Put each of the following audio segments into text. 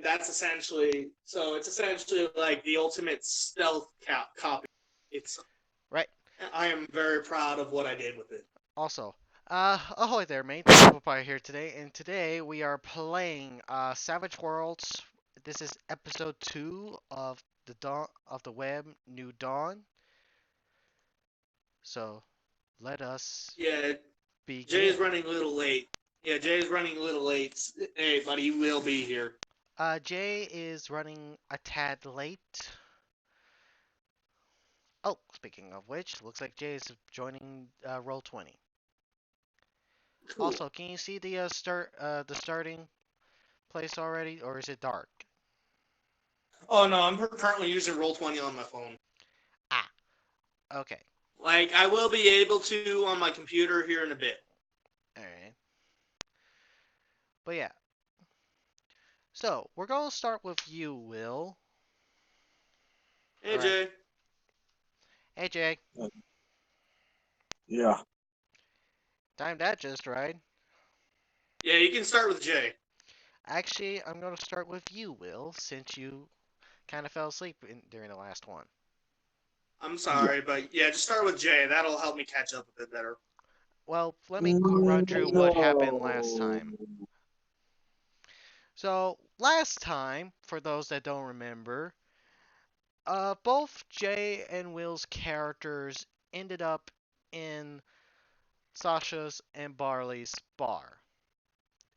that's essentially so. It's essentially like the ultimate stealth copy. It's Right. I am very proud of what I did with it. Also, ahoy there, mate. Papa here today, and today we are playing Savage Worlds. This is episode 2 of the Dawn of the Web New Dawn. So, let us Yeah, Jay's begin. running a little late. Yeah, Jay's running a little late. Hey, but he will be here. Jay is running a tad late. Oh, speaking of which, looks like Jay is joining Roll20. Cool. Also, can you see the the starting place already, or is it dark? Oh no, I'm currently using Roll20 on my phone. Ah, okay. Like I will be able to on my computer here in a bit. All right. But yeah, so we're gonna start with you, Will. All Hey right. Jay. Hey, Jay. Yeah. Timed that just right. Yeah, you can start with Jay. Actually, I'm gonna start with you, Will, since you kind of fell asleep during the last one. I'm Yeah. sorry, but yeah, just start with Jay. That'll help me catch up a bit better. Well, let me run through what happened last No. time. So, last time, for those that don't remember, both Jay and Will's characters ended up in Sasha's and Barley's bar.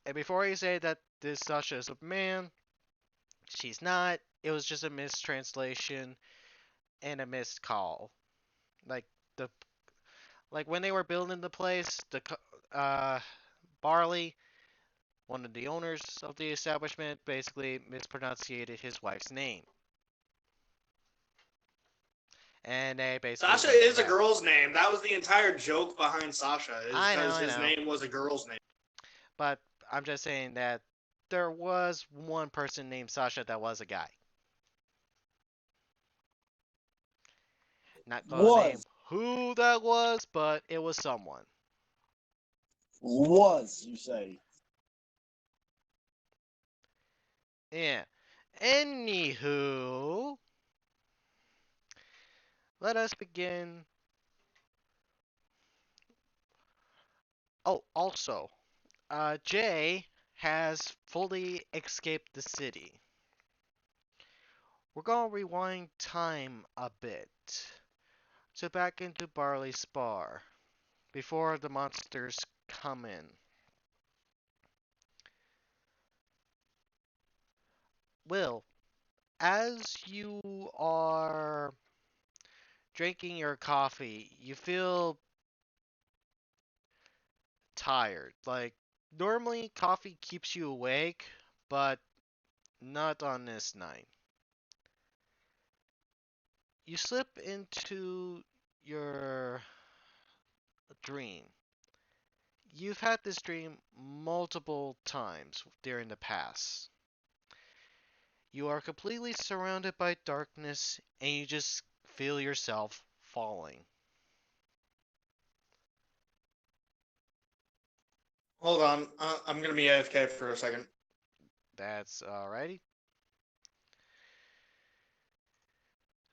And before you say that this Sasha is a man, she's not. It was just a mistranslation and a missed call. Like the like when they were building the place, the Barley, one of the owners of the establishment, basically mispronunciated his wife's name, and they basically Sasha went to is a hell. girl's name. That was the entire joke behind Sasha, is I know, because I his know, name was a girl's name. but I'm just saying that there was one person named Sasha that was a guy. Not gonna name Was. who that was, but it was someone. Was, you say. Yeah. Anywho, let us begin. Oh, also, Jay has fully escaped the city. We're gonna rewind time a bit to back into Barley's bar before the monsters come in. Will, as you are drinking your coffee, you feel tired. Like, normally coffee keeps you awake, but not on this night. You slip into your dream. You've had this dream multiple times during the past. You are completely surrounded by darkness and you just feel yourself falling. Hold on, I'm gonna be AFK for a second. That's alrighty.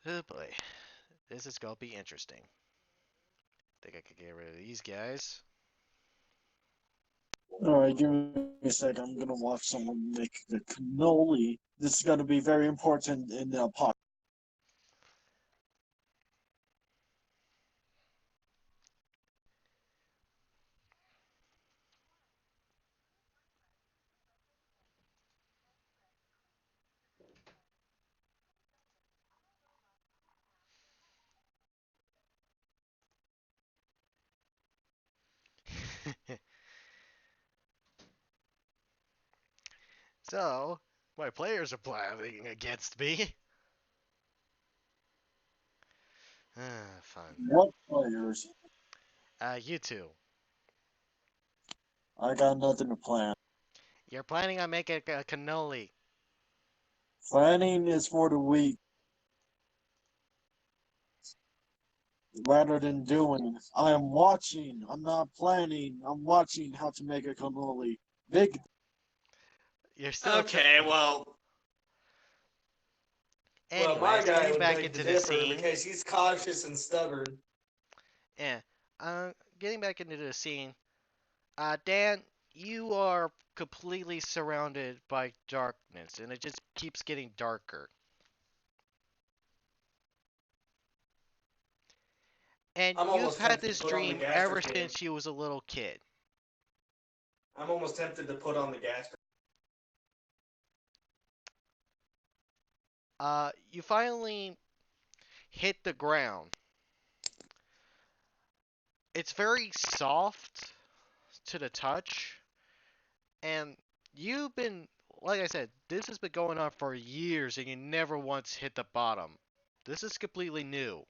Oh boy, this is gonna be interesting. Think I could get rid of these guys. Alright, give me a second. I'm gonna watch someone make the cannoli. This is gonna be very important in the pot. So, my players are playing against me. Fun. What players? You two. I got nothing to plan. You're planning on making a cannoli. Planning is for the week rather than doing. I am watching. I'm not planning. I'm watching how to make a cannoli. Big. You're still Okay, well, Anyways, my guy getting would back beg into to the differ scene. because he's cautious and stubborn. Yeah. Getting back into the scene. Dan, you are completely surrounded by darkness, and it just keeps getting darker. And I'm you've almost had tempted this to put on the dream gastric ever can. since you was a little kid. I'm almost tempted to put on the gastric. You finally hit the ground. It's very soft to the touch, and you've been, like I said, this has been going on for years, and you never once hit the bottom. This is completely new.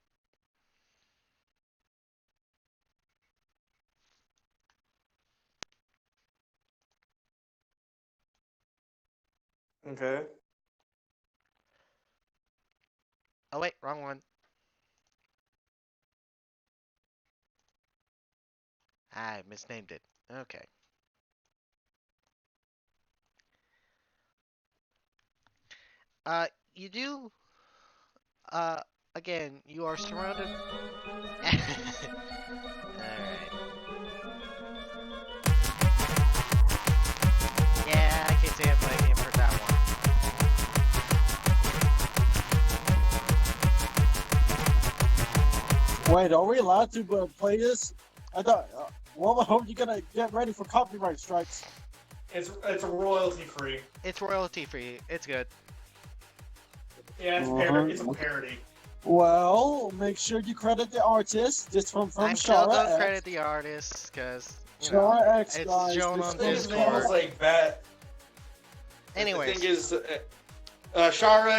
Okay. Oh wait, wrong one. I misnamed it. Okay. You do. Uh, Again, you are surrounded. Alright. Yeah, I can say I blame you for that one. Wait, are we allowed to play this? I thought. Well, I hope you're gonna get ready for copyright strikes. It's royalty free. It's royalty free. It's good. Yeah, it's a parody. Well, make sure you credit the artist. This from I'm still Shara gonna X. credit the artists, because, Shara X, it's guys. shown This on thing is Discord. It's like that. Anyways. The thing is, Shara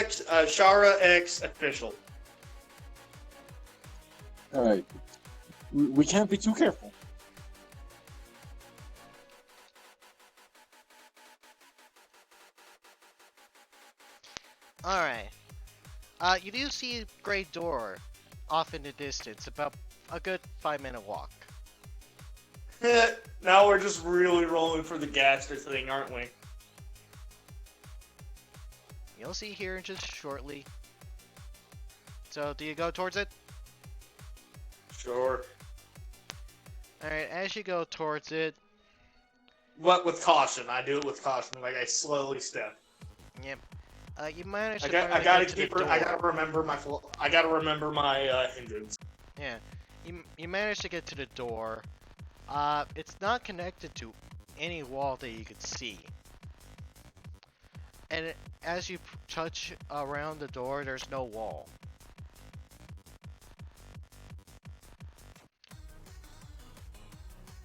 X official. All right. We can't be too careful. Alright. You do see a great door off in the distance, about a good 5-minute walk. Now we're just really rolling for the gaster thing, aren't we? You'll see here just shortly. So, do you go towards it? Sure. Alright, as you go towards it, But with caution. I do it with caution. Like I slowly step. yep. You manage I to got. I finally gotta get to the keep. I door. gotta remember my. I gotta remember my hindrance. Yeah. You manage to get to the door. It's not connected to any wall that you could see. And as you touch around the door, there's no wall.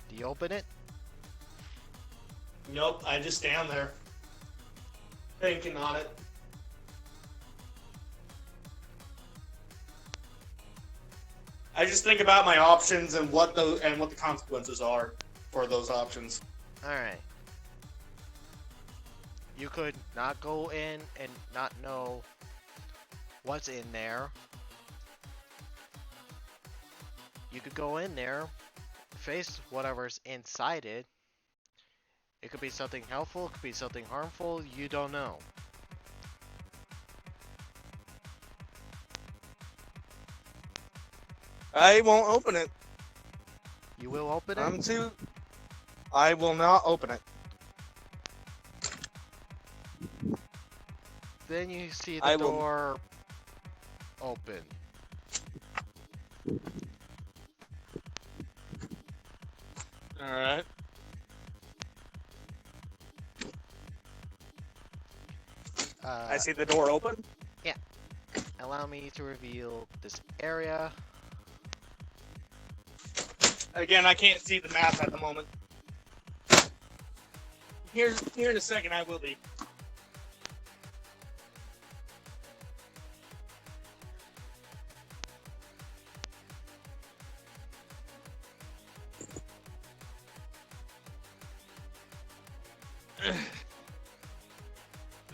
Do you open it? Nope. I just stand there, thinking on it. I just think about my options and what the consequences are for those options. Alright. You could not go in and not know what's in there. You could go in there, face whatever's inside it. It could be something helpful, it could be something harmful, you don't know. I won't open it. You will open it? I will not open it. Then you see I the will- door open. All right. I see the door open. Allow me to reveal this area. Again, I can't see the map at the moment. Here in a second, I will be.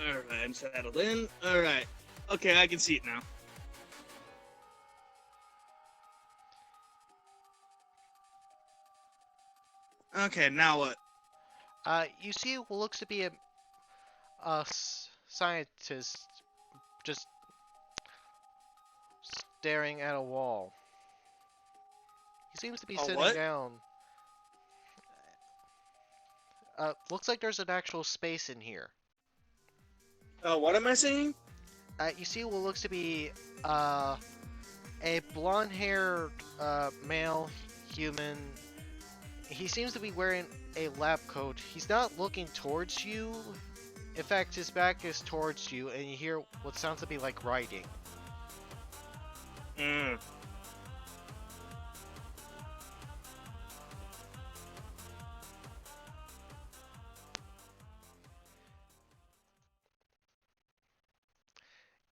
Alright, I'm settled in. Alright. Okay, I can see it now. Okay, now what? You see what looks to be scientist just staring at a wall. He seems to be Oh, sitting what? down. Looks like there's an actual space in here. Oh, what am I seeing? You see what looks to be a blonde-haired male human. He seems to be wearing a lab coat. He's not looking towards you. In fact, his back is towards you, and you hear what sounds to be like writing. Hmm.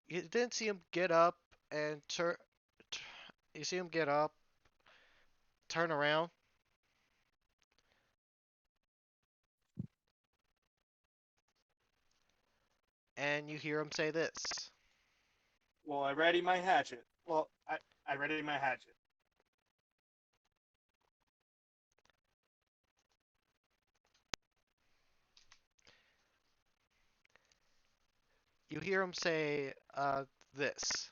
You didn't see him get up and turn. You see him get up, turn around, and you hear him say this. Well, I ready my hatchet. Well, I ready my hatchet. You hear him say this.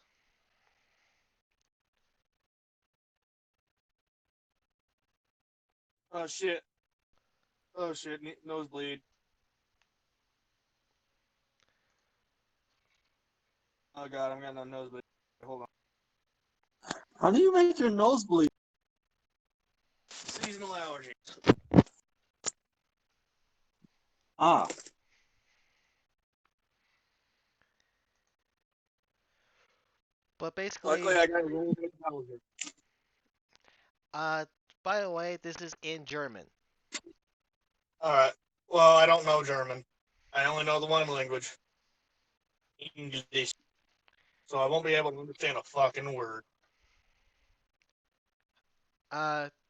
Oh shit. Oh shit. Nosebleed. Oh god, I'm getting a nosebleed. Hold on. How do you make your nose bleed? Seasonal allergy. Ah, But Luckily, basically, I got a really good allergy. uh, by the way, this is in German. All right. Well, I don't know German. I only know the one language, English. So I won't be able to understand a fucking word.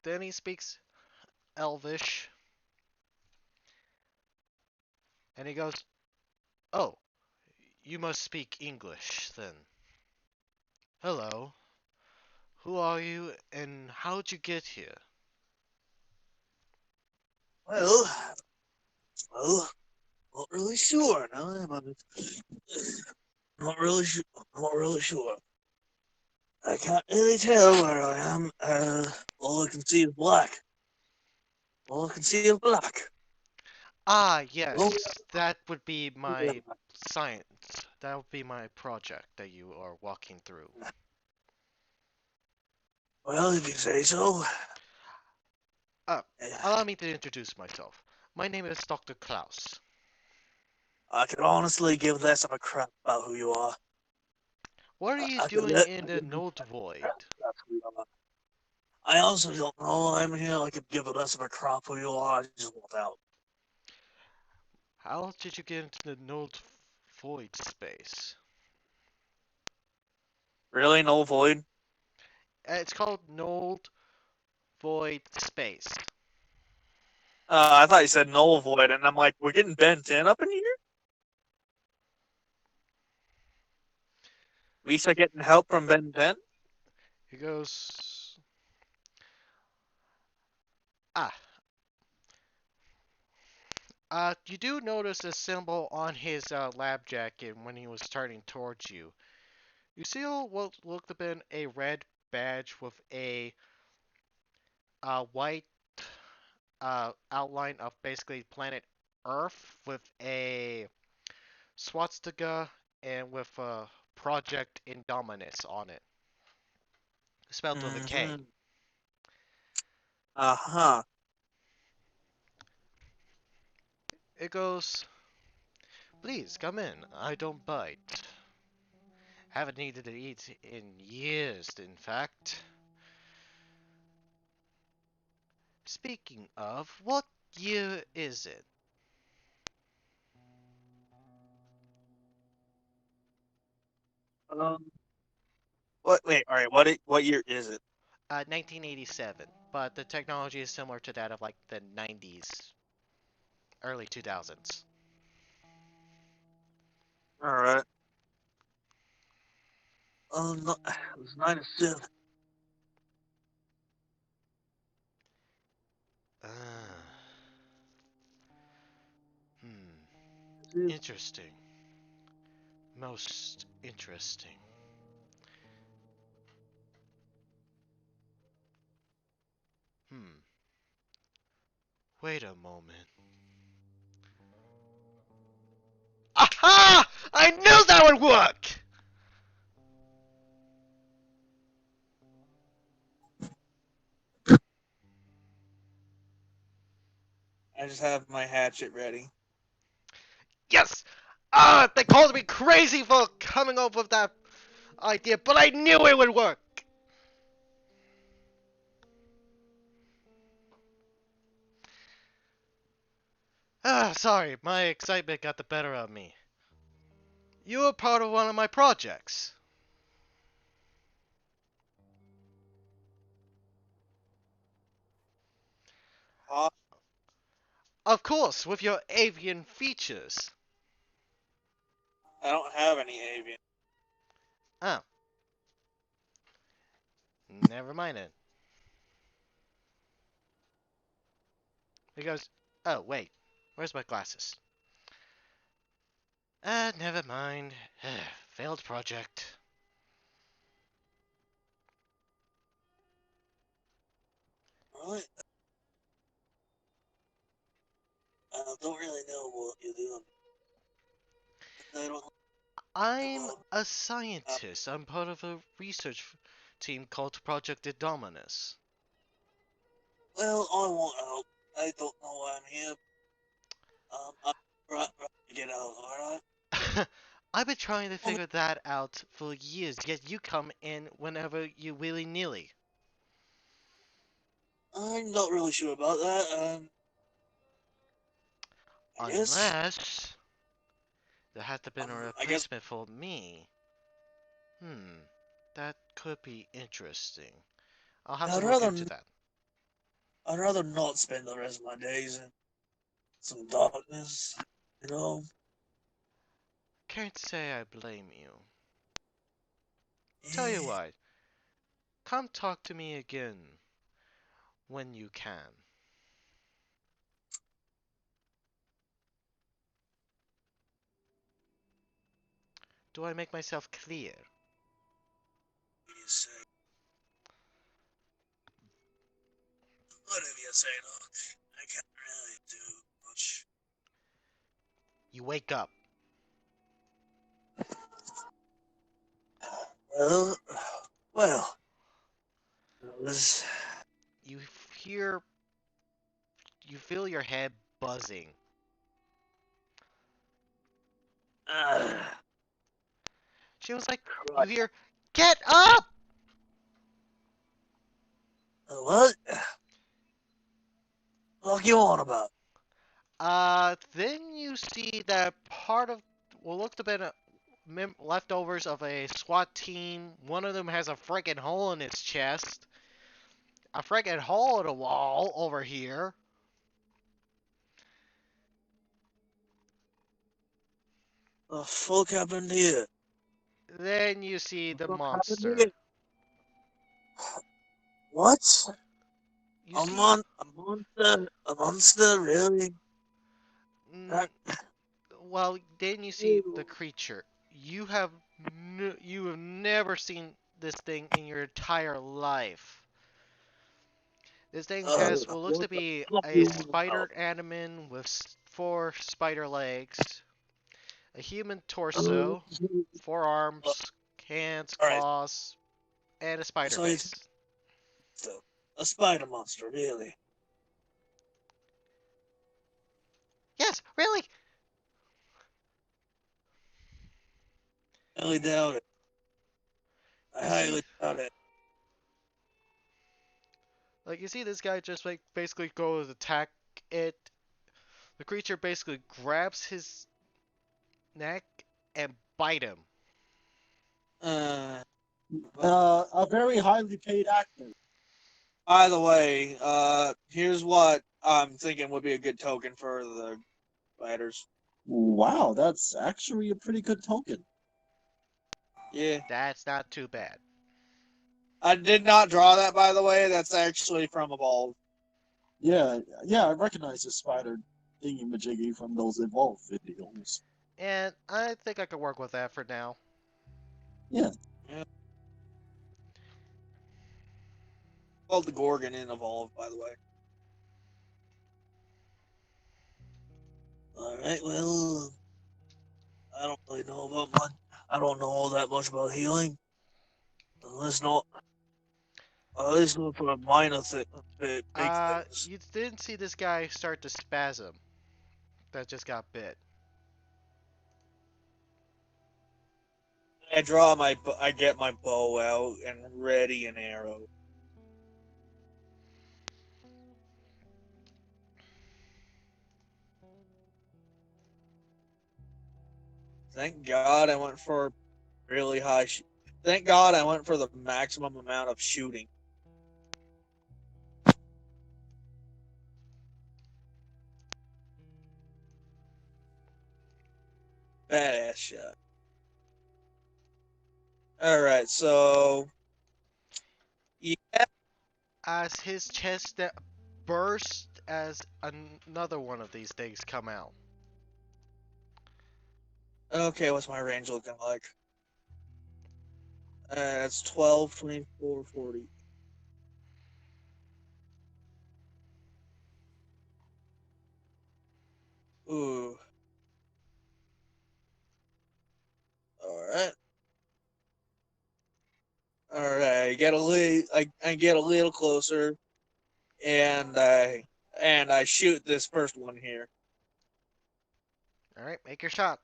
Then he speaks Elvish, and he goes, "Oh, you must speak English then. Hello, who are you, and how'd you get here?" Well, not really sure. No, not really sure. Not really sure. I can't really tell where I am. All I can see is black. All I can see is black. Ah, yes, Oh, that would be yeah. my science. That would be my project that you are walking through. Well, if you say so. Uh, Yeah. Allow me to introduce myself. My name is Dr. Klaus. I could honestly give less of a crap about who you are. What are you I could doing let. in I the could give Node less of a Void? crap about who you are. I also don't know. I'm here. I could give less of a crap who you are. I just want out. How did you get into the Node Void space? Really, no void. It's called Node Void Space. I thought you said no void, and I'm like, we're getting Ben 10 up in here. We start getting help from Ben 10. He goes, ah, you do notice a symbol on his lab jacket when he was turning towards you. You see what looked to have been a red badge with a white outline of basically planet Earth with a swastika and with Project Indominus on it, spelled with a K. Mm-hmm. Uh-huh. It goes, "Please come in. I don't bite. Haven't needed to eat in years, in fact. Speaking of, what year is it?" What? Wait. All right. What year is it? 1987, but the technology is similar to that of like the 90s, early 2000s. All right. No, it was 97. Uh, hmm. Interesting. Most interesting. Wait a moment. Aha! I knew that would work! I just have my hatchet ready. Yes! They called me crazy for coming up with that idea, but I knew it would work! Sorry, my excitement got the better of me. You were part of one of my projects. Of course, with your avian features. I don't have any avian. Oh. Never mind it. Because, oh wait, where's my glasses? Never mind. Failed project. Right. I don't really know what you're doing. I don't. I'm a scientist. I'm part of a research team called Project Indominus. Well, I want help. I don't know why I'm here. I'm right to get out. All right. I've been trying to figure that out for years, yet you come in whenever you willy-nilly. I'm not really sure about that. I guess. Unless there had to have been a I guess. replacement for me. That could be interesting. I'll have to look into that. I'd rather not spend the rest of my days in some darkness, you know? Can't say I blame you. Tell you what, come talk to me again when you can. Do I make myself clear? You say. Whatever you say, no. I can't really do much. You wake up. Well, this. You hear, you feel your head buzzing. She was like, you hear, get up! What? What you on about? Then you see that part of what looked to be leftovers of a SWAT team. One of them has a freaking hole in its chest. A freaking hole in the wall over here. The fuck happened here? Then you see the What monster. happened here? What? You A see, monster? A monster? Really? mm, well, then you see the creature. You have never seen this thing in your entire life. This thing has what looks to be a spider animal with 4 spider legs, a human torso, 4 arms, hands, claws, and a spider face. A spider monster, really? Yes, really? I highly doubt it. I highly doubt it. Like, you see this guy just, like, basically go to attack it. The creature basically grabs his neck and bite him. A very highly paid actor. By the way, here's what I'm thinking would be a good token for the fighters. Wow, that's actually a pretty good token. Yeah. That's not too bad. I did not draw that, by the way. That's actually from a ball. Yeah, I recognize this spider. thingy-majiggy from those Evolve videos. And I think I could work with that for now. Yeah. Called the Gorgon in Evolve, by the way. Alright, well, I don't really know about much. I don't know all that much about healing. Let's not. Let's look for a minor big things. You didn't see this guy start to spasm. That just got bit. I get my bow out and ready an arrow. Thank God I went for really high. Thank God I went for the maximum amount of shooting. Badass shot. Alright, so. Yeah. As his chest burst as another one of these things come out. Okay, what's my range looking like? It's 12, 24, 40. Ooh. Alright. Alright, I get a little closer and I shoot this first one here. Alright, make your shot.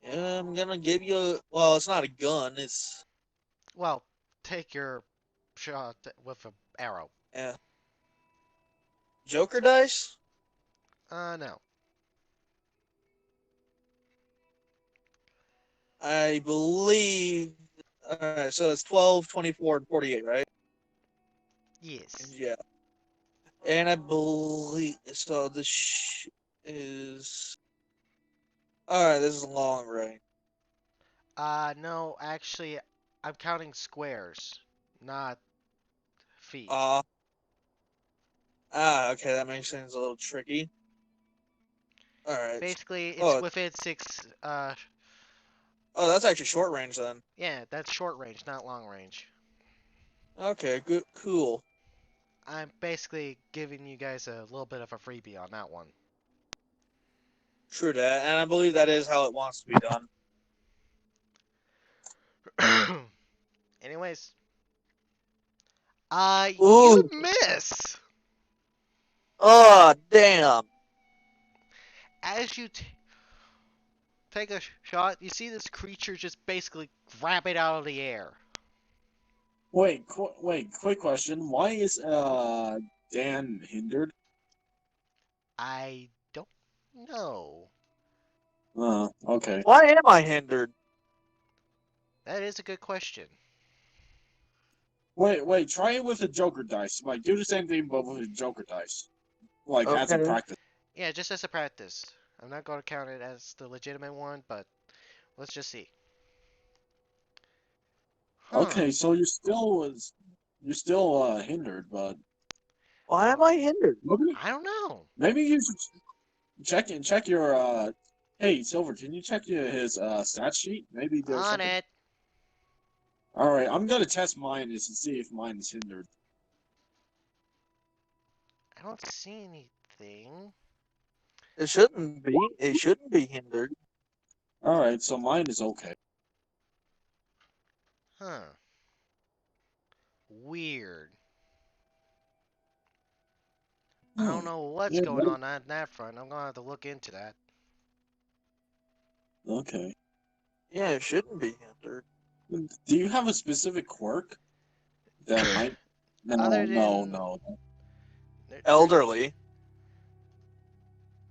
Yeah, I'm gonna give you well, it's not a gun, it's Well, take your shot with an arrow. Joker dice? No. I believe alright, so it's 12, 24, and 48, right? Yes. Yeah. And I believe so. This is all right. This is long range. No, actually, I'm counting squares, not feet. Okay, that makes things a little tricky. All right. Basically, it's Oh, within 6. oh, that's actually short range then. Yeah, that's short range, not long range. Okay, good, cool. I'm basically giving you guys a little bit of a freebie on that one. True that, and I believe that is how it wants to be done. Anyways. Ooh. You miss! Oh, damn. As you take a shot, you see this creature just basically grab it out of the air. Wait, quick question. Why is Dan hindered? I don't know. Okay. Why am I hindered? That is a good question. Wait, try it with the Joker dice. Like, do the same thing, but with the Joker dice. Like, as a Okay. practice. Yeah, just as a practice. I'm not going to count it as the legitimate one, but let's just see. Huh. Okay, so you're still hindered, but Why am I hindered? I don't know. maybe you should check your Hey, Silver, can you check his stat sheet? Maybe there's On something. it. Alright, I'm gonna test mine to see if mine is hindered. I don't see anything. It shouldn't be. It shouldn't be hindered. Alright, so mine is okay. Huh. Weird. I don't know what's Yeah, going on that front. I'm gonna have to look into that. Okay. Yeah, it shouldn't be hindered. Do you have a specific quirk that might? Other No. than- Elderly.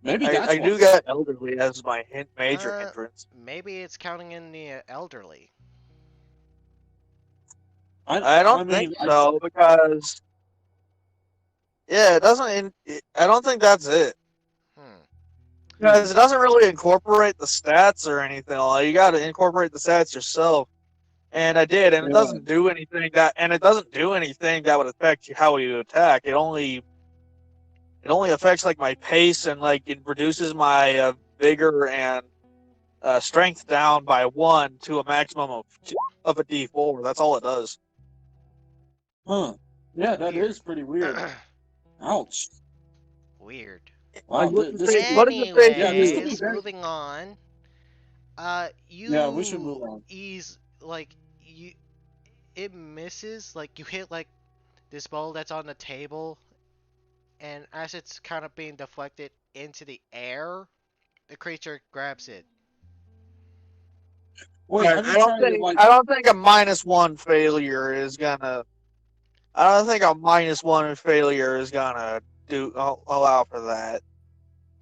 Maybe that's I do what. get elderly as my major hindrance. Maybe it's counting in the elderly. I don't think so because yeah, it doesn't. I don't think that's it because it doesn't really incorporate the stats or anything. Like, you got to incorporate the stats yourself, and I did, and it doesn't do anything that would affect how you attack. It only It only affects like my pace and like it reduces my vigor and strength down by 1 to a maximum of a D4. That's all it does. Huh. Yeah, that Weird. is pretty weird. Ouch. Weird. Wow, What does this it could what be, does it say yeah, to this could be you? Anyways, very, moving on. yeah, we should move You on. ease like you. It misses like you hit like this ball that's on the table, and as it's kind of being deflected into the air, the creature grabs it. Wait, have you tried it like, I don't think a -1 failure is gonna. I don't think a -1 failure is gonna allow for that.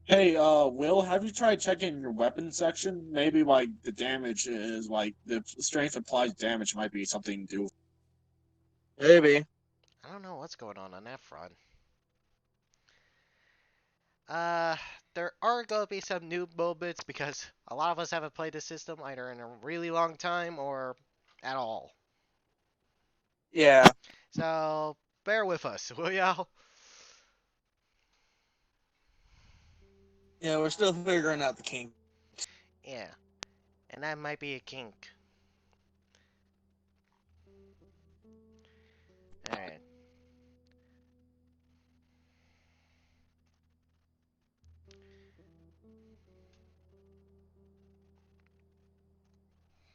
hey, Will, have you tried checking your weapon section? Maybe like the damage is like the strength applies damage might be something to do. Maybe. I don't know what's going on that front. Uh, there are gonna be some new moments because a lot of us haven't played the system either in a really long time or at all. Yeah. So bear with us, will y'all? Yeah, we're still figuring out the king. Yeah, and that might be a kink. All right.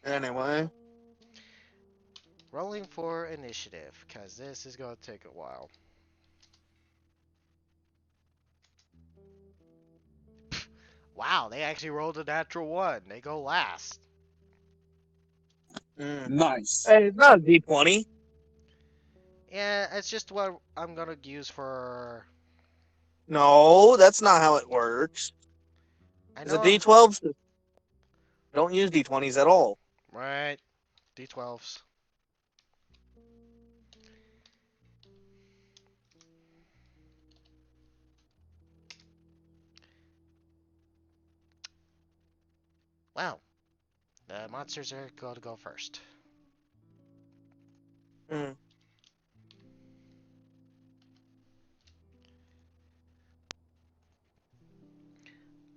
Anyway. Rolling for initiative, because this is going to take a while. Wow, they actually rolled a natural 1. They go last. Nice. Hey, it's not a D20. Yeah, it's just what I'm going to use for... No, that's not how it works. I It's a know... D12 system. Don't use D20s at all. Right. D12s. Wow. The monsters are going to go first. Mm.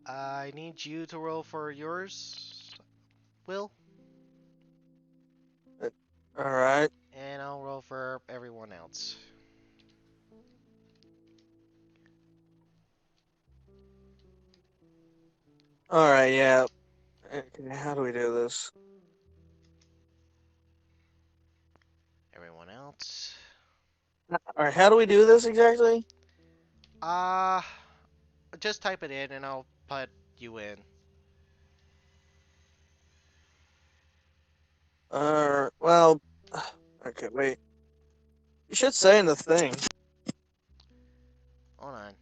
I need you to roll for yours, Will. Alright. And I'll roll for everyone else. Alright, yeah. Okay, how do we do this? Everyone else. Alright, how do we do this exactly? Uh, just type it in and I'll put you in. Well, okay, wait. You should say in the thing. Hold on.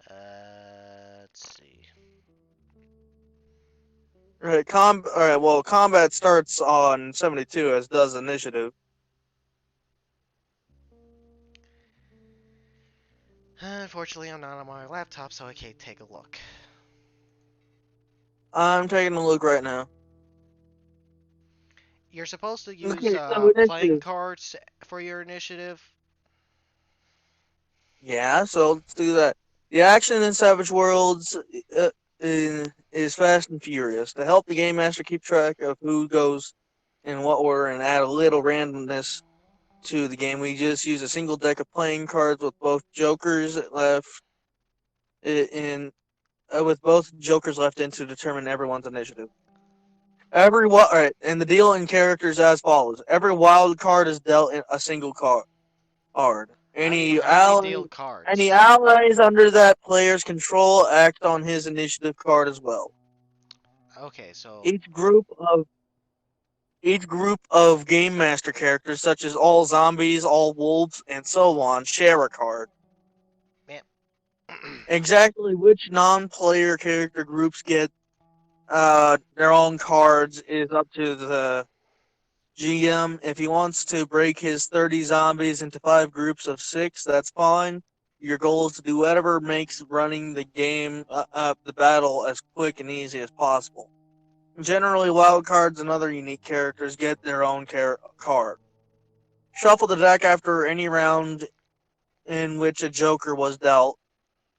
Let's see. Alright, well, combat starts on 72, as does initiative. Unfortunately, I'm not on my laptop, so I can't take a look. I'm taking a look right now. You're supposed to use Okay, so playing initiative. cards for your initiative. Yeah, so let's do that. The action in Savage Worlds is fast and furious. To help the game master keep track of who goes in what order and add a little randomness to the game, we just use a single deck of playing cards with both jokers left in with both jokers left in to determine everyone's initiative. Alright, and the deal in characters as follows: every wild card is dealt in a single card. How do you deal Any cards? allies under that player's control act on his initiative card as well. Okay, so Each group of game master characters, such as all zombies, all wolves, and so on, share a card. man, Exactly which non-player character groups get their own cards is up to the GM. If he wants to break his 30 zombies into 5 groups of 6, that's fine. Your goal is to do whatever makes running the game, the battle, as quick and easy as possible. Generally, wild cards and other unique characters get their own card. Shuffle the deck after any round in which a joker was dealt.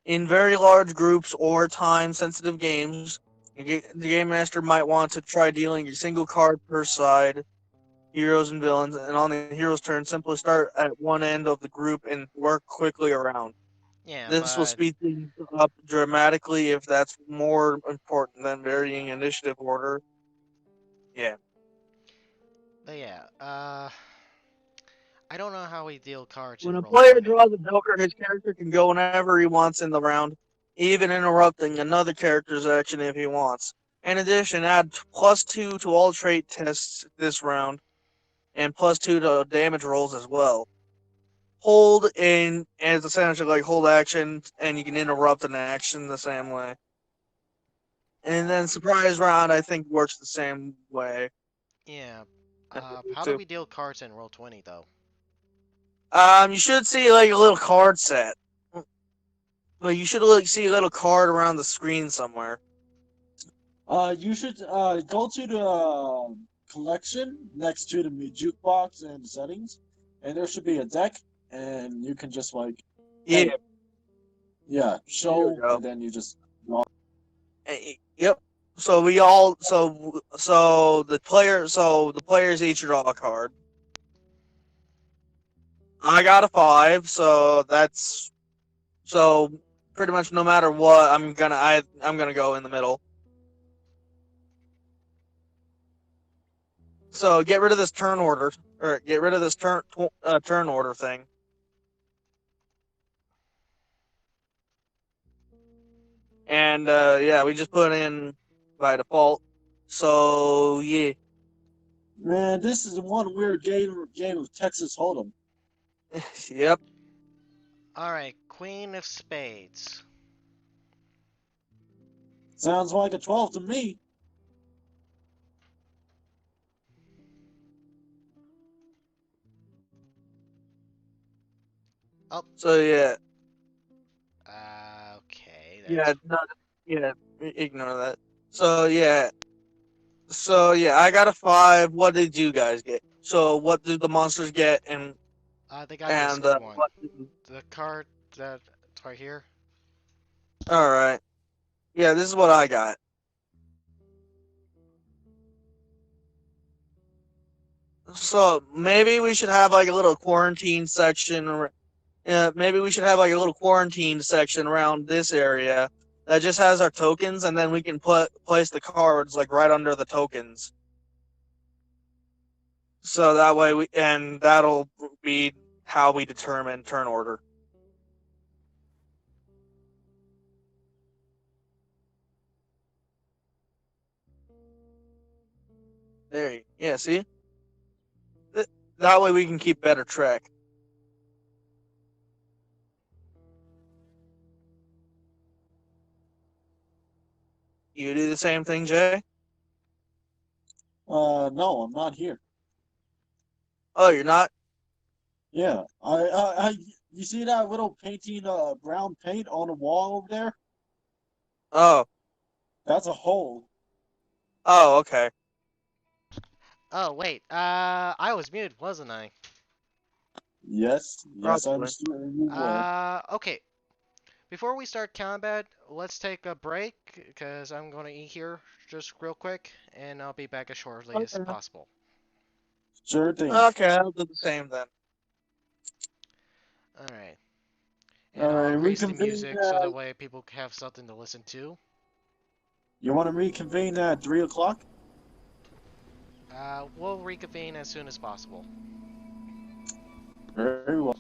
In very large groups or time-sensitive games, the game master might want to try dealing a single card per side, heroes and villains, and on the hero's turn, simply start at one end of the group and work quickly around. Yeah, This will but speed things up dramatically if that's more important than varying initiative order. Yeah. yeah. I don't know how we deal cards When in a roll player 20. draws a joker, his character can go whenever he wants in the round, even interrupting another character's action if he wants. In addition, add +2 to all trait tests this round, and +2 to damage rolls as well. Hold in is essentially like hold action, and you can interrupt an action the same way. And then surprise round, I think works the same way. Yeah. How do Too. we deal cards in roll 20 though? You should see like a little card set. Like you should like see a little card around the screen somewhere. You should go to the collection next to the jukebox and settings, and there should be a deck, and you can just like, Yeah, hey, yeah, here show, we go. and then you just Yep. So the players each draw a card. I got a 5, so that's so pretty much no matter what, I'm gonna go in the middle. So get rid of this turn order, or get rid of this turn order thing. And yeah, we just put in by default. So yeah, man, this is one weird game of Texas Hold'em. yep. Alright, Queen of Spades. Sounds like a 12 to me. Oh, So yeah, okay, yeah, that's... no, yeah. Ignore that. So yeah, I got a 5. What did you guys get? So what did the monsters get? they got this And one. what? The card that's right here. All right. Yeah, this is what I got. So maybe we should have like a little quarantine section. Maybe we should have like a little quarantine section around this area that just has our tokens, and then we can place the cards like right under the tokens. So that way that'll be how we determine turn order. Yeah, see? That way we can keep better track. You do the same thing, Jay? No, I'm not here. Oh, you're not? Yeah, you see that little painting, brown paint on the wall over there? Oh. That's a hole. Oh, okay. Oh, wait, I was muted, wasn't I? Yes, I'm Probably. sure you were. Okay. Before we start combat, let's take a break, because I'm going to eat here just real quick, and I'll be back as shortly as Okay. possible. Sure thing. Okay, I'll do the same then. Alright. All And I'll right, increase the reconvene. music so that way people have something to listen to. You want to reconvene at 3 o'clock? We'll reconvene as soon as possible. Very well.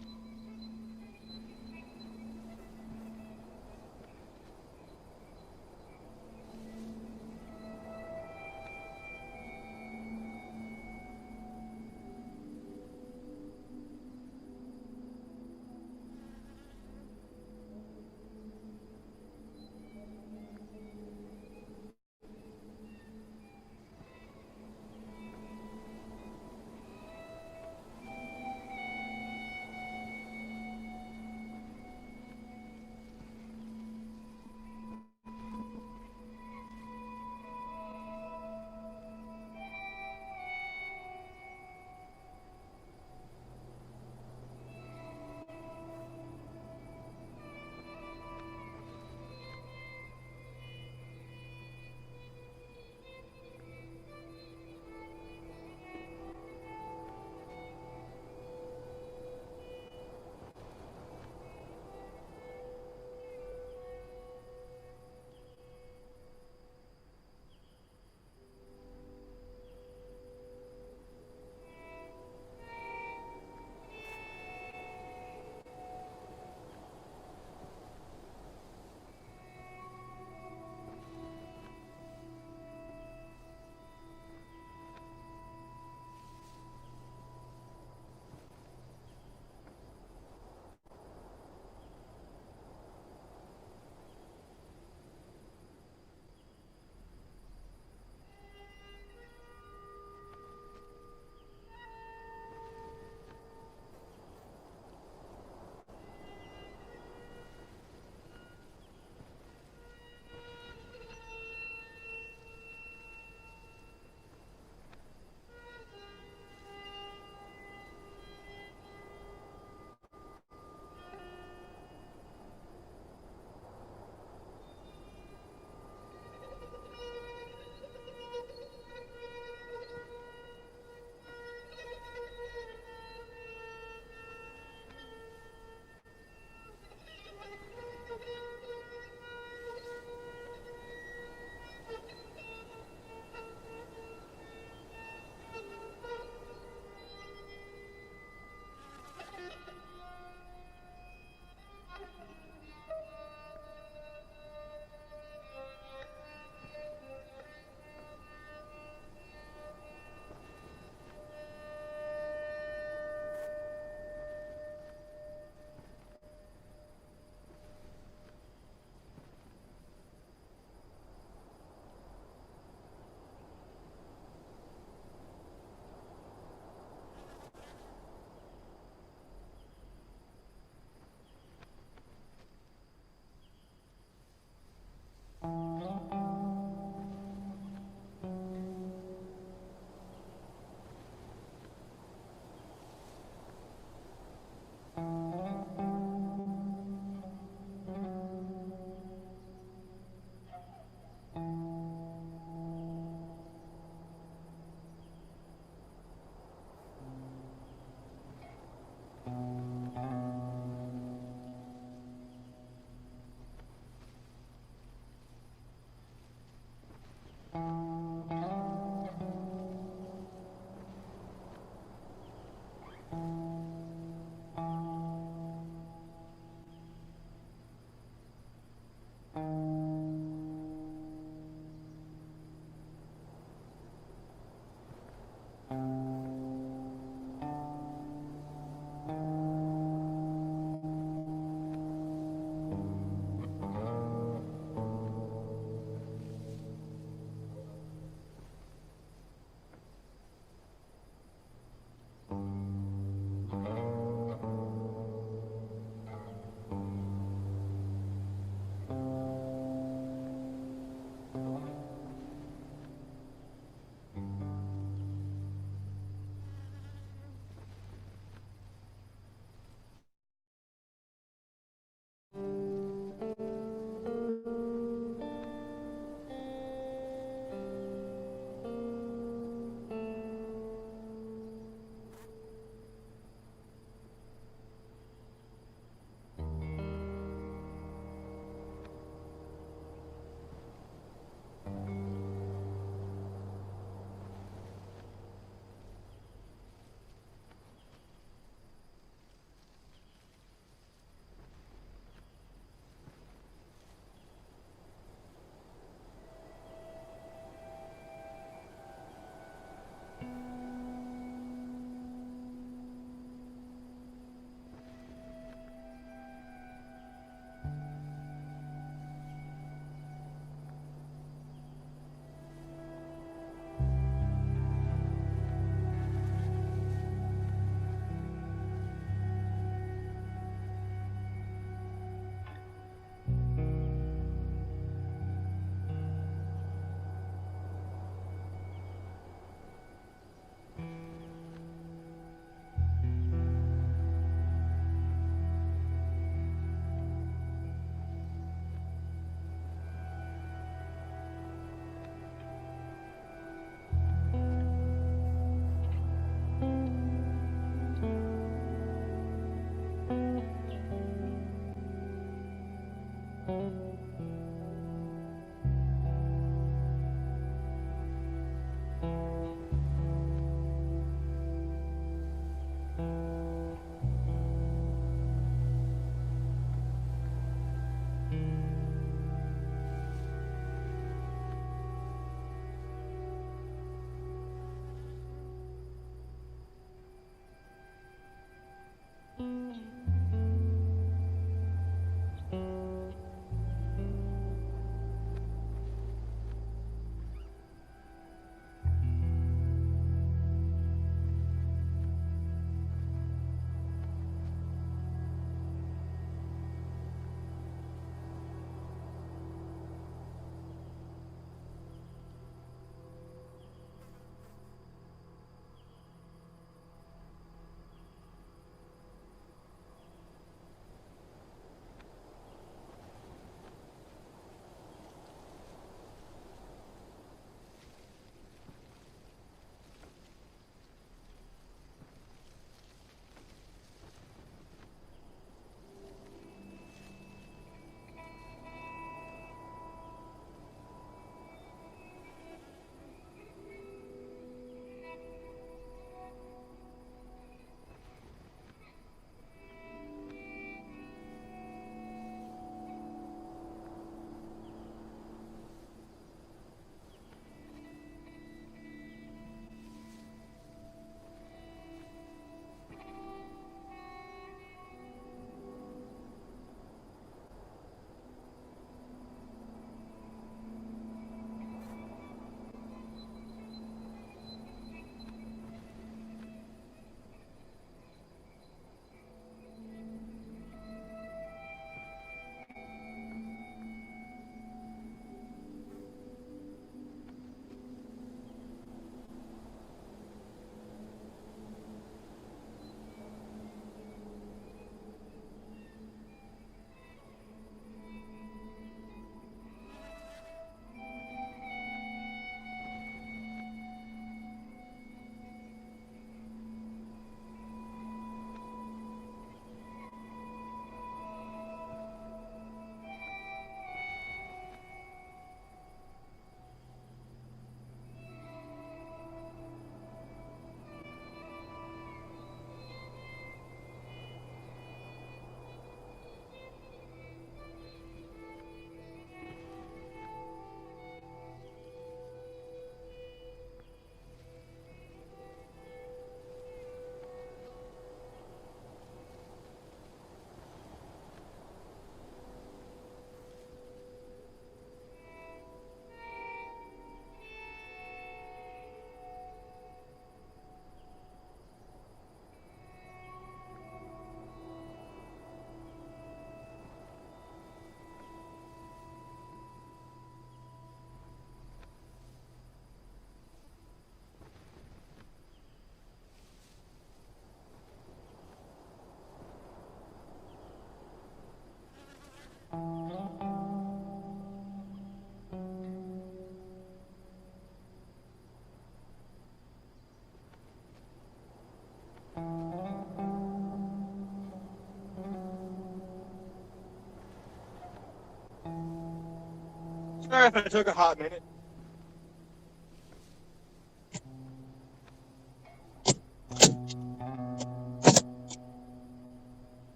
Sorry if I took a hot minute.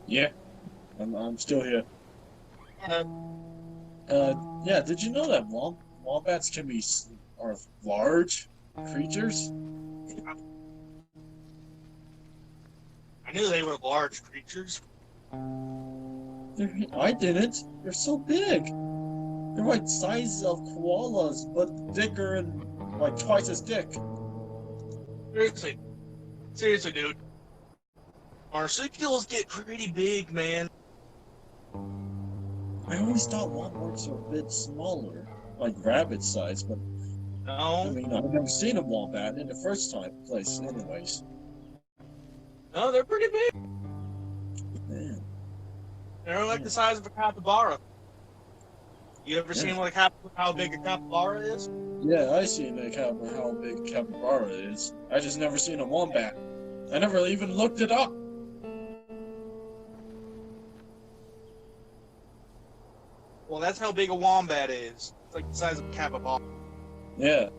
Yeah, I'm still here. Uh, Yeah, did you know that wombats can be are large creatures? I knew they were large creatures. I didn't. They're so big. They're like size of koalas, but thicker and like twice as thick. Seriously, dude. Marsupials get pretty big, man. I always thought wombats were a bit smaller, like rabbit size, but I No, mean, I've never seen a wombat in the first place, anyways. no, they're pretty big. Man. They're like the size of a capybara. You ever Yeah. seen how big a capybara is? Yeah, I seen how big a capybara is. I just never seen a wombat. I never even looked it up. Well, that's how big a wombat is. It's like the size of a capybara. Yeah.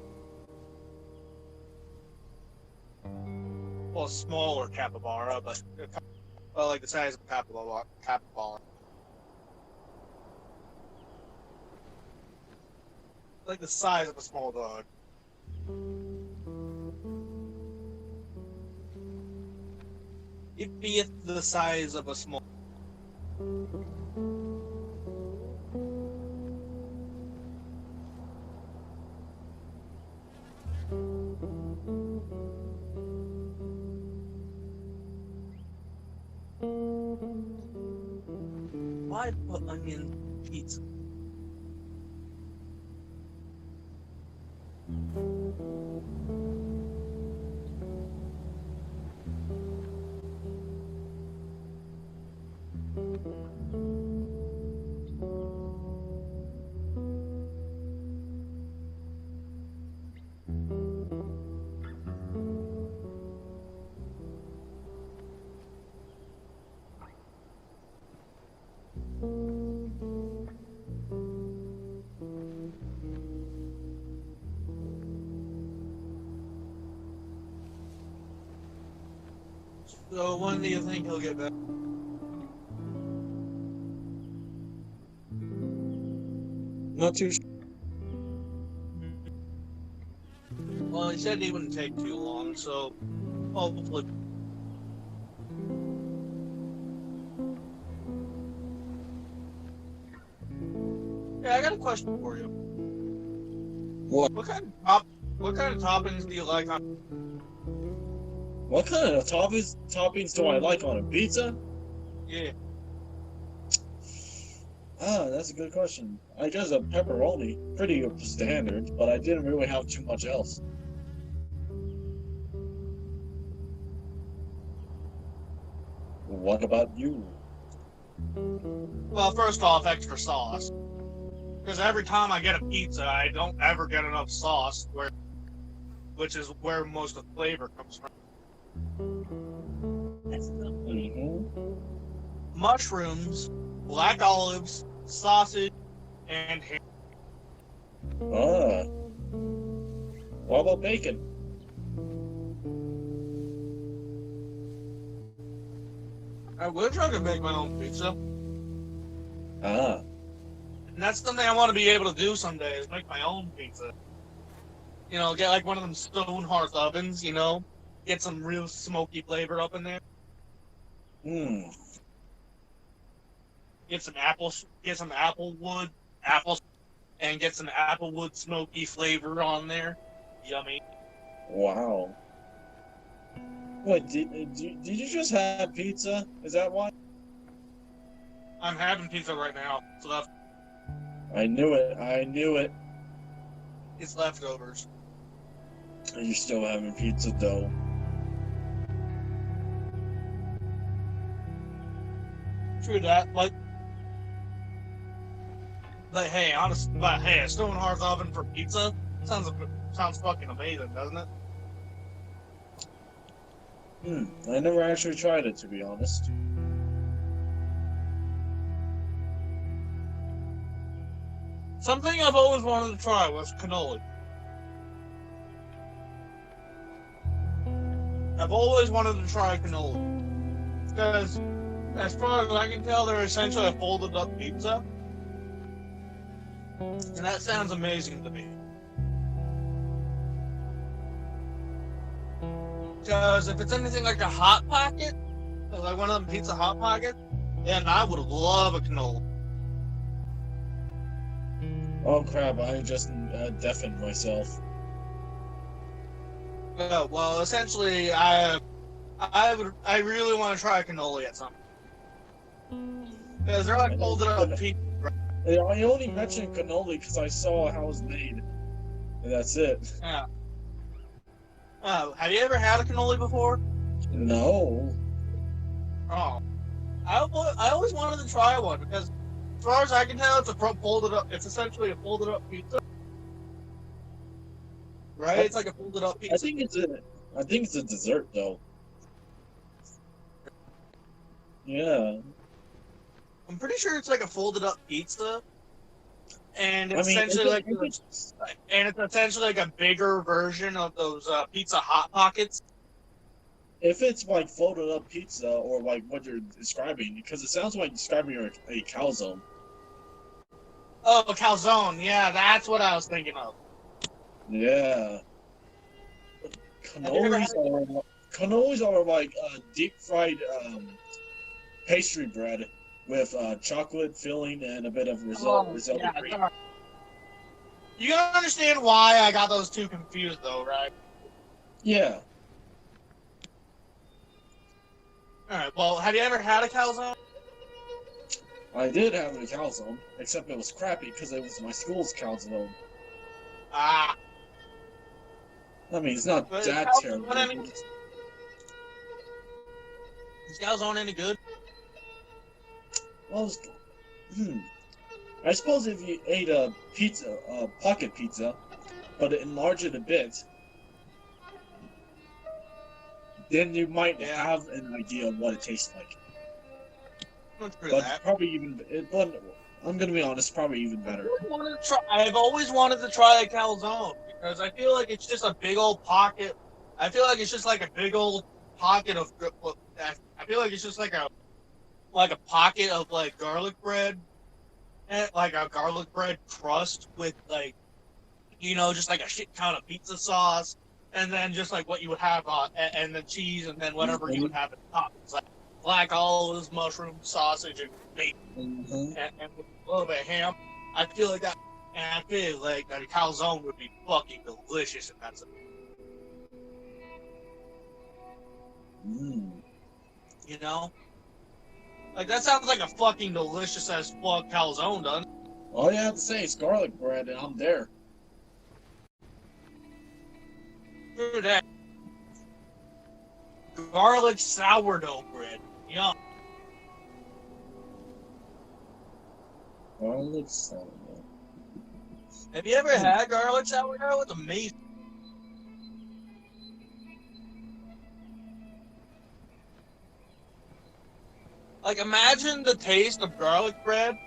Well, a smaller capybara, but like the size of a capybara. Like the size of a small dog. It beeth the size of a small. Why put onion pizza? So when do you think he'll get back? Not too sure. Well, he said he wouldn't take too long, so hopefully. Yeah, I got a question for you. What? What kind of toppings do you like on? What kind of toppings do I like on a pizza? Yeah. Ah, that's a good question. I guess a pepperoni, pretty standard, but I didn't really have too much else. What about you? Well, first off, extra sauce. Because every time I get a pizza, I don't ever get enough sauce, which is where most of the flavor comes from. Mm-hmm. Mushrooms, black olives, sausage, and ham. Ah. What about bacon? I wish I could make my own pizza. Ah. And that's something I want to be able to do someday, is make my own pizza. You know, get like one of them stone hearth ovens, you know? Get some real smoky flavor up in there. Hmm. Get some applewood, and get some applewood smoky flavor on there. Yummy. Wow. What, did you just have pizza? Is that why? I'm having pizza right now, so that's I knew it. it's leftovers. Are you still having pizza dough? True that, but hey, a stone hearth oven for pizza sounds fucking amazing, doesn't it? I never actually tried it, to be honest. Something I've always wanted to try was cannoli. I've always wanted to try cannoli. Because, as far as I can tell, they're essentially a folded up pizza. And that sounds amazing to me. Because if it's anything like a Hot Pocket, like one of them Pizza Hot Pockets, then I would love a cannoli. Oh crap, I just deafened myself. Well, essentially, I really want to try a cannoli at some point. Because they're like folded up pizza. I only mentioned cannoli because I saw how it was made. And that's it. Yeah. Have you ever had a cannoli before? No. Oh. I always wanted to try one because, as far as I can tell, it's essentially a folded up pizza. Right? It's like a folded up pizza. I think it's a dessert though. Yeah. I'm pretty sure it's like a folded up pizza. And it's it's essentially like a bigger version of those Pizza Hot Pockets. If it's like folded up pizza or like what you're describing, because it sounds like describing a calzone. Oh, a calzone. Yeah, that's what I was thinking of. Yeah. Cannolis are like deep fried pastry bread with chocolate filling and a bit of risotto cream. Sorry. You gotta understand why I got those two confused, though, right? Yeah. Alright, well, have you ever had a calzone? I did have a calzone, except it was crappy because it was my school's calzone. Ah. I mean, it's not But that is terrible. Is calzone any good? Well, I suppose if you ate a pizza, pocket pizza, but enlarge it a bit, then you might have an idea of what it tastes like. But I'm gonna be honest, probably even better. I've always wanted to try a calzone because I feel like it's just a big old pocket. I feel like it's just like a big old pocket of. I feel like it's just like a pocket of like garlic bread, and like a garlic bread crust with like, just like a shit ton of pizza sauce, and then just like what you would have and the cheese, and then whatever you would have at the top. It's like black olives, mushroom, sausage, and bacon, and with a little bit of ham. I feel like that, and I feel like that a calzone would be fucking delicious if that's it. You know? Like, that sounds like a fucking delicious as fuck calzone, doesn't it? All you have to say is garlic bread, and I'm there. Screw that. Garlic sourdough bread. Yum. Garlic sourdough. Have you ever had garlic sourdough? It's amazing. Like, imagine the taste of garlic bread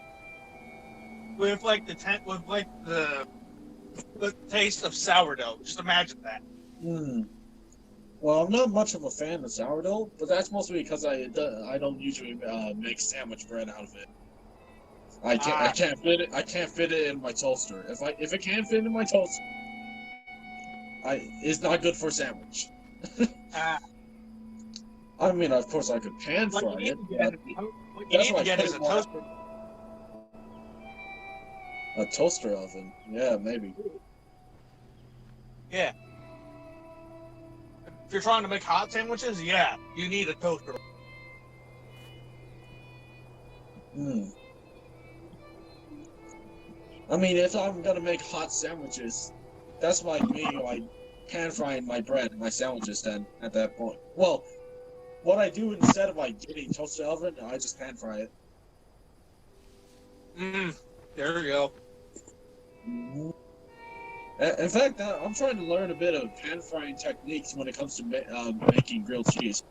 with the taste of sourdough. Just imagine that. Well, I'm not much of a fan of sourdough, but that's mostly because I don't usually make sandwich bread out of it. I can't fit it. I can't fit it in my toaster. If it can't fit in my toaster, it's not good for a sandwich. I mean, of course, I could pan fry it. What you need to get is a toaster. A toaster oven. Yeah, maybe. Yeah. If you're trying to make hot sandwiches, yeah, you need a toaster. I mean, if I'm gonna make hot sandwiches, that's like me, like pan frying my bread and my sandwiches. Then at that point, well, what I do instead of like getting a toaster oven, I just pan fry it. There we go. In fact, I'm trying to learn a bit of pan frying techniques when it comes to making grilled cheese.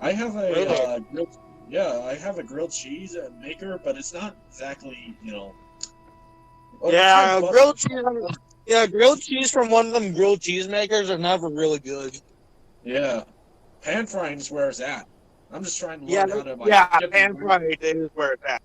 I have a Really? I have a grilled cheese maker, but it's not exactly, Yeah, grilled cheese. Yeah, grilled cheese from one of them grilled cheese makers are never really good. Yeah, pan frying is where it's at. I'm just trying to Yeah, learn how to yeah, get the pan fried is where it's at.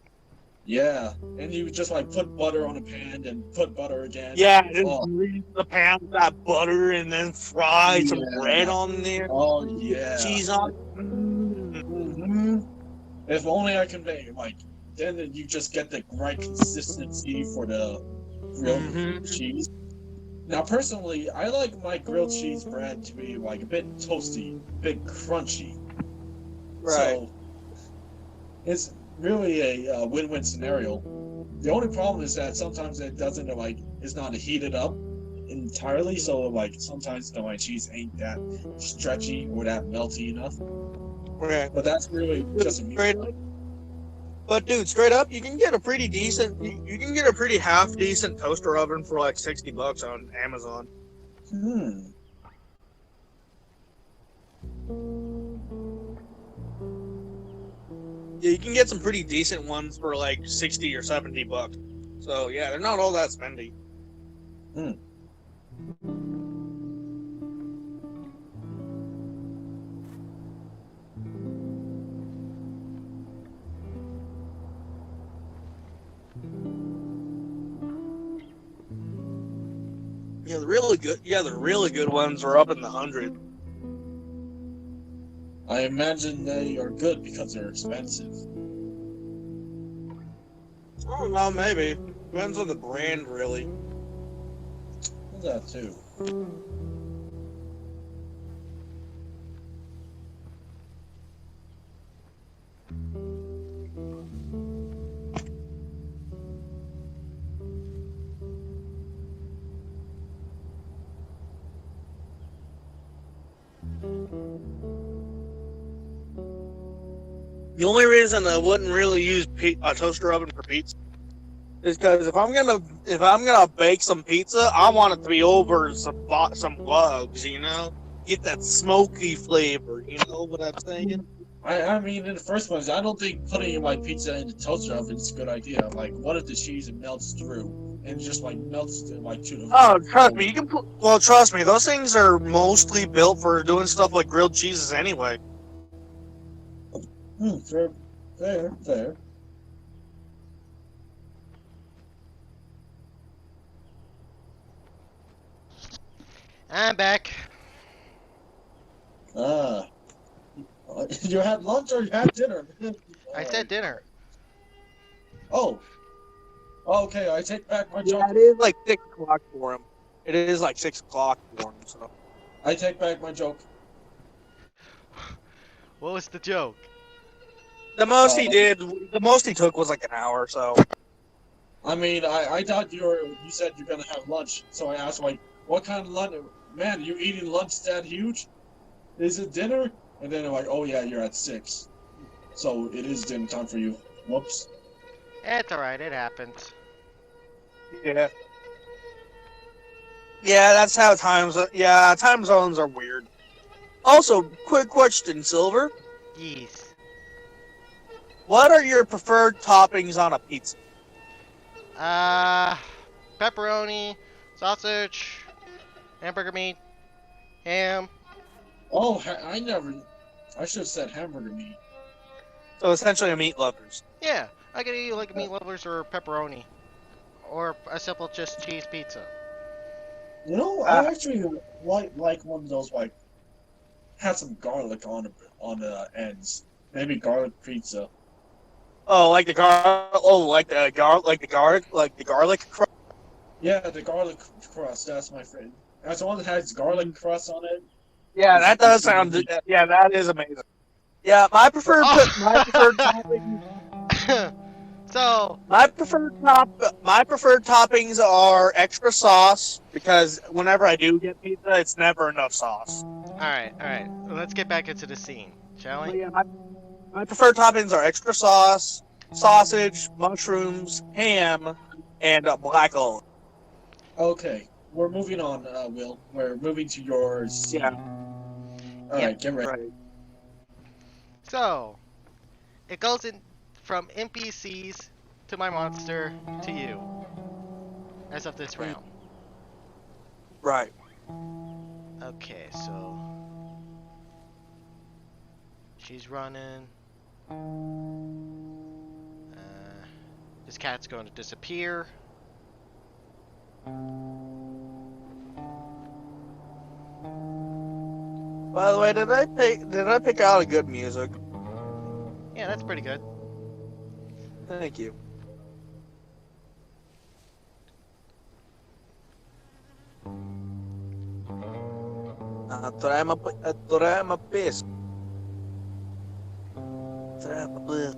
Yeah, and you just put butter on a pan and put butter again. Yeah, just Oh, grease the pan with that butter and then fry some bread yeah. on there. Oh yeah. Cheese on. hmm If only I can make then you just get the right consistency for the grilled cheese. Now, personally, I like my grilled cheese bread to be a bit toasty, a bit crunchy. Right. So it's really a win-win scenario. The only problem is that sometimes it doesn't it's not heated up entirely, so sometimes my cheese ain't that stretchy or that melty enough. Right. But that's really just a Straight up. But dude, straight up, you can get a pretty decent, you can get a pretty half decent toaster oven for like $60 on Amazon. Yeah, you can get some pretty decent ones for like $60 or $70. So yeah, they're not all that spendy. Yeah, the really good ones are up in the 100. I imagine they are good because they're expensive. I don't know, maybe. Depends on the brand, really. That too. The only reason I wouldn't really use a toaster oven for pizza is because if I'm gonna bake some pizza, I want it to be over some logs, get that smoky flavor. You know what I'm saying? I mean, in the first place, I don't think putting pizza in the toaster oven is a good idea. What if the cheese melts through and just melts to the Oh, trust me, you can put. Well, trust me, those things are mostly built for doing stuff like grilled cheeses anyway. Fair. I'm back. You had lunch or you had dinner? I said dinner. Oh. Okay, I take back my joke. Yeah, it is like 6 o'clock for him. It is like 6 o'clock for him, so. I take back my joke. What was the joke? The most he took was like an hour, so. I mean, I thought you said you're gonna have lunch, so I asked what kind of lunch? Man, you eating lunch that huge? Is it dinner? And then they're oh yeah, you're at 6, so it is dinner time for you. Whoops. It's alright, it happens. Yeah. Yeah, that's how time zones are weird. Also, quick question, Silver. Yes. What are your preferred toppings on a pizza? Pepperoni, sausage, hamburger meat, ham. Oh, I should have said hamburger meat. So essentially a meat lovers. Yeah, I could eat like meat lovers or pepperoni. Or a simple just cheese pizza. I actually like one of those had some garlic on the ends. Maybe garlic pizza. Oh, like the garlic crust. Yeah, the garlic crust. That's my friend. That's the one that has garlic crust on it. Yeah, that does sound. Yeah, that is amazing. Yeah, my preferred topping. So my preferred toppings are extra sauce because whenever I do get pizza, it's never enough sauce. All right. Let's get back into the scene, shall we? Yeah, my preferred toppings are extra sauce, sausage, mushrooms, ham, and black olive. Okay, we're moving on, Will. We're moving to your scene. Yeah. Alright, get ready. Right. So, it goes in from NPCs to my monster to you. As of this round. Right. Okay, so she's running. This cat's going to disappear. By the way, did I pick out a good music? Yeah, that's pretty good. Thank you. Trema pesca. Trema pesca.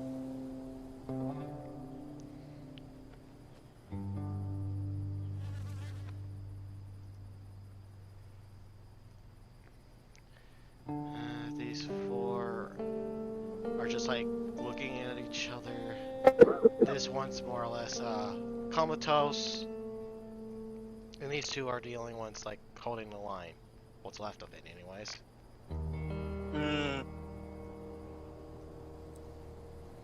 These four are just like looking at each other. This one's more or less comatose, and these two are the only ones like holding the line. What's left of it, anyways.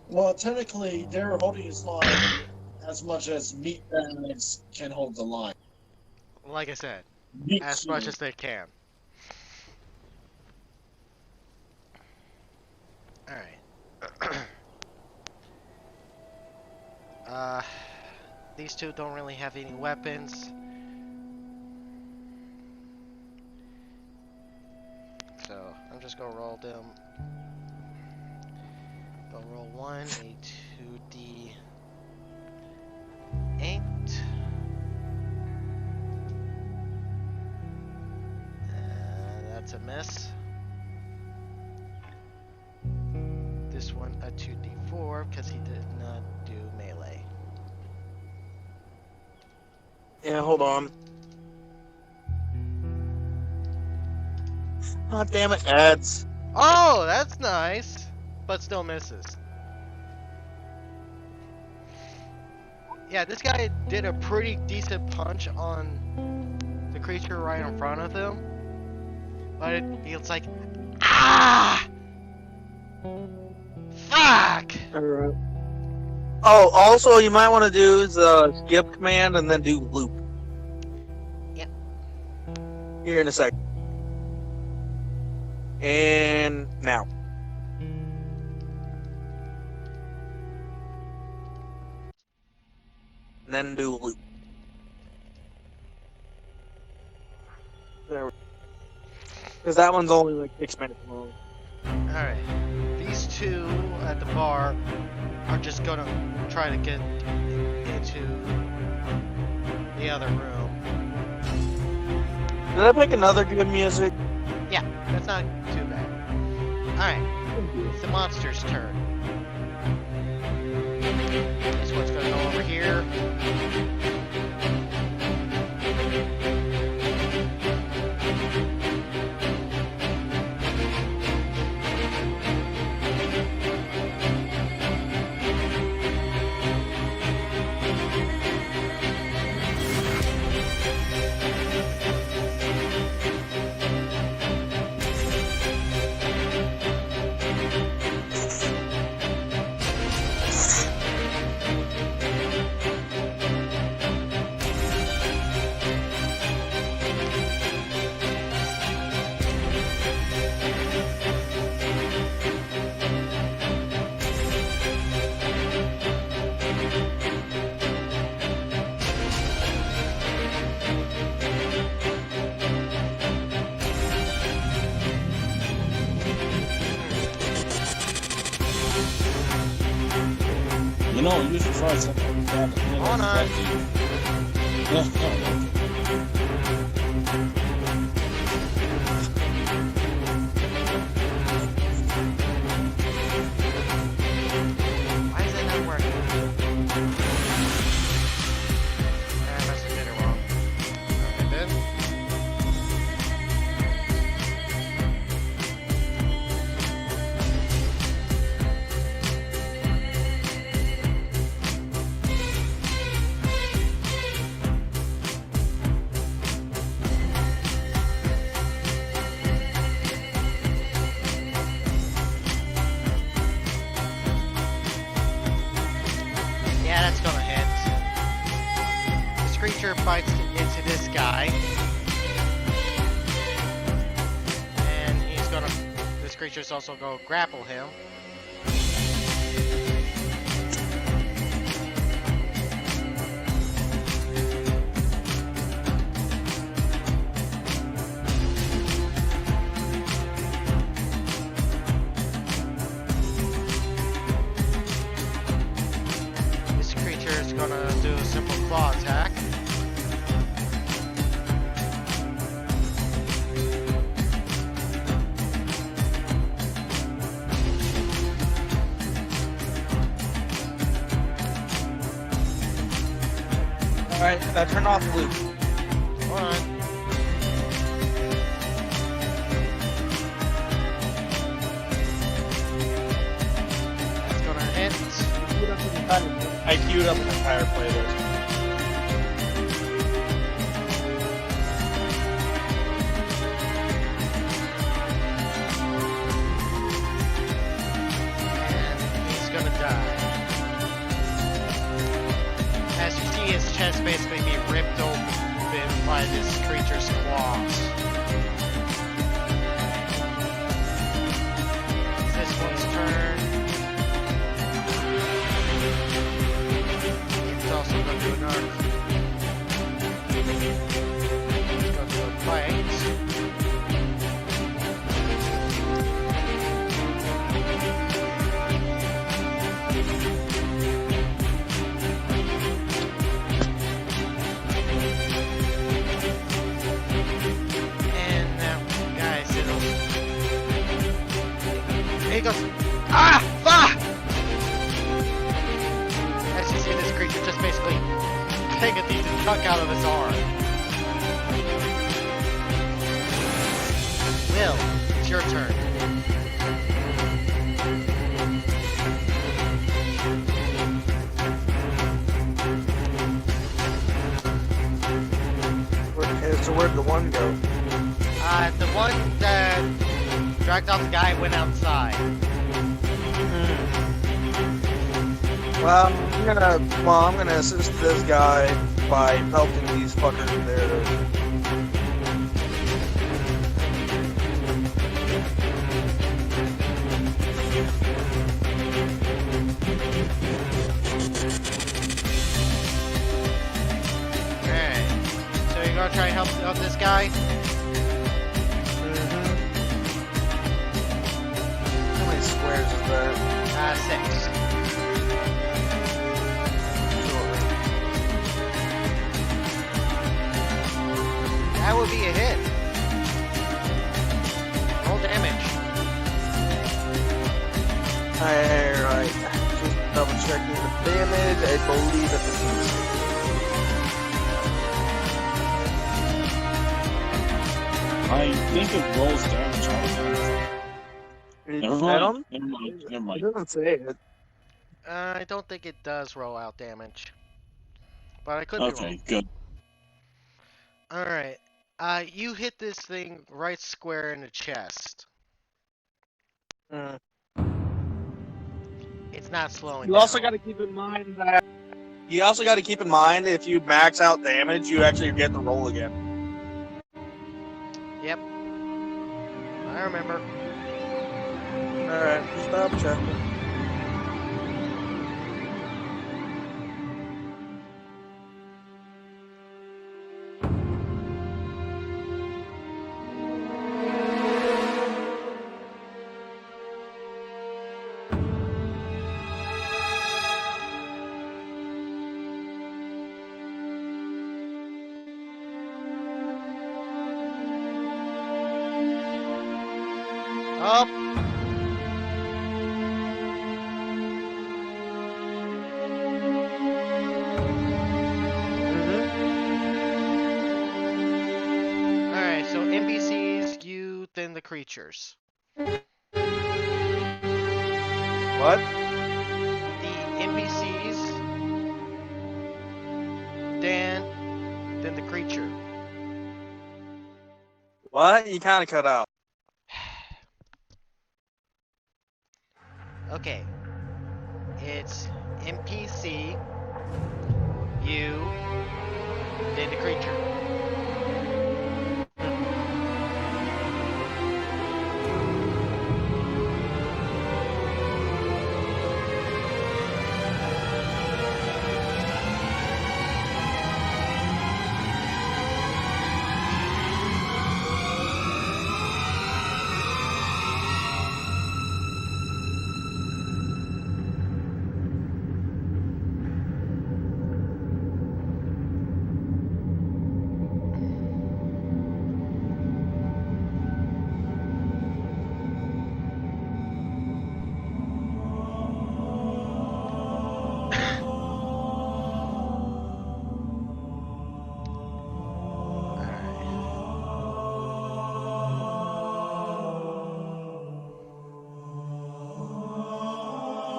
Well, technically, they're holding his line as much as meat bags can hold the line. Like I said, Meat as suit. much as they can. Alright. These two don't really have any weapons. So, I'm just gonna roll them. I'll roll 1, a 2d 8. That's a miss. This one a 2d4 because he did not do melee. Yeah, hold on. Oh, damn it, ads. Oh, that's nice, but still misses. Yeah, this guy did a pretty decent punch on the creature right in front of him, but it's like, ah, fuck. Alright. Oh, also, you might want to do the skip command and then do loop. Yep. Here in a second. And now. And then do loop. There we go. Because that one's only like 6 minutes long. Alright, these two at the bar are just gonna try to get into the other room. Did I pick another good music? Yeah, that's not too bad. Alright, it's the monster's turn. This one's gonna go over here. You know, you should try something like that. Hold on. Why is it not working? I must have did it wrong. Okay, then. creature bites into this guy. And this creature's also gonna grapple him. Gonna do a simple claw attack. Alright, turn off the loop. Hold on. That's gonna hit. I queued up an entire playlist. And he's gonna die. As you see, his chest basically be ripped open by this creature's claws. It's this one's turn. He's also gonna do another. He's gonna do a bite. He goes, ah, fuck! As you see this creature just basically take a decent chunk out of his arm. Will, it's your turn. So where'd the one go? The one that dragged off the guy went outside. Well, I'm gonna assist this guy by pelting these fuckers in there. Alright. So you're gonna try and help out this guy? How many squares is that? 6. That would be a hit. Roll damage. Alright. Just double checking the damage. I believe it's a piece. I think it rolls damage all the time. Never mind. It doesn't say it. I don't think it does roll out damage. But I could be wrong. Okay, good. Alright. You hit this thing right square in the chest. It's not slowing You down. also got to keep in mind that if you max out damage, you actually get to roll again. Yep. I remember. Alright, stop checking. Up. Alright, so NPCs, you, then the creatures. What? The NPCs, Dan, then the creature. What? You kind of cut out. Okay. It's NPC, you, than the creature.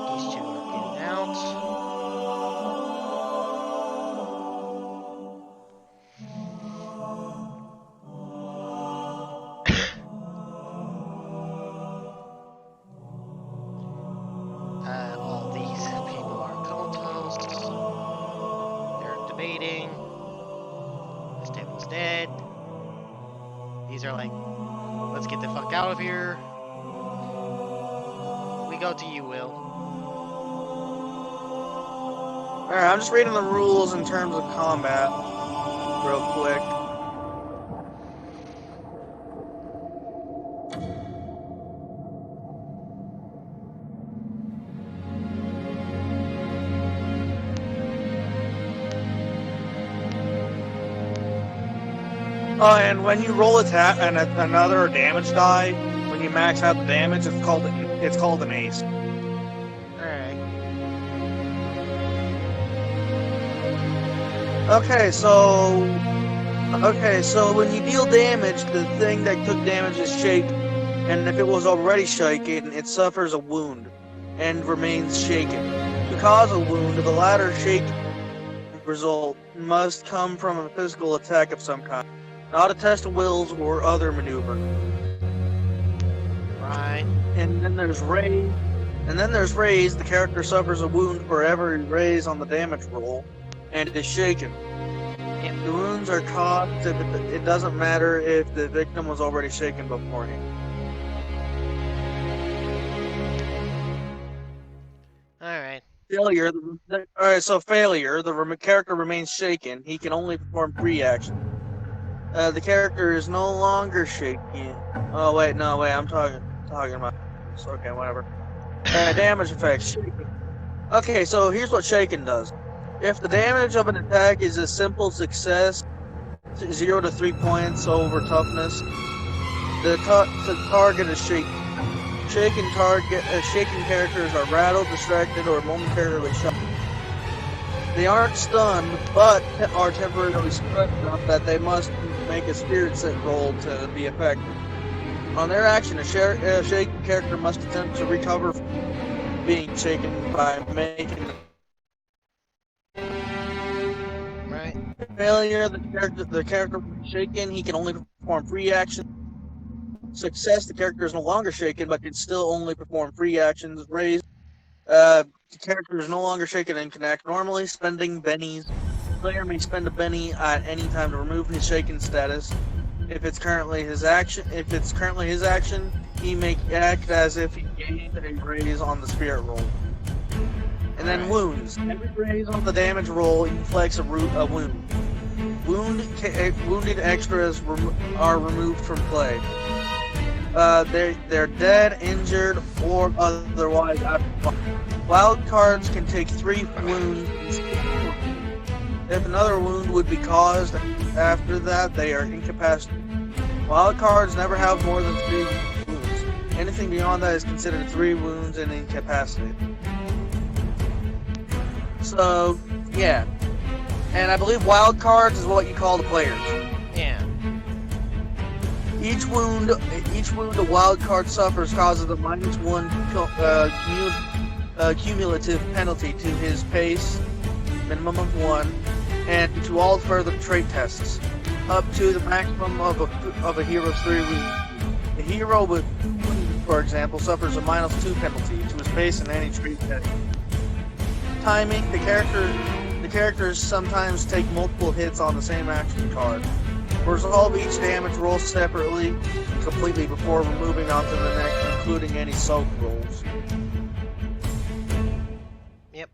These two are getting out. All these people are comatose. They're debating. This table's dead. These are like, let's get the fuck out of here. We go to you, Will. Alright, I'm just reading the rules in terms of combat real quick. Oh, and when you roll attack and another damage die, when you max out the damage, it's called an ace. Alright. Okay, so when you deal damage, the thing that took damage is shaken, and if it was already shaken, it suffers a wound and remains shaken. To cause a wound, the latter shake result must come from a physical attack of some kind, not a test of wills or other maneuver. Right. And then there's raise. The character suffers a wound for every raise on the damage roll, and is shaken. Yep. The wounds are caused if it doesn't matter if the victim was already shaken beforehand. Alright. Failure. Alright, so failure. The character remains shaken. He can only perform 3 actions. The character is no longer shaken. Oh wait, I'm talking about. Okay, whatever. Damage effects. Shaken. Okay, so here's what shaken does. If the damage of an attack is a simple success, 0 to 3 points over toughness, the target is shaken. Shaken characters are rattled, distracted, or momentarily shocked. They aren't stunned, but are temporarily stressed enough that they must make a spirit set roll to be effective. On their action, a shaken character must attempt to recover from being shaken by making Right. failure. The character shaken, he can only perform 3 actions. Success, the character is no longer shaken, but can still only perform 3 actions. Raise, the character is no longer shaken and can act normally, spending bennies. The player may spend a benny at any time to remove his shaken status. If it's currently his action, he may act as if he gained a raise on the spirit roll. And then wounds. Every raise on the damage roll inflicts a wound. Wounded extras are removed from play. They're dead, injured, or otherwise out of play. Wild cards can take 3 wounds. If another wound would be caused after that, they are incapacitated. Wild cards never have more than 3 wounds. Anything beyond that is considered 3 wounds and incapacitated. So, yeah. And I believe wild cards is what you call the players. Yeah. Each wound a wild card suffers causes a -1 cumulative penalty to his pace, minimum of 1, and to all further trait tests, up to the maximum of a hero's 3 wounds. The hero with wound, for example, suffers a -2 penalty to his pace and any trait test. Timing: the the characters sometimes take multiple hits on the same action card. Resolve each damage roll separately, completely before moving on to the next, including any soak rolls. Yep.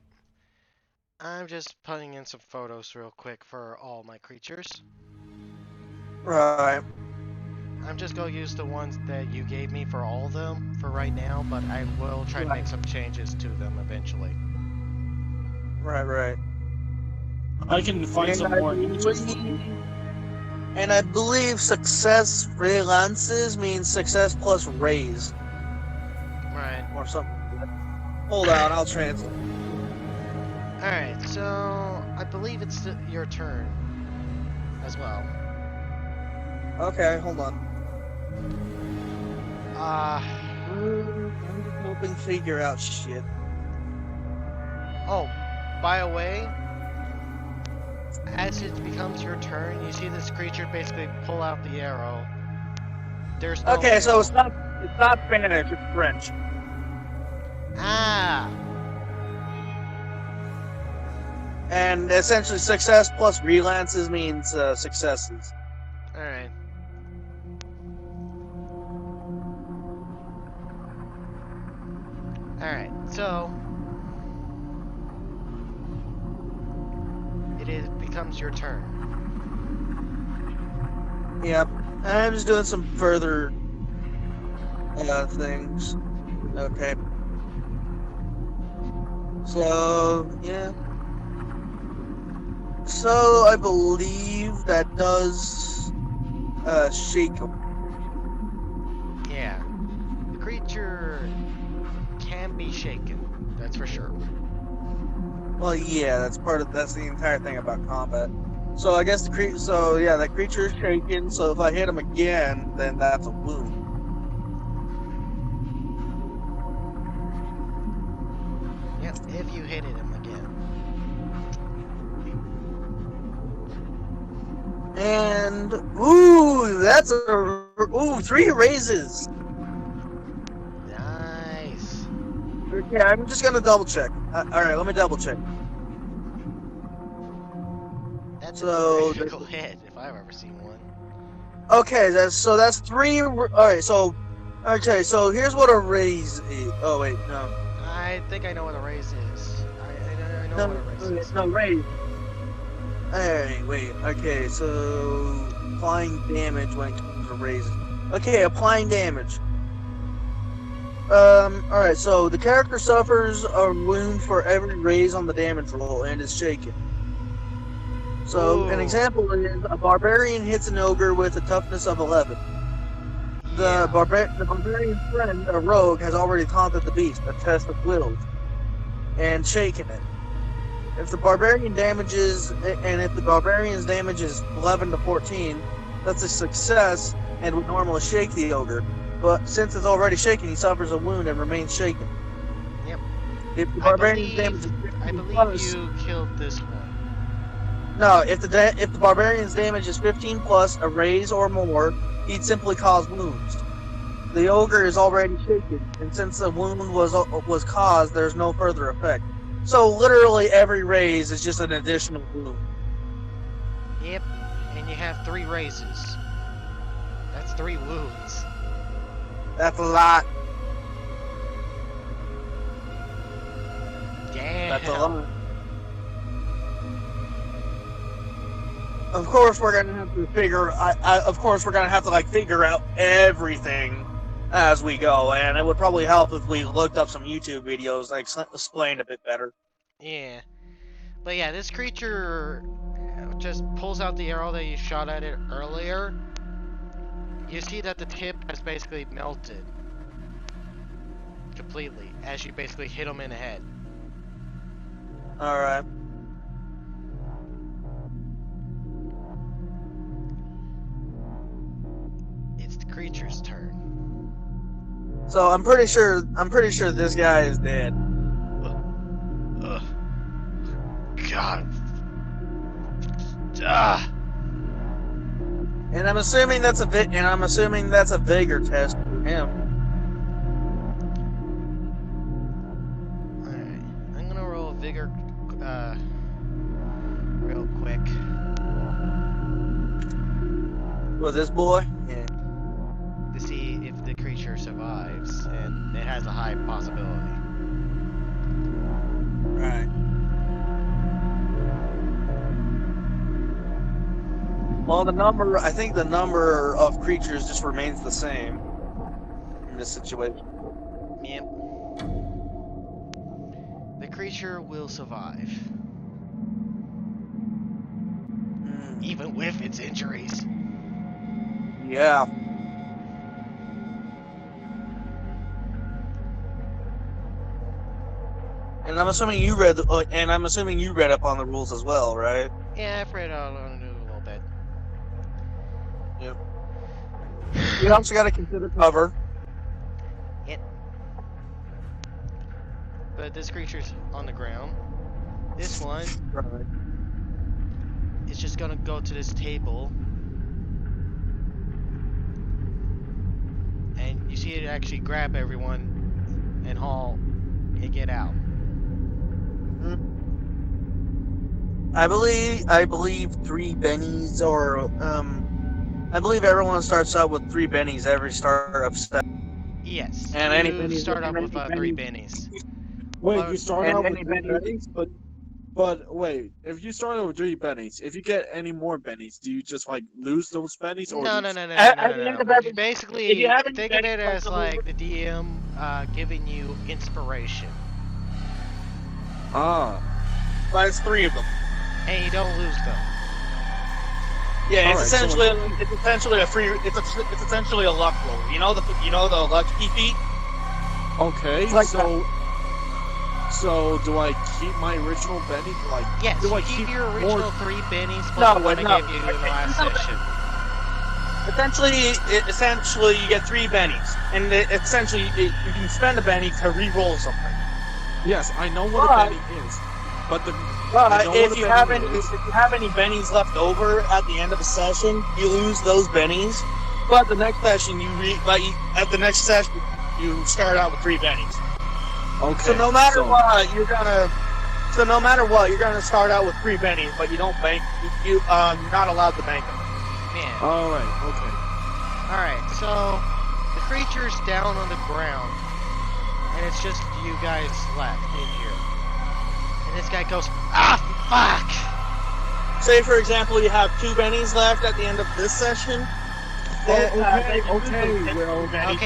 I'm just putting in some photos real quick for all my creatures. Right. I'm just going to use the ones that you gave me for all of them for right now, but I will try to make some changes to them eventually. Right. I can find some more images. And I believe success freelances means success plus raise. Right. Or something. Hold on, I'll translate. Alright, so I believe it's your turn as well. Okay, hold on. I'm just helping figure out shit. Oh, by the way, as it becomes your turn, you see this creature basically pull out the arrow. There's no Okay, so arrow. it's not Spanish, it's French. Ah! And essentially success plus relances means successes. Alright. Alright, so it becomes your turn. Yep. I'm just doing some further things. Okay. So, yeah. So, I believe that does shake him. Yeah. The creature can be shaken, that's for sure. Well, yeah, that's the entire thing about combat. So I guess that creature is shaken, so if I hit him again, then that's a wound. Yep, if you hit him again. And, 3 raises! Nice. Okay, I'm just gonna double check. Alright, let me double check. That's So, a critical hit, if I've ever seen one. Okay, that's 3. Alright, so here's what a raise is. Oh, wait, no. I think I know what a raise is. I know what a raise is. No, raise. Alright, wait. Okay, so applying damage when it comes to raises. Okay, applying damage. Alright, so the character suffers a wound for every raise on the damage roll and is shaken. So, an example is a barbarian hits an ogre with a toughness of 11. The barbarian friend, a rogue, has already taunted the beast, a test of wills, and shaken it. If the barbarian's damage is 11 to 14, that's a success and would normally shake the ogre. But since it's already shaken, he suffers a wound and remains shaken. Yep. If the barbarian's damage is 15 I believe plus, you killed this one. no, if the barbarian's damage is 15 plus, a raise or more, he'd simply cause wounds. The ogre is already shaken, and since the wound was caused, there's no further effect. So literally every raise is just an additional wound. Yep, and you have 3 raises. That's 3 wounds. That's a lot. Damn. That's a lot. Of course, we're gonna have to figure. We're gonna have to figure out everything as we go, and it would probably help if we looked up some YouTube videos explained a bit better. Yeah, but yeah, this creature just pulls out the arrow that you shot at it earlier. You see that the tip has basically melted completely as you basically hit him in the head. All right. It's the creature's turn. So I'm pretty sure this guy is dead. God. Ah. And I'm assuming that's a vigor test for him. Alright. I'm gonna roll a vigor real quick. Well, this boy? Yeah. To see if the creature survives, and it has a high possibility. Right. Well, I think the number of creatures just remains the same in this situation. Yep. The creature will survive, even with its injuries. Yeah. And I'm assuming you read, up on the rules as well, right? Yeah, I've read on it a little bit. Yep. You also got to consider cover. But this creature's on the ground. This one Right. is just gonna go to this table. And you see it actually grab everyone and haul and get out. I believe 3 bennies, or I believe everyone starts out with 3 bennies every start of step. Yes, And you any bennies, start up with 3 bennies. bennies. Wait, you start and out any with 3 bennies- bennies, but wait, if you start out with 3 bennies, if you get any more bennies, do you just like lose those bennies, or No, do no, you... no, no, At no, the no, end no. of every- if Basically, you have any think of it bennies as left like over- the DM giving you inspiration. Ah, But it's 3 of them. And you don't lose them. Yeah, it's Alright, essentially a free. It's essentially a luck roll. You know the lucky feat. okay. Like So do I keep my original Benny? Like, Yes, do you I keep keep your more? original 3 bennies plus No, the one I no. gave you in the last session. Essentially, you get 3 bennies, and you can spend a benny to re-roll something. Yes, I know what But- a Benny is, but I But know if what a you Benny is. have any bennies left over at the end of a session, you lose those bennies. But the next session, at the next session, you start out with 3 bennies. Okay. So no matter what, you're gonna start out with 3 bennies, but you don't bank. You're not allowed to bank them. Man. All right. Okay. Alright, so the creature's down on the ground, and it's just you guys left in here. And this guy goes, ah, fuck! Say, for example, you have 2 bennies left at the end of this session. Okay. Will. Okay,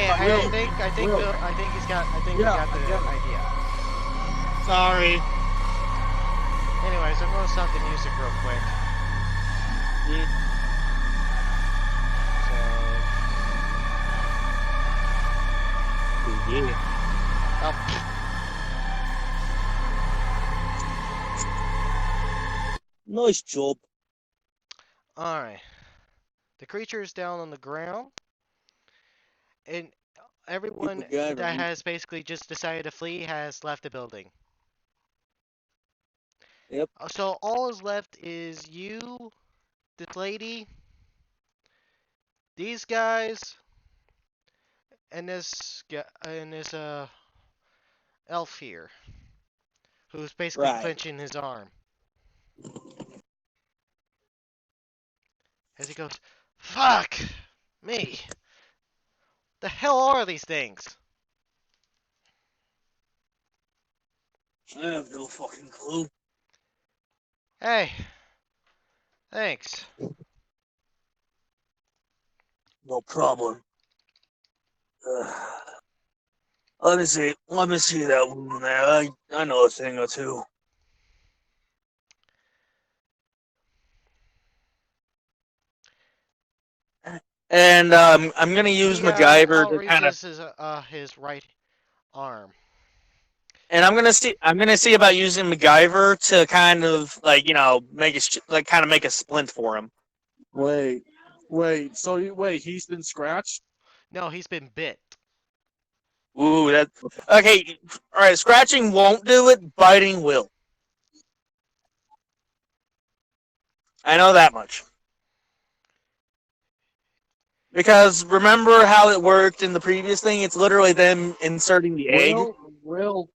I Will. think Will. he got the Yeah, idea. Sorry. Anyways, I'm gonna stop the music real quick. Yeah. Oh, Nice job. alright. The creature is down on the ground, and everyone MacGyver, that man. has basically just decided to flee has left the building. Yep. So all is left is you, this lady, these guys, and this elf here, who's basically Right. clenching his arm. As he goes, fuck me. The hell are these things? I have no fucking clue. Hey, thanks. No problem. Let me see that woman there. I know a thing or two. And I'm gonna use He, MacGyver to kind of, his right arm. and I'm gonna see about using MacGyver to kind of make a splint for him. Wait. So he's been scratched. No, he's been bit. Ooh, that okay. All right, scratching won't do it. Biting will. I know that much. Because remember how it worked in the previous thing? It's literally them inserting the egg. Will.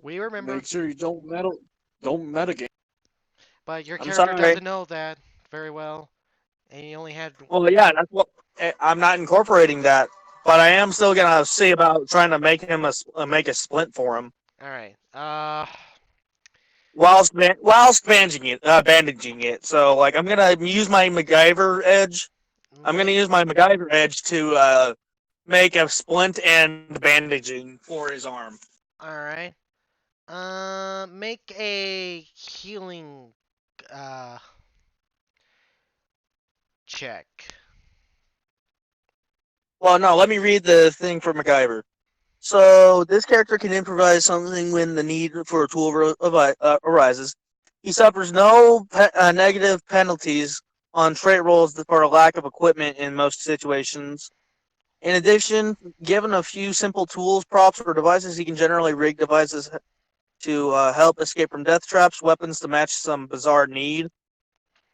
We remember. Make sure you don't metagame. But your I'm character sorry. doesn't know that very well, and you only had. Well, yeah, that's what I'm not incorporating that, but I am still gonna see about trying to make him make a splint for him All right. whilst bandaging it. So like I'm gonna use my MacGyver edge. I'm gonna Make use my MacGyver edge to make a splint and bandaging for his arm. all right. Make a healing uh check. Well, no, let me read the thing for MacGyver. So this character can improvise something when the need for a tool arises. He suffers no negative penalties on trait rolls for a lack of equipment in most situations. In addition, given a few simple tools, props, or devices, he can generally rig devices to help escape from death traps, weapons to match some bizarre need,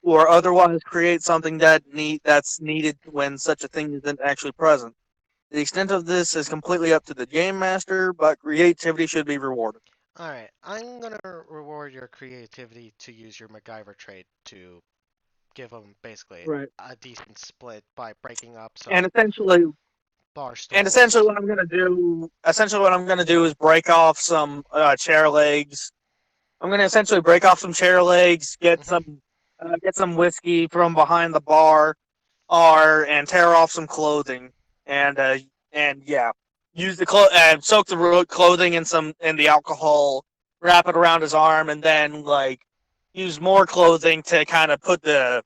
or otherwise create something that's needed when such a thing isn't actually present. The extent of this is completely up to the game master, but creativity should be rewarded. All right. I'm gonna reward your creativity to use your MacGyver trait to give him basically Right. a decent split by breaking up some And essentially, bar and stools. essentially what I'm gonna do is break off some chair legs. I'm gonna essentially break off some chair legs, get some whiskey from behind the bar, and tear off some clothing, and yeah, use and soak the clothing in the alcohol, wrap it around his arm, and then like use more clothing to kind of put the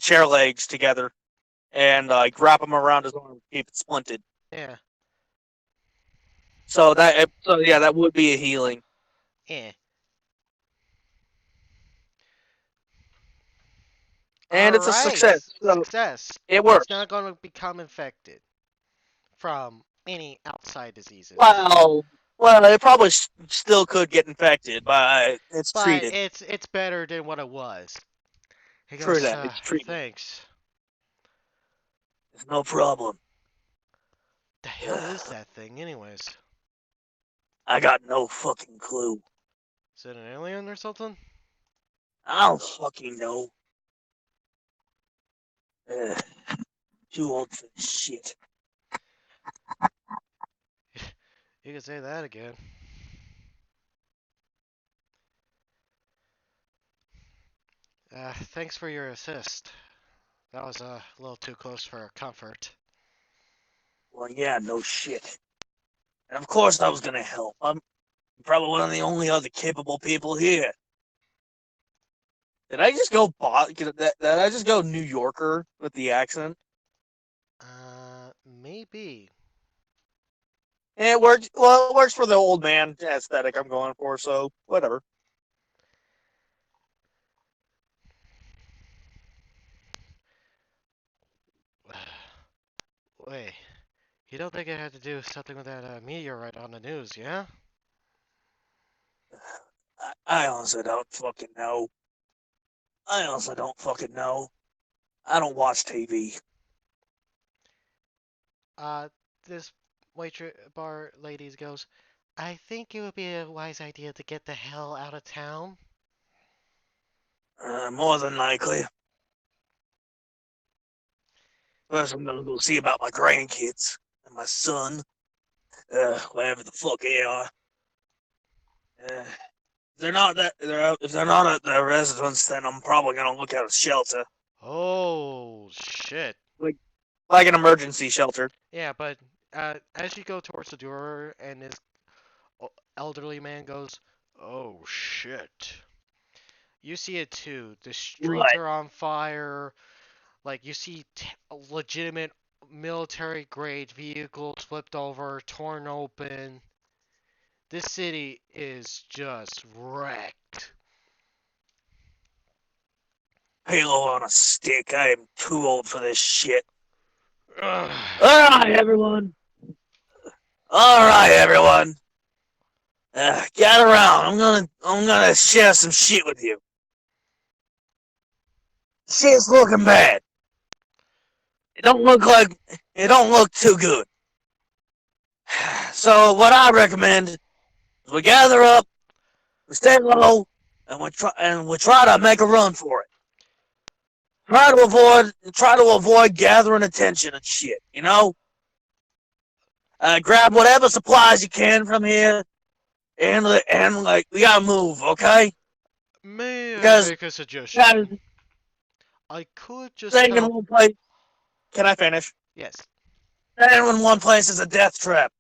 chair legs together and like wrap them around his arm, keep it splinted. Yeah. So yeah, that would be a healing, Yeah. and All it's a right. success. So Success. it It's works. not gonna become infected from any outside diseases. Well, it probably still could get infected, but it's But treated. it's better than what it was. He True goes, that it's treated. thanks. It's no problem. The hell is that thing, anyways? I got no fucking clue. Is it an alien or something? I don't fucking know. Too old for this shit. You could say that again. Thanks for your assist. That was a little too close for comfort. Well, yeah, no shit. And of course I was gonna help. I'm probably one of the only other capable people here. Did I just go did I just go New Yorker with the accent? Maybe. It worked. Well, it works for the old man aesthetic I'm going for, so whatever. Wait, you don't think it had to do something with that meteorite on the news, yeah? I honestly don't fucking know. I honestly don't fucking know. I don't watch TV. This waitress bar lady goes, I think it would be a wise idea to get the hell out of town. More than likely. First, I'm gonna go see about my grandkids and my son. Wherever the fuck they are. If they're not at their residence, then I'm probably gonna look at a shelter, Oh, shit. like an emergency shelter. Yeah, but as you go towards the door and this elderly man goes, oh, shit. You see it too. The streets What? are on fire. Like, you see legitimate military-grade vehicles flipped over, torn open. This city is just wrecked. Halo on a stick. I am too old for this shit. Ugh. All right, everyone. Gather around. I'm gonna share some shit with you. Shit's looking bad. It don't look too good. So what I recommend is we gather up, we stay low, and we try to make a run for it. Try to avoid gathering attention and shit. Grab whatever supplies you can from here, and like we gotta move, okay? May I Because make a guys, suggestion? I could just staying in tell. one place. Can I finish? Yes. Staying in one place is a death trap.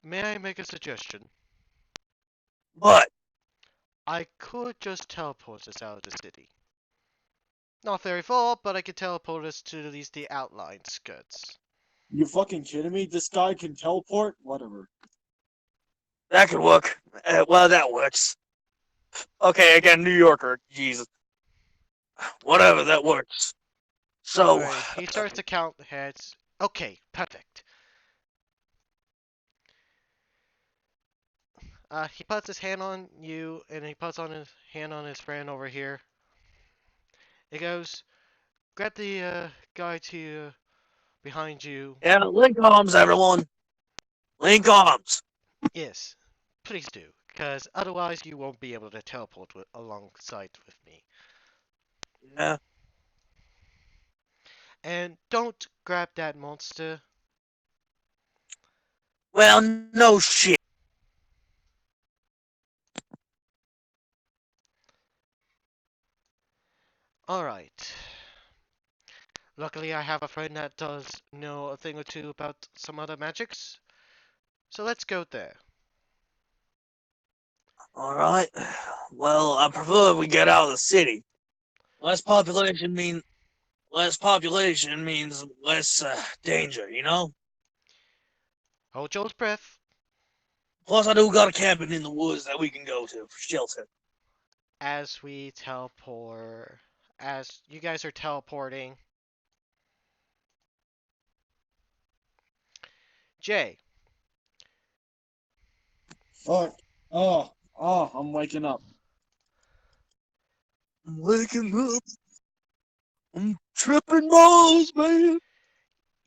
May I make a suggestion? But I could just teleport us out of the city. Not very far, but I could teleport us to at least the outlying skirts. You fucking kidding me? This guy can teleport? Whatever. that could work. Well, that works. Okay, again, New Yorker. Jesus. Whatever, that works. So, Alright, he starts to count the heads. Okay, perfect. He puts his hand on you, and he puts on his hand on his friend over here. He goes, grab the guy to behind you. yeah, link arms, everyone. Link arms. Yes, please do, because otherwise you won't be able to teleport alongside with me. Yeah. And don't grab that monster. Well, no shit. Alright. Luckily I have a friend that does know a thing or two about some other magics. So let's go there. All right. Well, I prefer we get out of the city. Less population means less danger. Hold Joel's breath Plus, I do got a cabin in the woods that we can go to for shelter. as we teleport. As you guys are teleporting. Jay, Fuck. I'm waking up. I'm waking up. I'm tripping balls, man.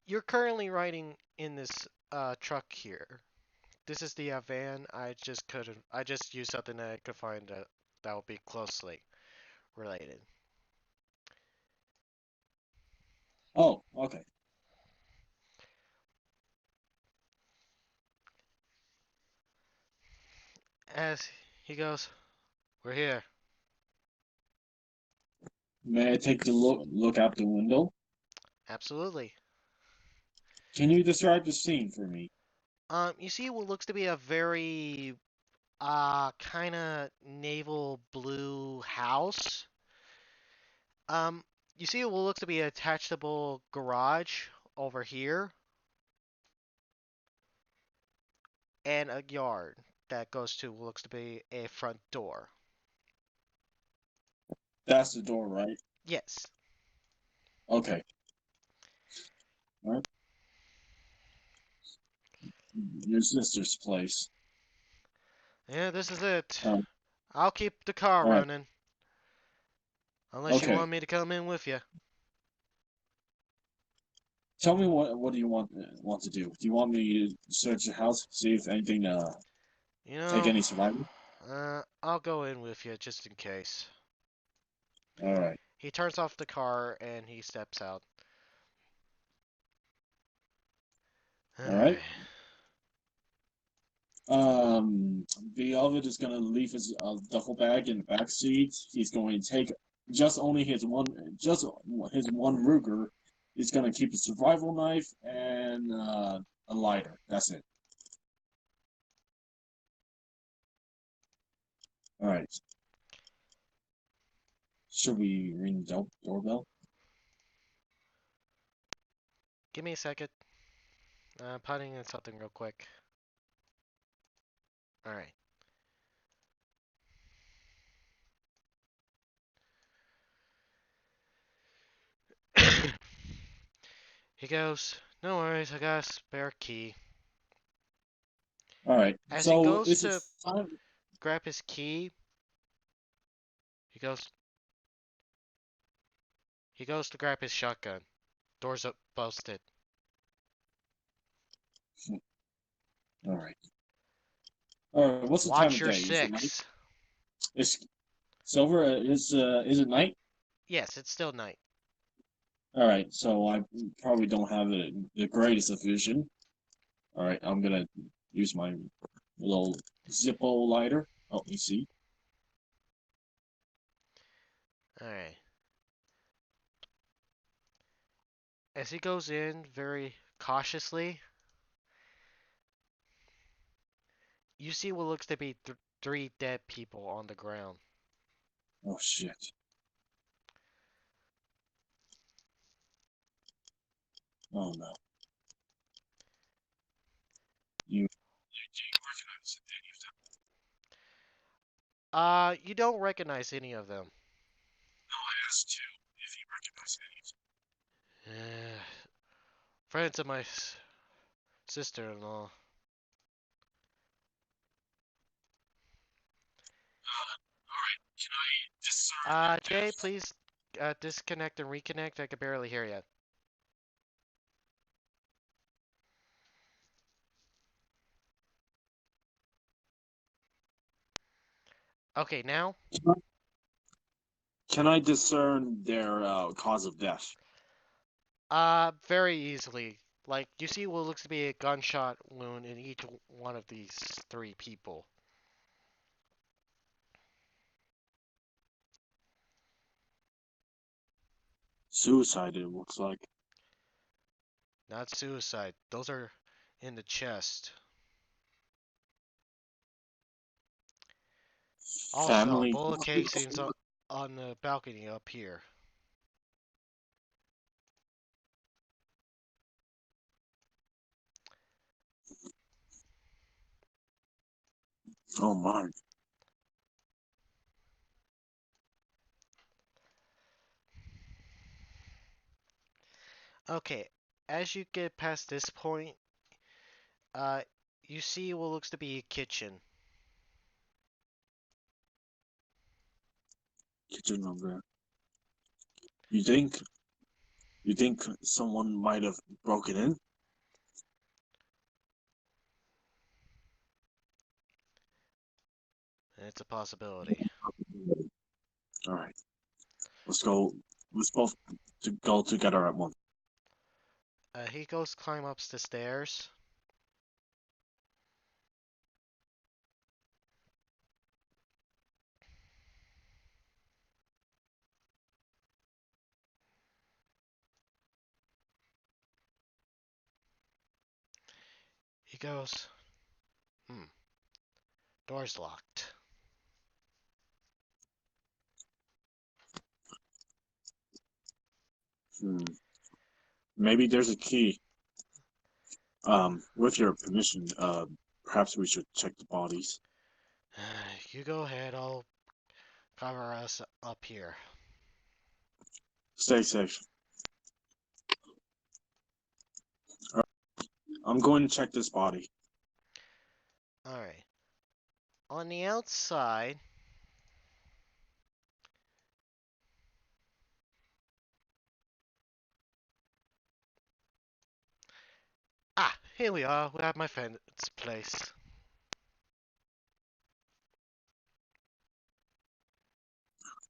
you're currently riding in this truck here. This is the van. I just used something that I could find that would be closely related. Oh, okay. As he goes, we're here. May I take the look out the window? Absolutely. Can you describe the scene for me? You see what looks to be a very kind of naval blue house. Um, you see what looks to be a attachable garage over here, and a yard that goes to what looks to be a front door. That's the door, right? Yes. Okay. All right. Your sister's place. Yeah, this is it. Um, I'll keep the car all right. running. Unless you Okay. want me to come in with you. Tell me what do you want to do? Do you want me to search the house, see if anything You take know, any survivors? I'll go in with you just in case. All right. He turns off the car and he steps out. All right. The Elvid is gonna leave his duffel bag in the back seat. He's going to take just his one Ruger. He's gonna keep a survival knife and a lighter. That's it. All right. Should we ring the doorbell? Give me a second. I'm putting in something real quick. Alright. He goes, no worries, I got a spare key. All right. As he So goes is it to time? grab his key, he goes to grab his shotgun. Doors up busted. All right. All right. What's the time Watch of your day? Is it night? six. Is Silver is it night? Yes, it's still night. All right, so I probably don't have the greatest of vision. All right, I'm gonna use my little Zippo lighter. Oh, let me see. Alright. As he goes in very cautiously, you see what looks to be three dead people on the ground. Oh shit. Oh no. You recognize any of them? You don't recognize any of them. No, I asked you if you recognize any of them. Friends of my sister-in-law. Alright, can I discern Jay, death? please disconnect and reconnect. I can barely hear you. Okay, now? Can I discern their cause of death? Very easily. Like, you see what looks to be a gunshot wound in each one of these three people. Suicide, it looks like. Not suicide. Those are in the chest. Also, Family. bullet casings on the balcony up here. Oh my. Okay, as you get past this point, uh, you see what looks to be a kitchen. Kitchen number. You think? You think someone might have broken in? It's a possibility. All right. Let's go. Let's both to go together at once. He goes climb up the stairs. He goes, door's locked. Maybe there's a key. With your permission, perhaps we should check the bodies. You go ahead, I'll cover us up here. Stay safe. I'm going to check this body. Alright. On the outside, here we are. We have my friend's place.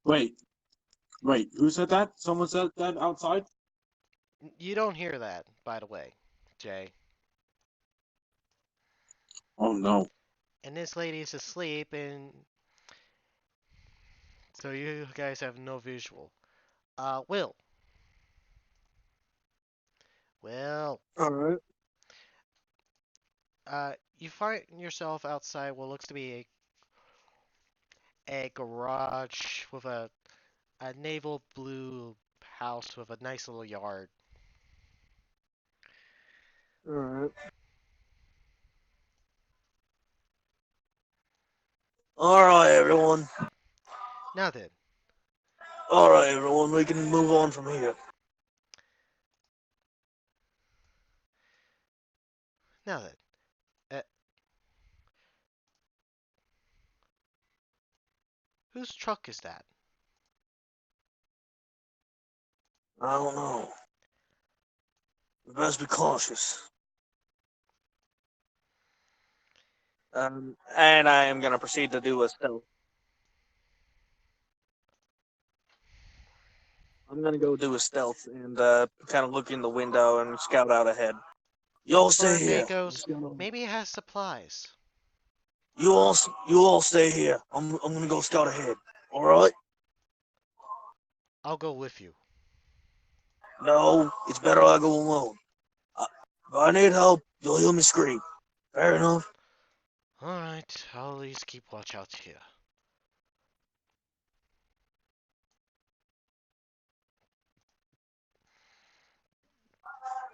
Wait, who said that? Someone said that outside? You don't hear that, by the way, Jay. Oh no. And this lady's asleep, and so you guys have no visual. Will. Will. Alright. You find yourself outside what looks to be a garage with a naval blue house with a nice little yard. Alright. Alright, everyone. Now then, Alright, everyone. We can move on from here. now then, whose truck is that? I don't know. We best be cautious. And I am gonna proceed to do a stealth. I'm gonna go do a stealth and kind of look in the window and scout out ahead. You all stay Barbie here. goes, maybe it has supplies. You all stay here. I'm gonna go scout ahead. All right? I'll go with you. No, it's better I go alone. If I need help, you'll hear me scream. Fair enough. Alright, I'll at least keep watch out here.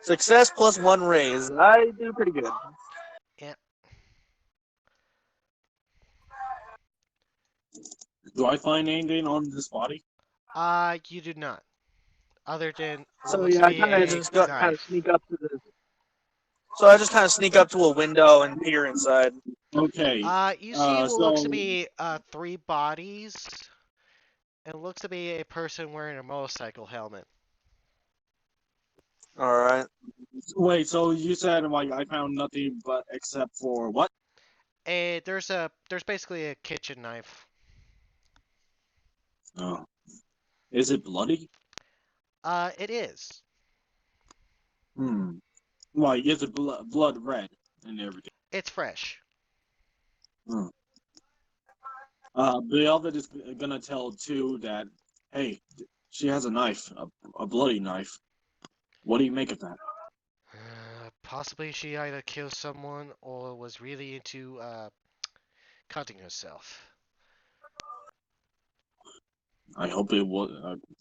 Success plus 1 raise. I do pretty good. Do I find anything on this body? You do not. Other than what So looks yeah, to I be kind of a just got kind of knife. sneak up to the. So I just kind of sneak up to a window and peer inside. Okay. You see what looks to So be 3 bodies. It looks to be a person wearing a motorcycle helmet. All right. wait. So you said like I found nothing but except for what? There's basically a kitchen knife. Oh. Is it bloody? It is. Hmm. Why is it blood red and everything? It's fresh. Hmm. Beloved is gonna tell too that, hey, she has a knife, a bloody knife. What do you make of that? Possibly she either killed someone or was really into cutting herself. I hope it was.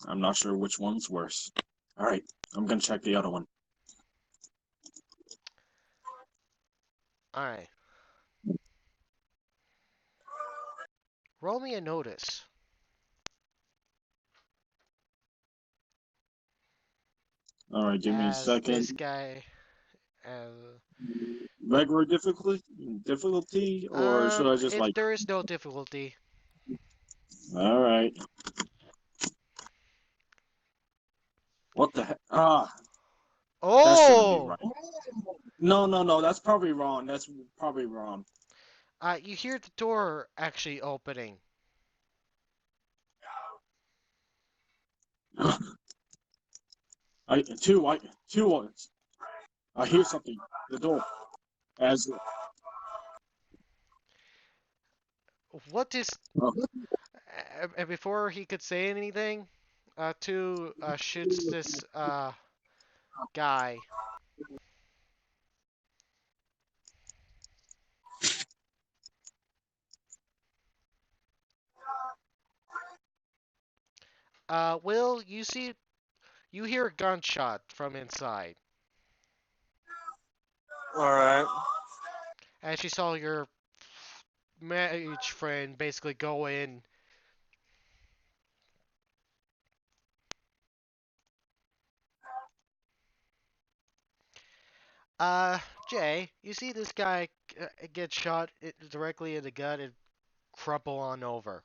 I'm not sure which one's worse. All right, I'm gonna check the other one. Alright. Roll me a notice. All right, give me a As second. this guy. Regular difficulty, or should I just like? There is no difficulty. All right. What the heck? Ah, that shouldn't be Oh! right. No, that's probably wrong. That's probably wrong. You hear the door actually opening. Two. I hear something. The door. As What is? oh, And before he could say anything, two shoots this guy. Will, you hear a gunshot from inside, All right. as you saw your mage friend basically go in. Jay, you see this guy get shot directly in the gut and crumple on over.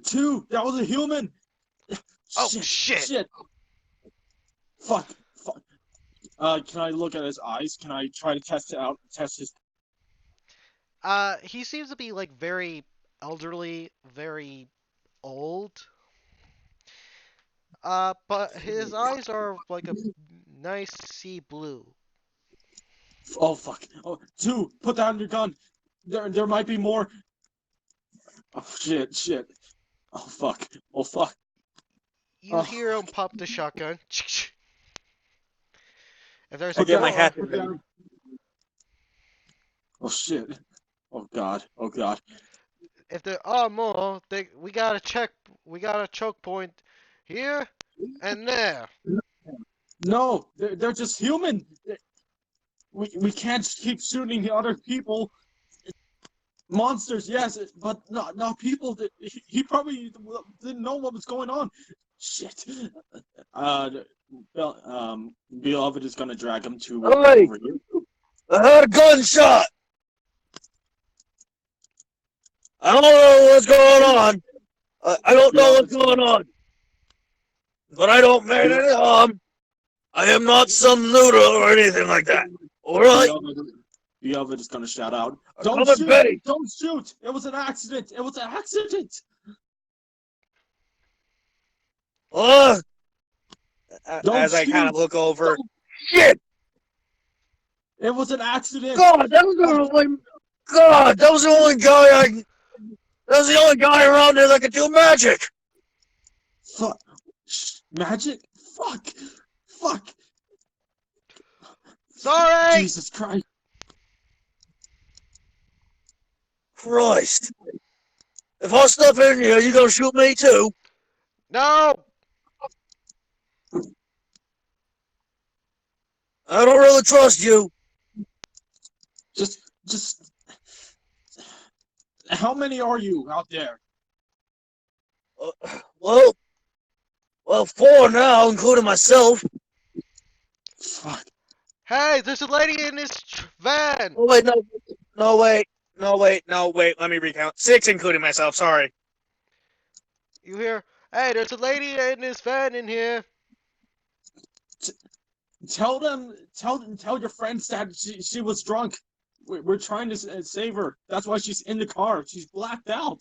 two. That was a human. Oh, shit. Fuck. Can I look at his eyes? Can I try to test his? He seems to be like very elderly, very old. But his eyes are like a nice sea blue. Oh fuck. Oh, two. Put down your gun. There might be more. Oh shit. Oh fuck. You hear him pop the shotgun. If there's I get my more, hat. Oh shit. Oh god. if there are more, we got a choke point here and there. No, they're just human. We can't keep shooting the other people. Monsters, yes, but not people. He probably didn't know what was going on. Shit. Beloved is gonna drag him to Hey! over here. I heard a gunshot. I don't know what's going on. I don't know what's going on. But I don't mean any harm. I am not some noodle or anything like that. All right? Beloved is gonna shout out, Come "Don't on, shoot! Betty. Don't shoot! It was an accident! It was an accident!" Ugh! Don't As I kind shoot! of look over. Shit! It was an accident! God, that was the only. God, that was the only guy I. That was the only guy around there that could do magic. Fuck. Magic? Fuck! Fuck! Sorry! Jesus Christ. Christ! If I step in here, you gonna shoot me too? No! I don't really trust you. Just. How many are you out there? Well, 4 now, including myself. Fuck. Hey, there's a lady in this van! Oh wait, no, wait. Let me recount. 6, including myself. Sorry. You hear? Hey, there's a lady in this van in here. Tell your friends that she was drunk. We're trying to save her. That's why she's in the car. She's blacked out.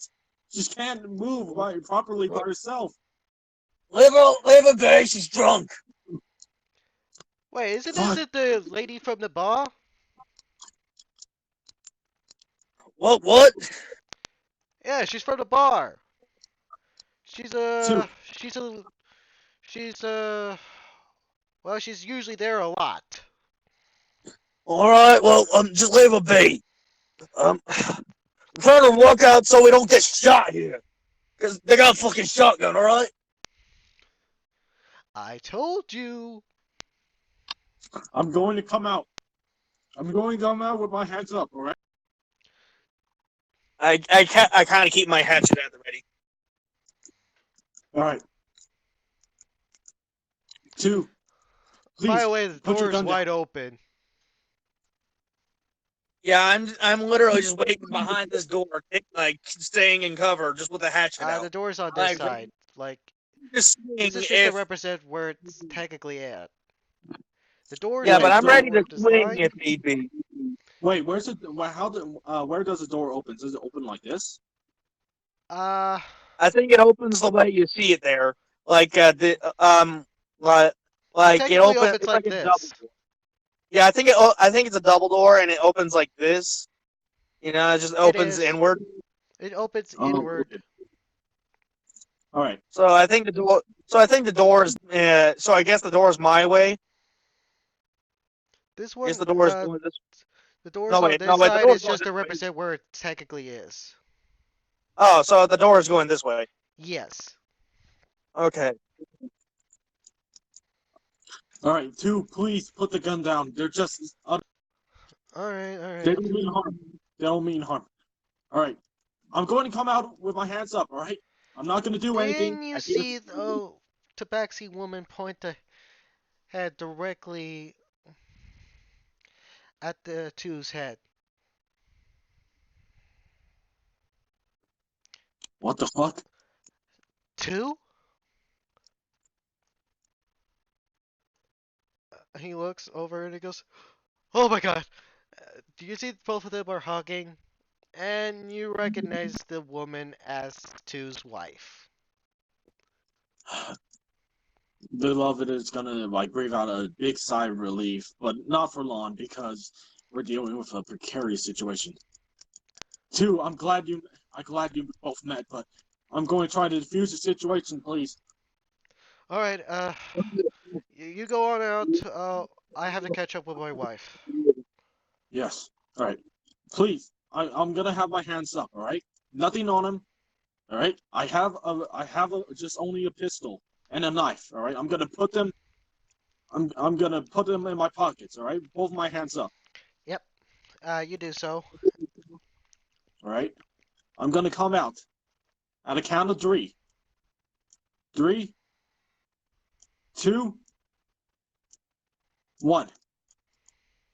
She can't move properly by herself. Leave her be. She's drunk. Wait, isn't Fuck. this the lady from the bar? What? Yeah, she's from the bar. She's Two. well, she's usually there a lot. All right. Well, just leave her be. I'm trying to walk out so we don't get shot here. Cause they got a fucking shotgun. All right. I told you. I'm going to come out. I'm going to come out with my hands up, alright? I kind of keep my hatchet at the ready. Alright. 2. Please, By the way, the put your door is gun wide open. Yeah, I'm literally just waiting behind this door, like staying in cover, just with the hatchet The out. door's on this Like, side. Like, Just seeing this is just if. to represent where it's technically at. The door Yeah, is but I'm so ready to the swing side. if need be. Wait, where's it? Where does the door open? Does it open like this? Uh, I think it opens the way you see it there, like like it technically opens. opens It's like like a this. double door. Yeah, I think it's a double door and it opens like this. You know, it just opens is. inward. It opens Oh, inward. okay. Alright. So I think the door. So I think the door is. So I guess the door is my way. This I one, guess the door is going this. the door's No, on wait, this no, wait, the side door's is going just to this way. represent where it technically is. Oh, so the door is going this way. Yes. Okay. Alright, 2, please put the gun down. They're just Alright, they alright. don't mean harm. They don't mean harm. Alright. I'm going to come out with my hands up, alright? I'm not gonna do anything. Didn't you I see the Tabaxi woman point the head directly at the two's head? What the fuck? Two? He looks over and he goes, "Oh my god! Do you see both of them are hugging?" And you recognize the woman as Two's wife. Beloved is gonna like breathe out a big sigh of relief, but not for long because we're dealing with a precarious situation. 2, I'm glad you both met, but I'm going to try to defuse the situation, please. Alright, you go on out. I have to catch up with my wife. Yes. All right. Please, I'm gonna have my hands up. All right. Nothing on him. All right. I have just only a pistol and a knife. All right. I'm gonna put them in my pockets. All right. Both my hands up. Yep. You do so. All right. I'm gonna come out at a count of 3. 3, 2, 1.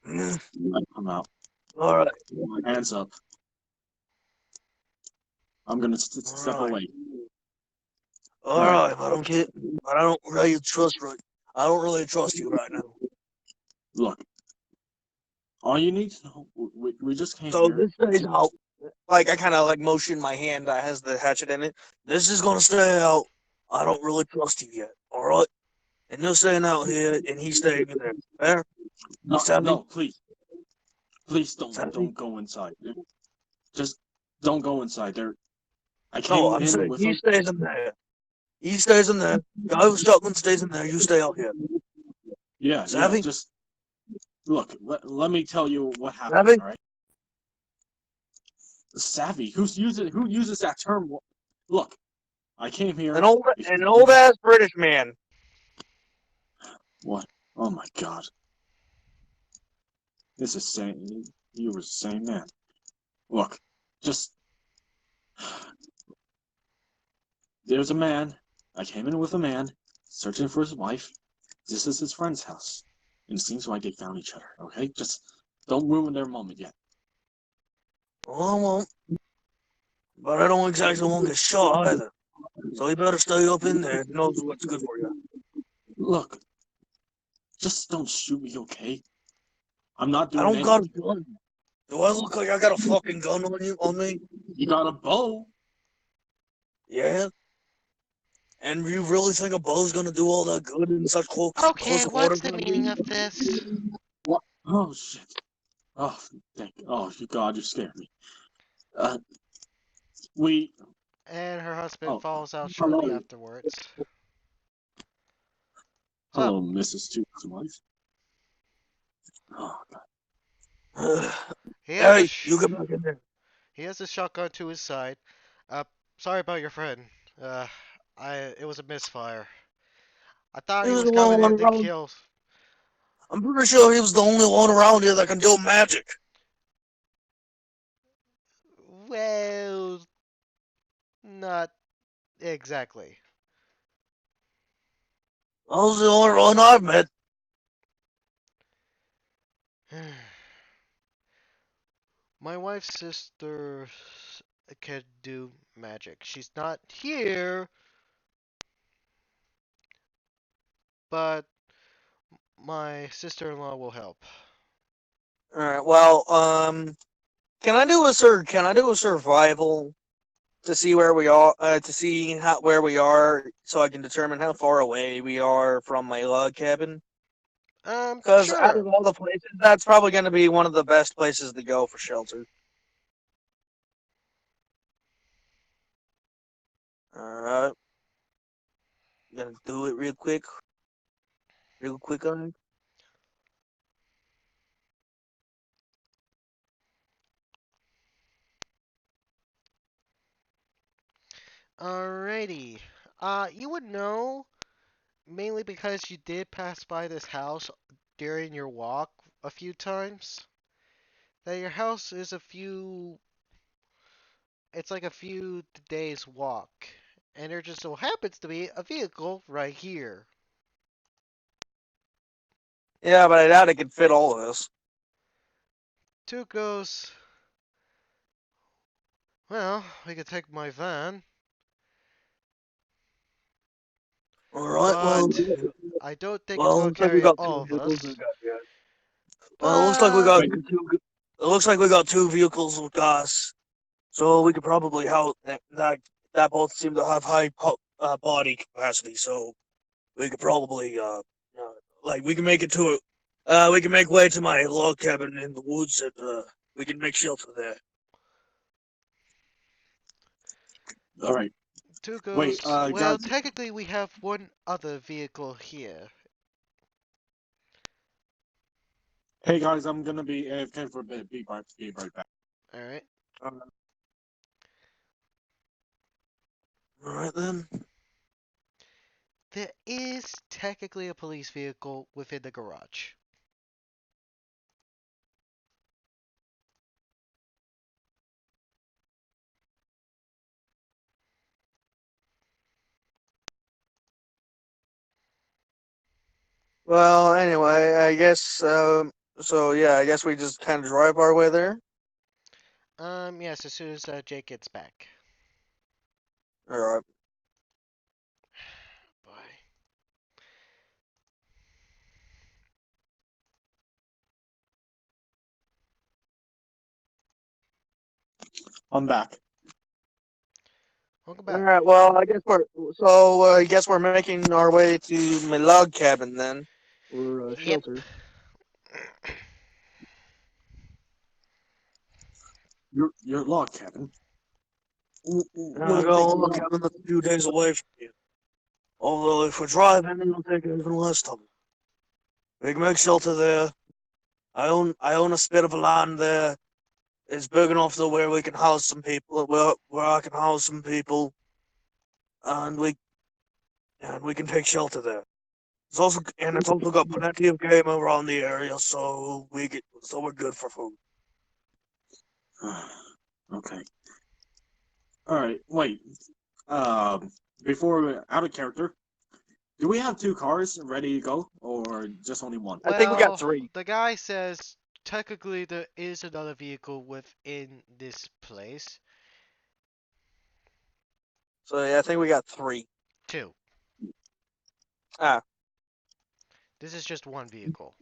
I come out. All right. My hands up. I'm gonna step Alright. away. All right. I don't really trust you right now. Look. All you need to know, we just came So here. this stays out. Like I kind of like motion my hand that has the hatchet in it. This is gonna stay out. I don't really trust you yet, alright? And you're staying out here, and he's staying in there. Fair? No, Savvy? no, please Savvy? don't go inside. Just don't go inside. I No, came I'm in saying with he him. stays in there. He stays in there. Guy with shotgun stays in there. You stay out here. Yeah, Savvy? just look. Let me tell you what happened. Savvy? All right, savvy. Who uses that term? Look, I came here. An old ass British man. What? Oh my God! This is same. You were the same man. Look, just there's a man. I came in with a man searching for his wife. This is his friend's house, and it seems like they found each other. Okay, just don't ruin their moment yet. Well, I won't. But I don't exactly want to get shot either. So you better stay up in there. He knows what's good for you. Look, just don't shoot me, okay? I'm not I doing don't got a anything. gun. Do I look like I got a fucking gun on me? You got a bow. Yeah. And you really think a bow's gonna do all that good in such Okay, close quarters? what's the meaning of this? What? Oh shit! Oh, you God, you scared me. Uh, we. And her husband Oh, falls out shortly hello, afterwards. What's up? hello, Mrs. Tube's wife. Oh He has a Hey, sh you get back in there. he has a shotgun to his side. Uh, sorry about your friend. Uh, it was a misfire. I thought He he was was the coming only one in to around. kill. I'm pretty sure he was the only one around here that can do magic. Well, not exactly. I was the only one I've met. My wife's sister can do magic. She's not here, but my sister-in-law will help. All right. Well, can I do a survival to see where we are, to see where we are, so I can determine how far away we are from my log cabin? Because out Sure. of all the places, that's probably going to be one of the best places to go for shelter. All right, gonna do it real quick on it. Alrighty. You would know, mainly because you did pass by this house during your walk a few times, that your house is it's like a few days walk. And there just so happens to be a vehicle right here. Yeah, but I doubt it could fit all of this. Two goes, well, we could take my van, All right. but I don't think it's Well, going to looks like we carry got two all of vehicles. us. Well, it looks like we But got two. It looks like we got two vehicles with gas, so we could probably how that both seem to have high body capacity. So we could probably like we can make it to it. We can make way to my log cabin in the woods, and we can make shelter there. all right. two Wait, goes, well, guys. technically we have one other vehicle here. Hey, guys. I'm gonna be AFK for a bit. Be right back. Alright. All right then. There is technically a police vehicle within the garage. Well, anyway, I guess. So yeah, I guess we just kind of drive our way there. Yes, as soon as Jake gets back. All right. Boy. I'm back. Welcome All back. right. Well, I guess we're making our way to my log cabin then, or Yep. shelter. Your log cabin. I got a log cabin that's a few days away from you. Although if we're driving, it'll take even less time. We can make shelter there. I own a spit of land there. It's big enough to where we can house some people. Where I can house some people, and we can take shelter there. It's also got plenty of game around the area, so we're good for food. Okay. All right. Wait. Before we're out of character, do we have 2 cars ready to go, or just only one? I think we got Well, 3. the guy says technically there is another vehicle within this place. So yeah, I think we got 3. 2. Ah, This is just one vehicle.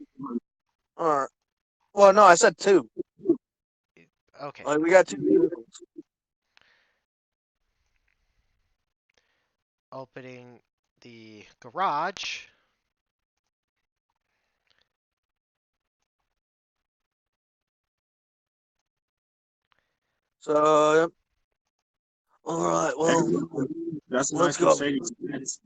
all right. Well, no, I said 2. Okay. Like we got 2 vehicles. Opening the garage. So, yep. All right. Well, That's a let's nice go. Mercedes Benz.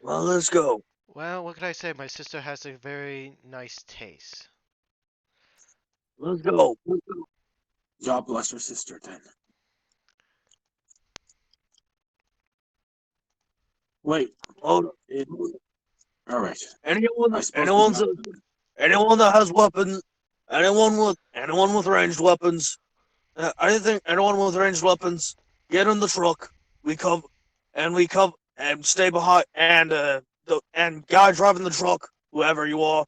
Well, let's go. Well, what can I say? My sister has a very nice taste. Let's go. God bless your sister, then. Wait. Oh, All right. anyone, I suppose anyone that has weapons, anyone with ranged weapons, anyone with ranged weapons, get in the truck. We cover, and stay behind, and guy driving the truck, whoever you are,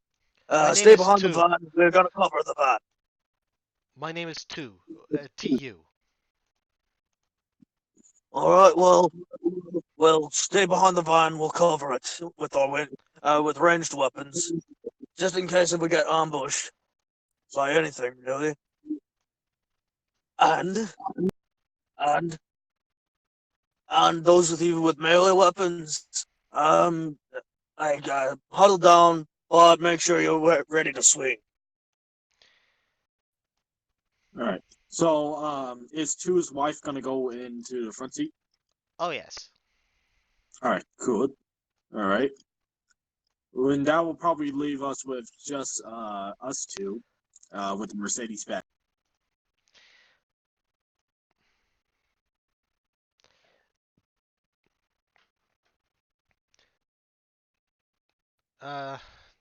My name stay is behind the Tu. van. We're gonna cover the van. My name is Tu. T-U. All right. Well, stay behind the van. We'll cover it with ranged weapons, just in case if we get ambushed by anything, really. And and and those of you with melee weapons, um, huddle down, but make sure you're ready to swing. All right. So, is Two's wife gonna go into the front seat? Oh, yes. All right. Good. All right. And that will probably leave us with just us 2, with the Mercedes Benz.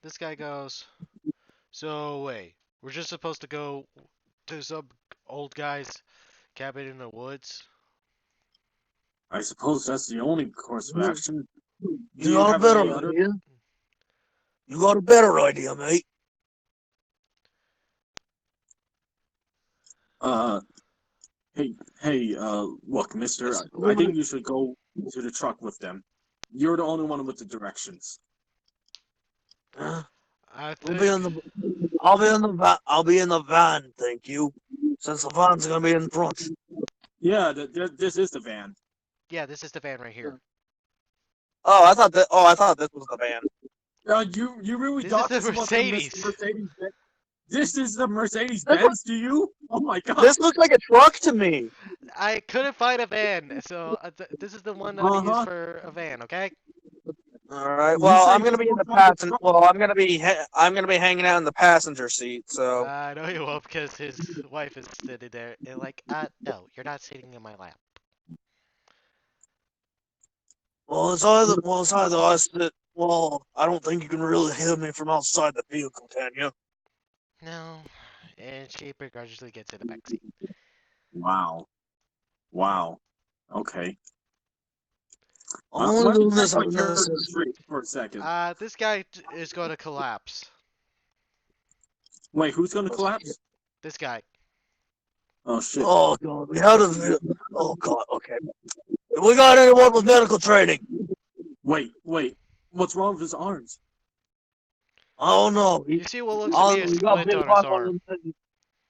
This guy goes, so wait, we're just supposed to go to some old guy's cabin in the woods? I suppose that's the only course of action. Do You you got a have any better other? idea? You got a better idea, mate? Look, mister, I think you should go to the truck with them. You're the only one with the directions. Huh? I I'll think... be in the van. I'll be in the van, thank you. Since the van's gonna be in front. Yeah, this is the van. Yeah, this is the van right here. I thought this was the van. You really This thought is the this was the Mercedes. Mercedes Benz? This is the Mercedes Benz to you? Oh my god! This looks like a truck to me. I couldn't find a van, so this is the one that I use Uh-huh. for a van, okay? All right. You Well, say I'm gonna this be in the looks like a passenger. truck. Well, I'm gonna be hanging out in the passenger seat. So, I know you won't because his wife is sitting there and like, no, you're not sitting in my lap. it's either us that. Well, I don't think you can really hear me from outside the vehicle, can you? No, and she begrudgingly gets in the back seat. Wow. Wow. Okay. I'm only Let me doing this check my on character this. streak for a second. This guy is going to collapse. Wait, who's gonna collapse? This guy. Oh shit. Oh god, we had a. Oh god, okay. Have we got anyone with medical training? Wait. What's wrong with his arms? Oh no. You see what looks to be a He got splint bit on by his one of arm. them things.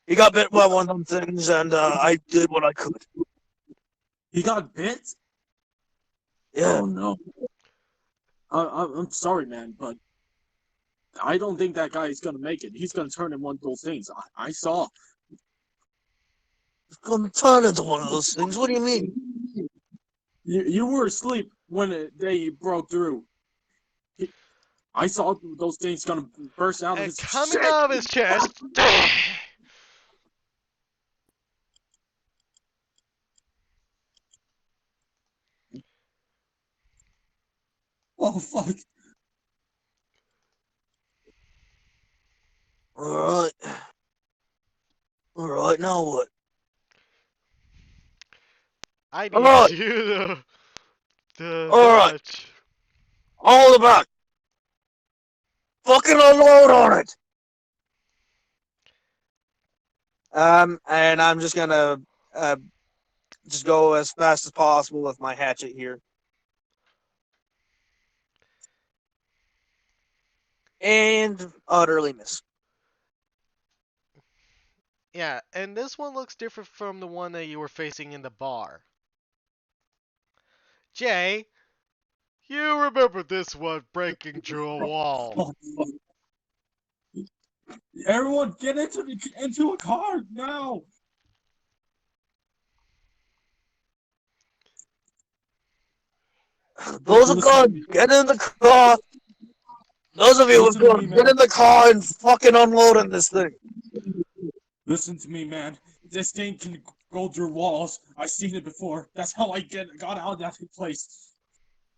He got bit by one of them things, and I did what I could. He got bit? Yeah. Oh no. I'm sorry, man, but I don't think that guy is gonna make it. He's gonna turn in one of those things. I saw. It's gonna turn into one of those things. What do you mean? You were asleep when they broke through. I saw those things gonna burst out of And his coming shit. out of his chest. Oh fuck. Alright. Alright, now what? I need Alright. you to Alright. touch. All the back. Fucking unload on it. And I'm just gonna just go as fast as possible with my hatchet here. And utterly miss. Yeah, and this one looks different from the one that you were facing in the bar. Jay, you remember this one breaking through a wall. Oh, fuck. Everyone, get into a car now! Those are guns. Get in the car. Those of you with Listen to me, guns, get man. in the car and fucking unload on this thing. Listen to me, man. This thing can go through walls. I've seen it before. That's how I got out of that place.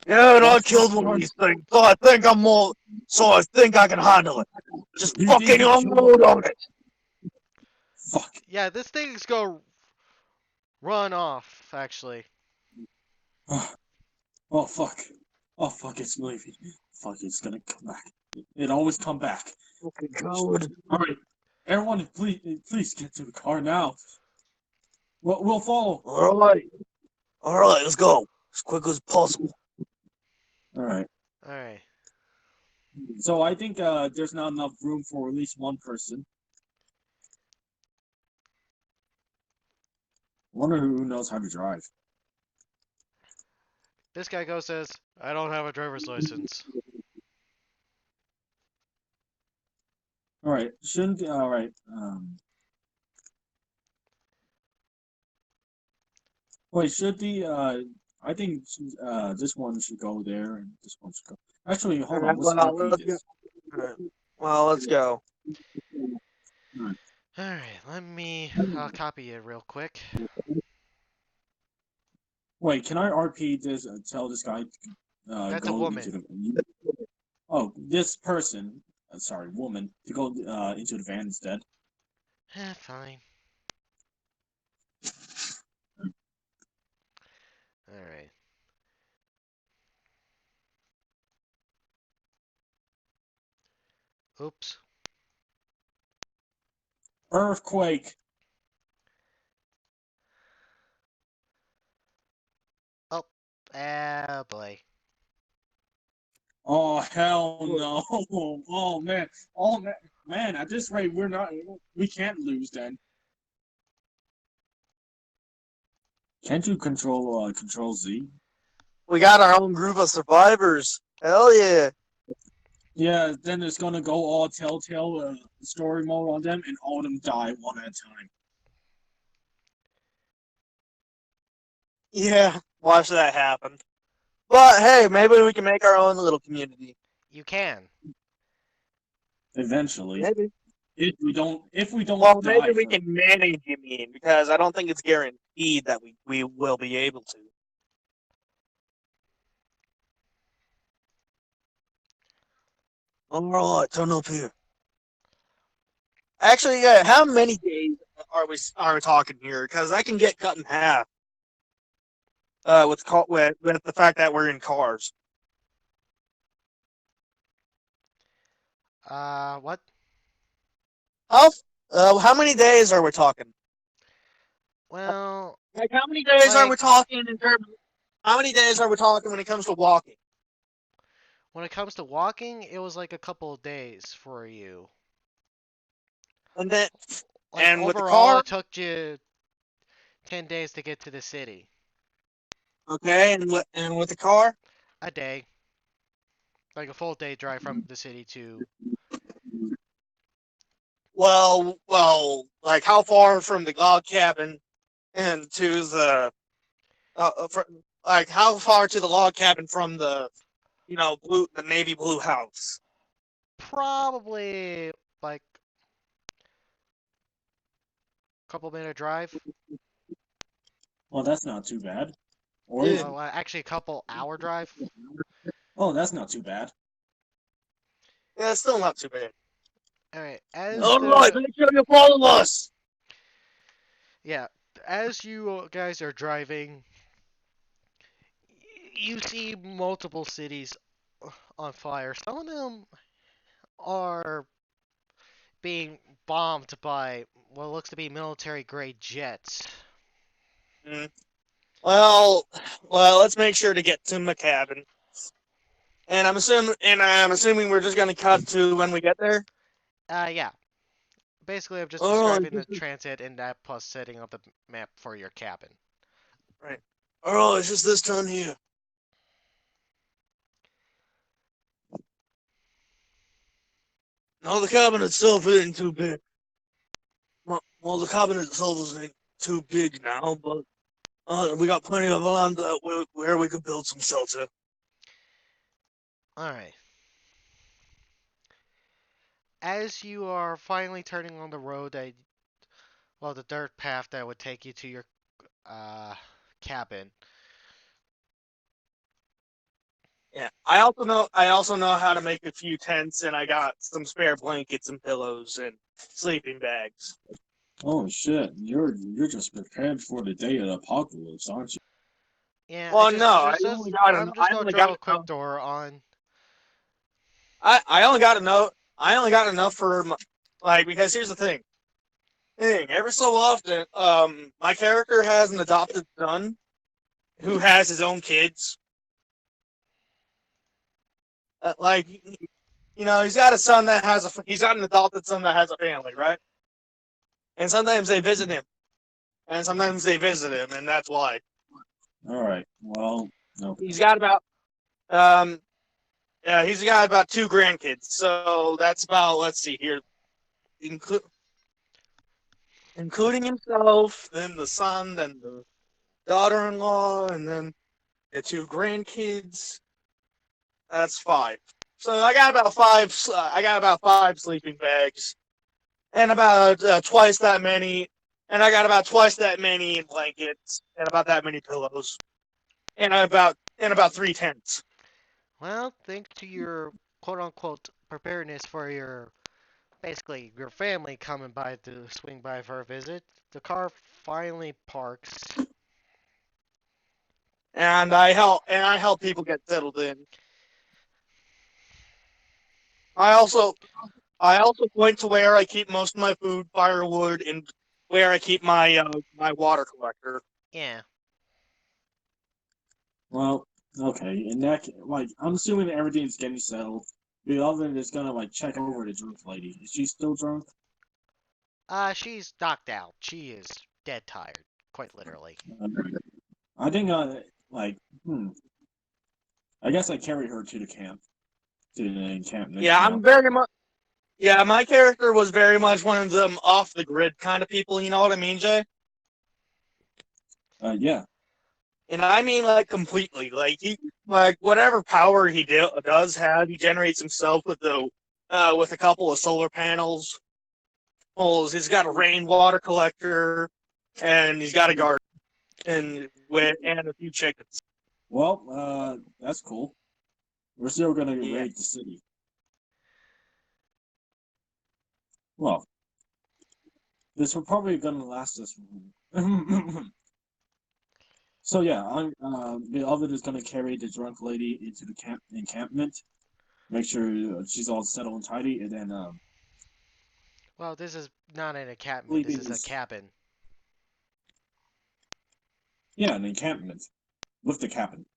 Yeah, and I Watch killed my one of words. these things, so I think I'm more. So I think I can handle it. Just You think fucking you unload on it. Fuck. Yeah, this thing's gonna run off, actually. Oh fuck. Oh fuck, it's leaving. Fuck, it's gonna come back. It always come back. Fucking coward. Alright. Everyone, please get to the car now. We'll follow. Alright. Alright, let's go. As quick as possible. Alright. Alright. So I think there's not enough room for at least one person. I wonder who knows how to drive. This guy goes says, I don't have a driver's license. Alright, shouldn't alright. Wait, should the I think this one should go there and this one should go. Actually, hold on, Alright, let's well, repeat let's go. this. Alright. Well, let's go. Alright. Alright, I'll copy it real quick. Wait, can I RP this tell this guy That's a go woman. into the Oh, this person, sorry, woman, to go into the van instead. Fine. Alright. Oops. Earthquake. Oh. Ah, boy. Oh hell no! Oh man! Oh man! At this rate, we can't lose then. Can't you control Z? We got our own group of survivors. Hell yeah. Yeah, then it's gonna go all Telltale story mode on them, and all of them die one at a time. Yeah, watch that happen. But hey, maybe we can make our own little community. You can. Eventually, Maybe. if we don't Well, die maybe we for- can manage, you mean, because I don't think it's guaranteed that we will be able to. Alright, turn up here. Actually, yeah, how many days are we talking here? Because I can get cut in half. With the fact that we're in cars. What? How many days are we talking? Well, Like, how many days are Like- we talking in terms? How many days are we talking when it comes to walking? when it comes to walking, it was like a couple of days for you. And then, Like and with the overall, car, it took you 10 days to get to the city. Okay, and with the car? A day. Like a full day drive from the city to. Like how far from the log cabin and to the like how far to the log cabin from the the navy blue house? Probably like a couple-minute drive. Well, that's not too bad. Or Yeah. Well, actually, a couple-hour drive. oh, that's not too bad. Yeah, it's still not too bad. Alright, as All right, the. make sure you follow us. Yeah, as you guys are driving, you see multiple cities on fire. Some of them are being bombed by what looks to be military-grade jets. Mm. Well, let's make sure to get to my cabin. And I'm assuming we're just gonna cut to when we get there. Yeah. Basically, I'm just All right, describing the transit and that plus setting up the map for your cabin. right. All right, it's just this ton here. No, the cabin itself isn't too big. Well, the cabin itself isn't too big now, but we got plenty of land where we could build some shelter. Alright. As you are finally turning on the road the dirt path that would take you to your cabin. Yeah, I also know how to make a few tents, and I got some spare blankets and pillows and sleeping bags. Oh shit, you're just prepared for the day of the apocalypse, aren't you? Yeah, Well, no, I'm just I gonna only draw got a quick enough. door on. I only got enough. I only got enough for because here's the thing. Every so often, my character has an adopted son who has his own kids. Like, he's got a son that he's got an adopted son that has a family, right? And sometimes they visit him, and sometimes they visit him, and that's why All right. Well, no. he's got about um, yeah, he's got about 2 grandkids. So that's about, let's see here, inclu- including himself, then the son, then the daughter-in-law, and then the 2 grandkids. That's 5. So I got about 5. I got about 5 sleeping bags, and about twice that many. And I got about twice that many blankets, and about that many pillows, and about 3 tents. Well, thanks to your quote unquote preparedness for basically your family coming by to swing by for a visit, the car finally parks. And I help people get settled in. I also I also point to where I keep most of my food, firewood, and where I keep my water collector. Yeah. Well, okay. In that, I'm assuming that everything's getting settled. The other is gonna check over the drunk lady. Is she still drunk? She's knocked out. She is dead tired, quite literally. I think like hmm. I guess I carry her to the camp, to the encampment. Yeah, I'm very much. Yeah, my character was very much one of them off the grid kind of people. You know what I mean, Jay? Yeah. And I mean like completely. Like whatever power he does have, he generates himself with a couple of solar panels. Well, he's got a rainwater collector, and he's got a garden, and a few chickens. Well, that's cool. We're still gonna Yeah. raid the city. Well, this will probably gonna last us. So yeah, the other is gonna carry the drunk lady into the encampment. Make sure she's all settled and tidy, and then Well, this is not an encampment. This sleeping is a is cabin. yeah, an encampment with the cabin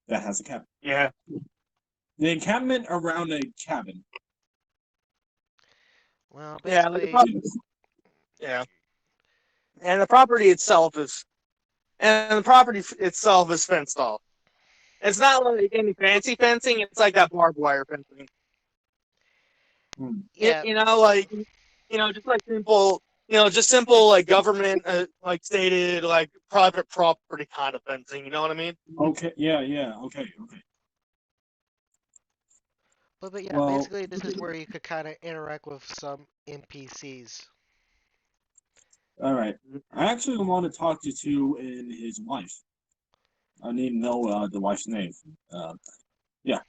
that has a cabin. Yeah. The encampment around a cabin. Well, Yeah. basically, Yeah. And the property itself is and the property itself is fenced off. It's not like any fancy fencing. It's like that barbed wire fencing. Yeah, Just like simple, just simple like government, like stated, like private property kind of fencing. You know what I mean? Okay. Yeah. Okay. but yeah, Well, basically this is where you could kind of interact with some NPCs. all right. I actually want to talk to two and his wife. I need to know the wife's name. Uh, yeah.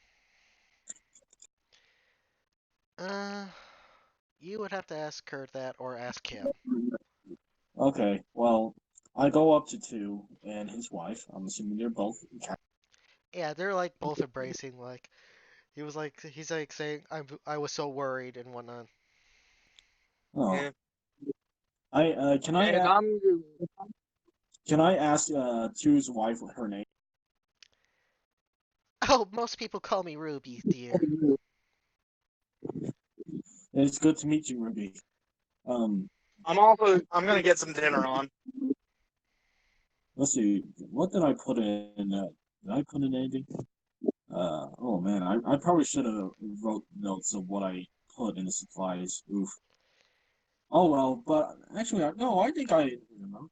Uh, you would have to ask her that or ask him. Okay. Well, I go up to two and his wife. I'm assuming they're both. Yeah, they're like both embracing. Like he's like saying, I was so worried and whatnot. Oh, Yeah. I And can I ask two's wife what her name? Oh, most people call me Ruby, dear. It's good to meet you, Ruby. Um, I'm gonna get some dinner on. let's see. What did I put in? Did I put in anything? Oh man, I probably should have wrote notes of what I put in the supplies. Oof. Oh well, but actually, no, I think I remember.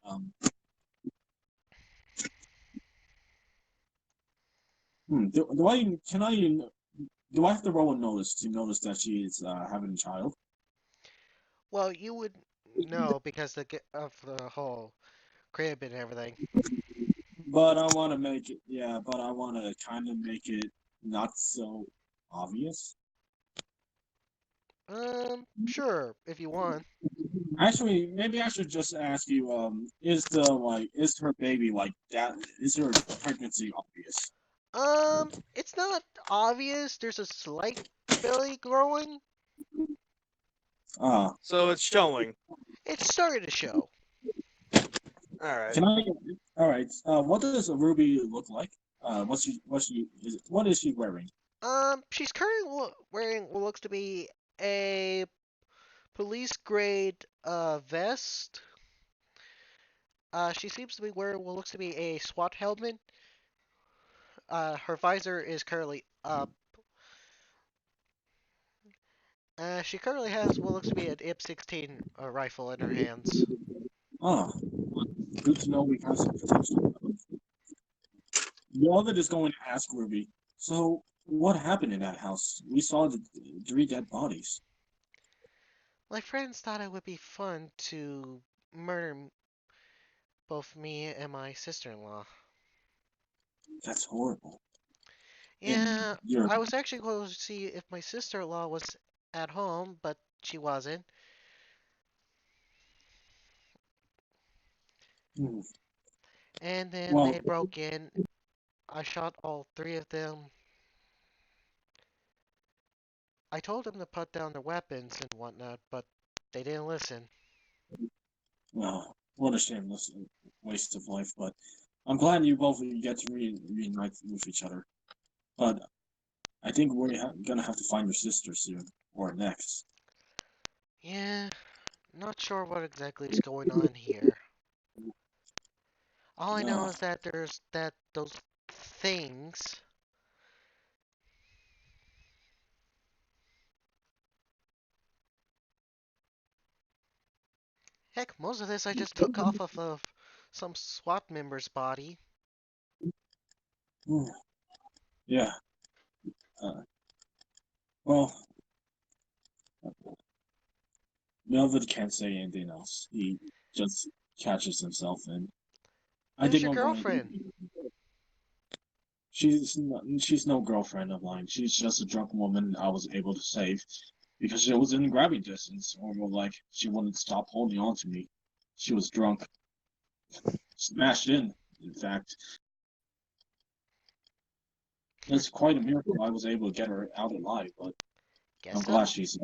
Do I can I do I have to roll a notice to notice that she is having a child? Well, you would know because of the whole crib and everything. But I want to make it, yeah, but I want to kind of make it not so obvious. Sure, if you want. Actually, maybe I should just ask you, is her baby like that? Is her pregnancy obvious? It's not obvious. There's a slight belly growing. Uh, So it's showing. It's starting to show. All right. can I, all right, what does a ruby look like? What is she wearing? She's currently wearing what looks to be a police grade vest. She seems to be wearing what looks to be a SWAT helmet. Her visor is currently up. She currently has what looks to be an IP-16 rifle in her hands. Ah, good to know we have some potential. Walden is going to ask Ruby, so what happened in that house? We saw the three dead bodies. My friends thought it would be fun to murder both me and my sister-in-law. That's horrible. And Yeah, you're I was actually going to see if my sister-in-law was at home, but she wasn't. hmm, And then well, they broke in. I shot all three of them. I told them to put down their weapons and whatnot, but they didn't listen. well, what a shameless waste of life. But I'm glad you both get to reunite with each other. But I think we're gonna have to find your sister soon, or next. Yeah, not sure what exactly is going on here. All I know Uh, is that there's those things. Heck, most of this I just took off of some SWAT member's body. yeah. Uh, well, Melvin can't say anything else. He just catches himself in. I Where's think your I'm going girlfriend? to. She's no girlfriend of mine. She's just a drunk woman I was able to save because she was in grabbing distance, or more like she wouldn't stop holding on to me. She was drunk, smashed in fact. It's quite a miracle I was able to get her out alive, but Guess I'm glad so. she's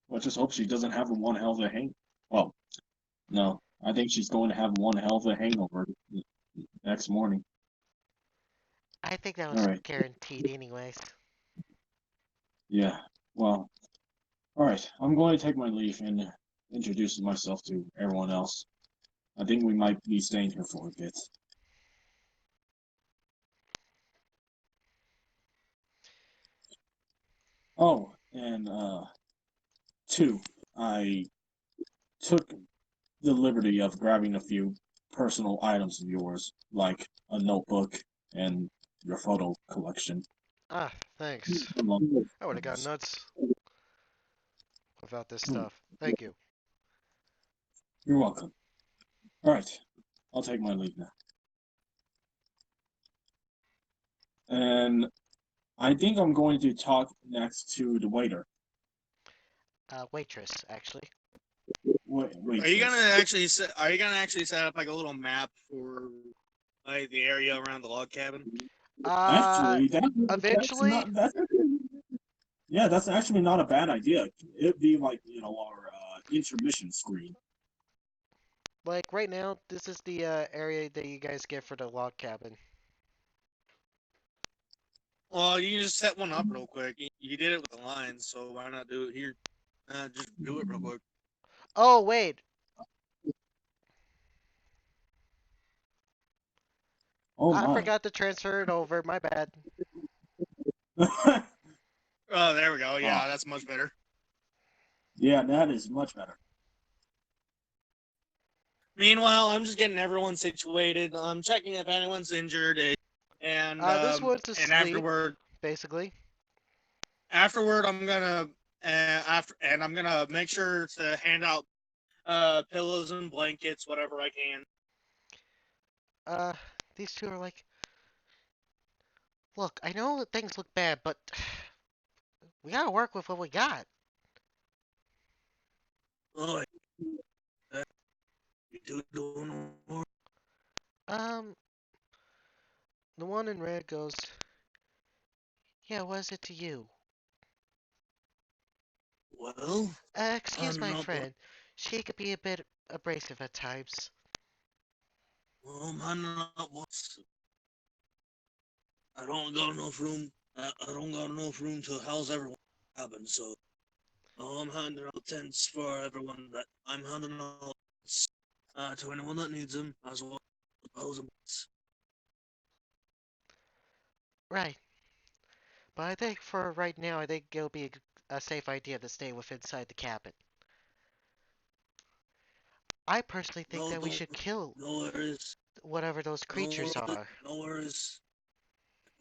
let's just hope she doesn't have one hell of a hang. Well, no, I think she's going to have one hell of a hangover next morning. I think that All was right, guaranteed anyways. yeah. Well, all right. I'm going to take my leave and introduce myself to everyone else. I think we might be staying here for a bit. Oh, and two, I took the liberty of grabbing a few personal items of yours, like a notebook and your photo collection. Ah, thanks. Among other I would have gone things. nuts without this stuff. Thank you. You're welcome. All right, I'll take my leave now. And I think I'm going to talk next to the waiter. Waitress, actually. Wait. Are you gonna actually set? Are you gonna actually set up like a little map for like the area around the log cabin? Actually, Eventually, that's actually not a bad idea. It'd be like our intermission screen. like right now, this is the area that you guys get for the log cabin. Well, you can just set one up real quick. You did it with the lines, so why not do it here? Just do it real quick. Oh wait, Oh I my. forgot to transfer it over. My bad. Oh, there we go. Yeah, Oh. that's much better. Yeah, that is much better. Meanwhile, I'm just getting everyone situated. I'm checking if anyone's injured, and This one's and asleep, basically. afterward, I'm gonna make sure to hand out pillows and blankets, whatever I can. Uh, these two are like, look, I know that things look bad, but we gotta work with what we got. Oh, you doing all Um, the one in red goes, yeah, what is it to you? well? Excuse my not friend. She could be a bit abrasive at times. Well, man, what's I don't got enough room. I don't got enough room to house everyone. Cabin, so I'm handing out tents for everyone. That I'm handing out tents, to anyone that needs them, as well as housing. Right. But I think for right now, I think it'll be a safe idea to stay with inside the cabin. I personally think No, that we don't. should kill No worries. whatever those creatures are. No worries.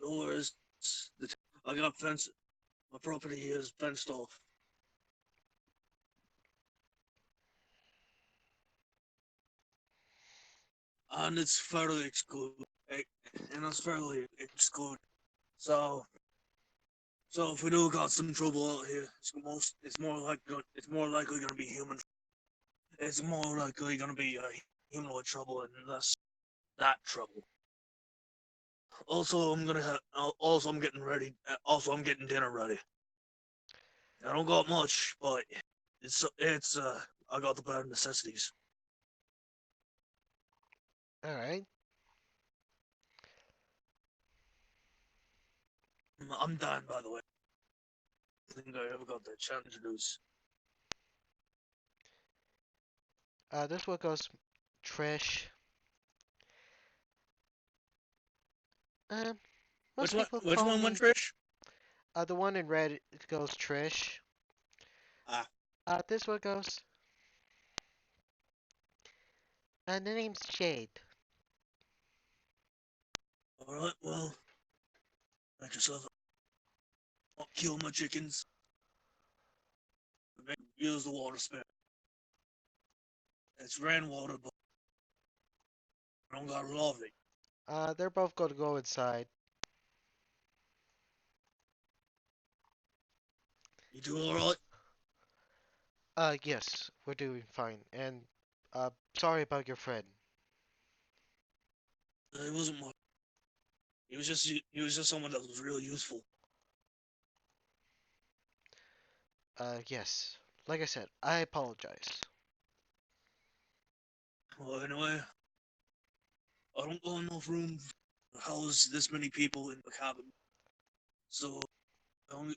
No worries. I got fence. My property is fenced off. And it's fairly excluded. And it's fairly excluded. So if we do got some trouble out here, it's more likely gonna be human. It's more likely gonna be humanoid trouble and less that trouble. Also, I'm getting ready. Also, I'm getting dinner ready. I don't got much, but it's I got the bare necessities. Alright. I'm dying, by the way. I think I ever got that chance to introduce. This one goes Trish. Most people Which call one me. went Trish? The one in red goes Trish. Ah. This one goes. The name's Jade. All right, well, make yourself. I'll kill my chickens. Use the water spare. It's rainwater, but I don't got love it. They're both gonna go inside. You do all right? Yes, we're doing fine. And, sorry about your friend. It wasn't much. He was just someone that was really useful. Yes. Like I said, I apologize. Well, anyway, I don't got enough room to house this many people in the cabin, so I've only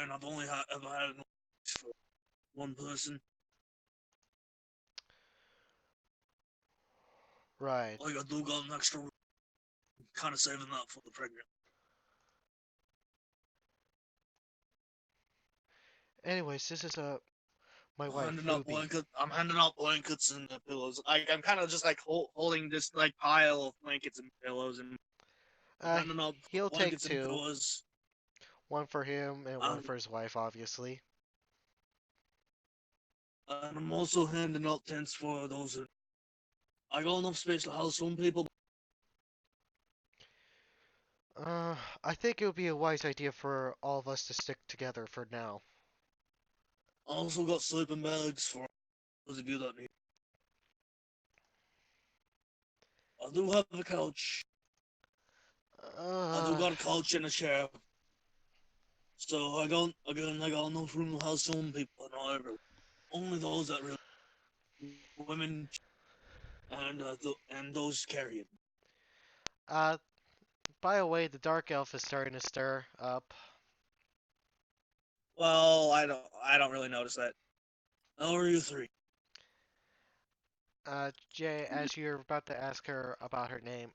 ever had enough for one person. Right. Like I do got an extra room. Kind of saving that for the pregnant. Anyways, this is my wife Handing out Ruby. I'm handing out blankets and pillows. I'm kind of just like holding this like pile of blankets and pillows, and I'm handing out He'll take blankets and 2. pillows. One for him and one And, for his wife, obviously. and I'm also handing out tents for those. I got enough space to house some people. I think it would be a wise idea for all of us to stick together for now. I also got sleeping bags for those of you that need. I do have a couch. I do Uh, got a couch and a chair. So I got enough room to house some people. Not everyone. Only those that really women and those carrying. uh, by the way, the Dark Elf is starting to stir up. Well, I don't really notice that. How are you three? Jay, as you're about to ask her about her name,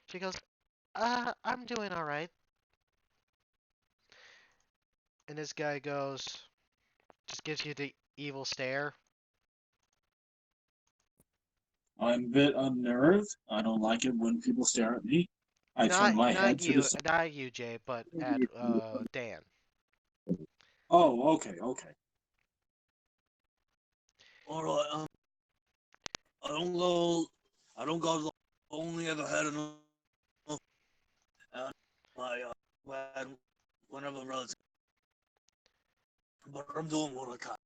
she goes, I'm doing alright. And this guy goes, just gives you the evil stare. I'm a bit unnerved. I don't like it when people stare at me. I turn my head to the side. Not you, Jay, but at, Dan. Oh, okay, okay. Alright, I don't go, only ever had enough, and my, when, whenever relative, but I'm doing what I can.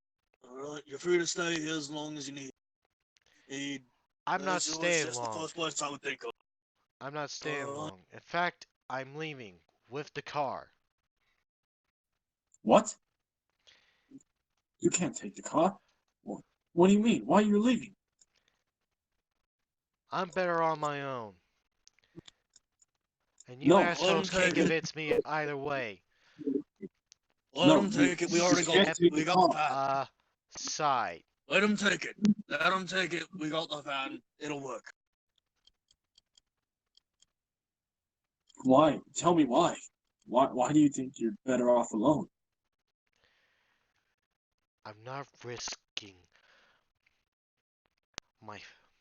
Alright, you're free to stay here as long as you need. I'm not It's staying just the long. first place I would think of. I'm not staying long. In fact, I'm leaving with the car. What? You can't take the car. What do you mean? Why are you leaving? I'm better on my own. And you No, assholes can't convince me either way. Let them take it. We already got Step we got the fan. Side. Let them take it. Let them take it. We got the fan. It'll work. Why? Tell me why. Why do you think you're better off alone? I'm not risking my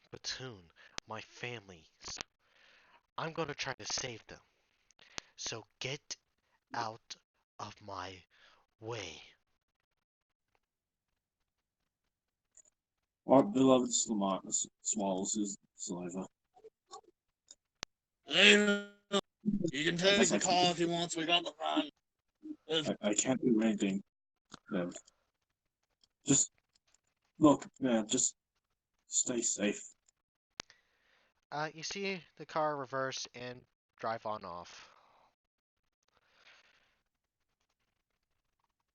platoon, my family. I'm gonna try to save them. So get out of my way. Our beloved swallows his saliva. Hey, you can take Yes, the I car if you want. We got the fan. I can't do anything. Man. Just look, man. Just stay safe. You see the car reverse and drive on off.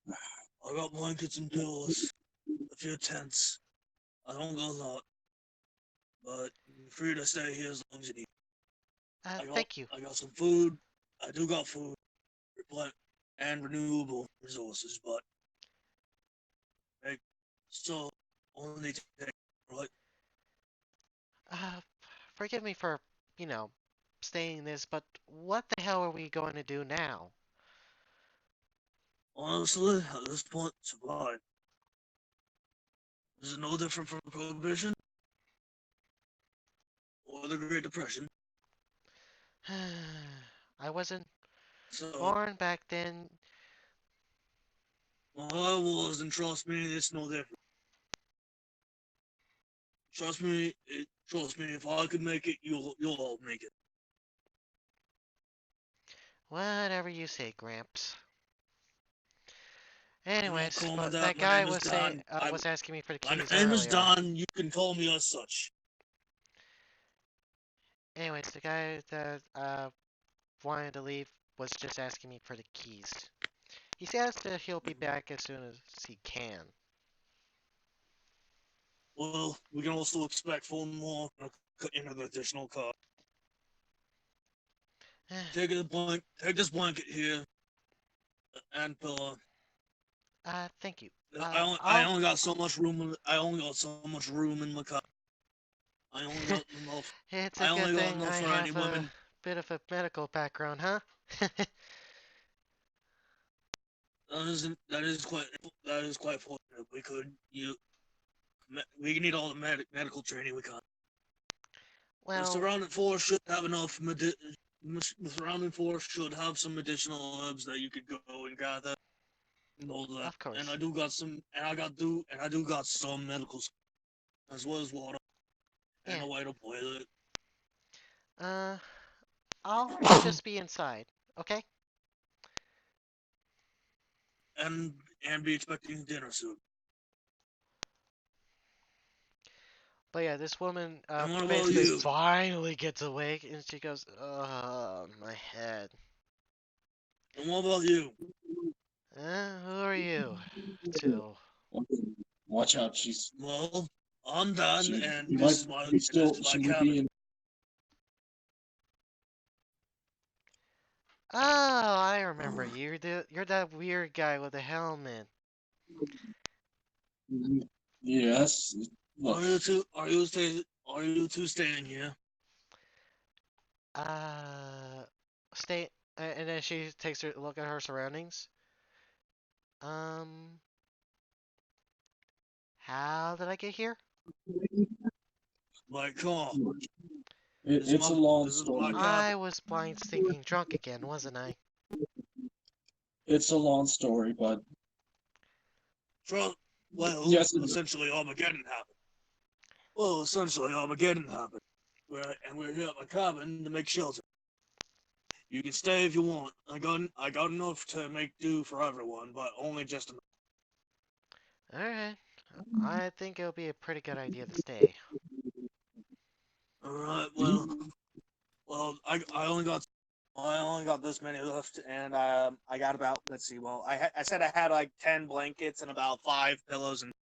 I got blankets and pillows, a few tents. I don't got a lot, but you're free to stay here as long as you need. Thank you. I got some food. I do got food, and renewable resources, but so only take right. Uh, Forgive me for, saying this, but what the hell are we going to do now? Honestly, at this point, survive. This is no different from Prohibition or the Great Depression. I wasn't So, born back then. well, I was, and trust me, it's no different. Trust me, if I could make it, you'll all make it. Whatever you say, Gramps. You don't Anyways, call me but that. that My guy name is was Don. was asking me for the My keys name is earlier. Don. You can call me as such. Anyways, the guy that wanted to leave was just asking me for the keys. He says that he'll be back as soon as he can. Well, we can also expect 4 more in an additional car. Take this blanket here, and pillow. Thank you. I only got so much room. I only got so much room in my car. I only got enough enough. It's I a good only got thing enough I for any have a women. bit of a medical background, huh? That is quite fortunate. We need all the medical training we can. The Well, surrounding forest should have enough. The surrounding forest should have some medicinal herbs that you could go and gather and all that. of course. And I do got some, and I do got some medical as well as water and Yeah. a way to boil it. Uh, I'll just be inside, okay? And be expecting dinner soon. But yeah, this woman And what about basically you? finally gets awake, and she goes, my head. And what about you? Who are you? Two. Watch out, she's Well, I'm done, she, and she this might is my be still this is she my might be cabin. in. Oh, I remember you. You're that weird guy with the helmet. Yes. Look, Are you two staying here? Uh, stay. And then she takes a look at her surroundings. Um, how did I get here? Like, come on. it's a long This is my story. cabin. I was blind, stinking drunk again, wasn't I? It's a long story, but Well, yes, essentially Armageddon happened. Well, essentially Armageddon happened. We're here at my cabin to make shelter. You can stay if you want. I got enough to make do for everyone, but only just enough. Alright. I think it'll be a pretty good idea to stay. All right. Well, I only got this many left, and I got about, let's see. Well, I said I had like 10 blankets and about 5 pillows and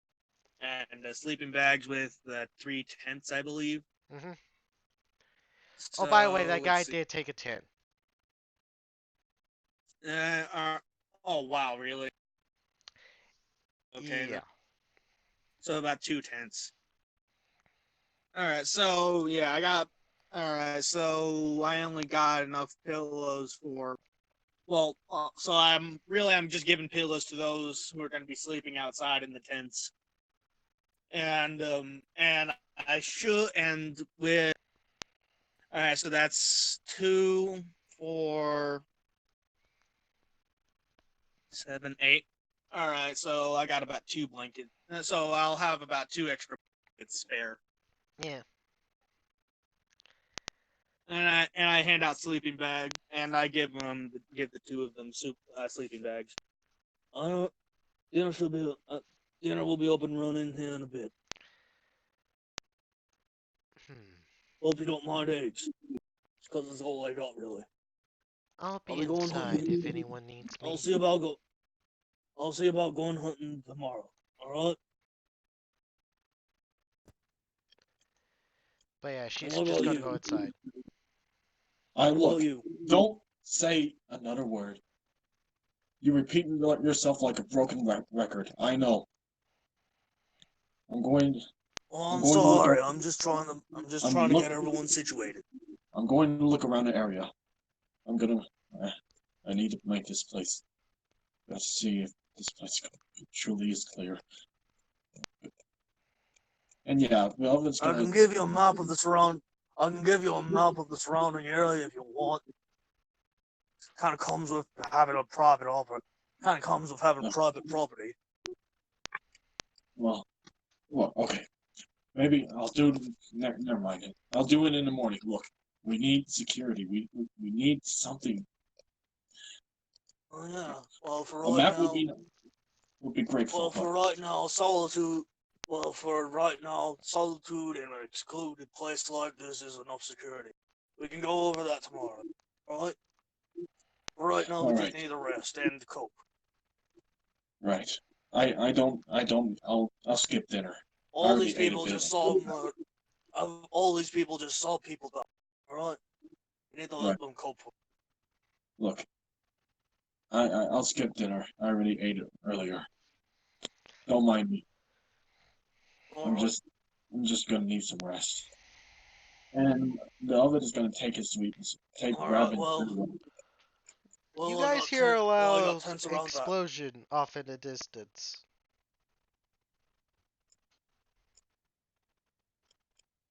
sleeping bags with 3 tents, I believe. Mm-hmm. So Oh, by the way, that let's guy see. did take a 10. Oh wow, really? Okay. Yeah. So about 2 tents. All right. So yeah, I got. All right. So I only got enough pillows for. Well, so I'm just giving pillows to those who are going to be sleeping outside in the tents, and I should and with. All right. So that's 2, 4, 7, 8. All right. So I got about 2 blankets. So I'll have about 2 extra blankets spare. Yeah. And I hand out sleeping bags, and I give the 2 of them sleeping bags. Dinner should be dinner will be up and running here in a bit. Hope you don't mind eggs, because it's all I got really. I'll I'll be be going inside hunting. if anyone needs me. I'll see about going hunting tomorrow. All right. But yeah, she's What just about gonna you? go outside. What look. about you? Don't say another word. You repeat yourself like a broken record. I know. I'm going. Oh, I'm I'm going to look. sorry. I'm just trying to get everyone situated. I'm going to look around the area. I'm gonna. I need to make this place. Let's see if this place truly is clear. And yeah, Velvet's I gonna. can give you a map of the surrounding area if you want. Kind of comes with having a private property. Kind of comes with having private property. Well, okay. Maybe I'll do. Never mind it. I'll do it in the morning. Look, we need security. We need something. Oh yeah. Well, for A right map now. would be grateful. Well, for right now, solitude. Well, for right now, solitude in an excluded place like this is enough security. We can go over that tomorrow. All right. For right now, we just need a rest and cope. Right. I don't. I'll skip dinner. All these people just saw people die. All right. You need to let them cope. Look, I'll skip dinner. I already ate it earlier. Don't mind me. I'm just gonna need some rest. and the other is gonna take his sweetness. Grab Alright, it. You I guys got hear a I got loud tents around that. explosion off in the distance.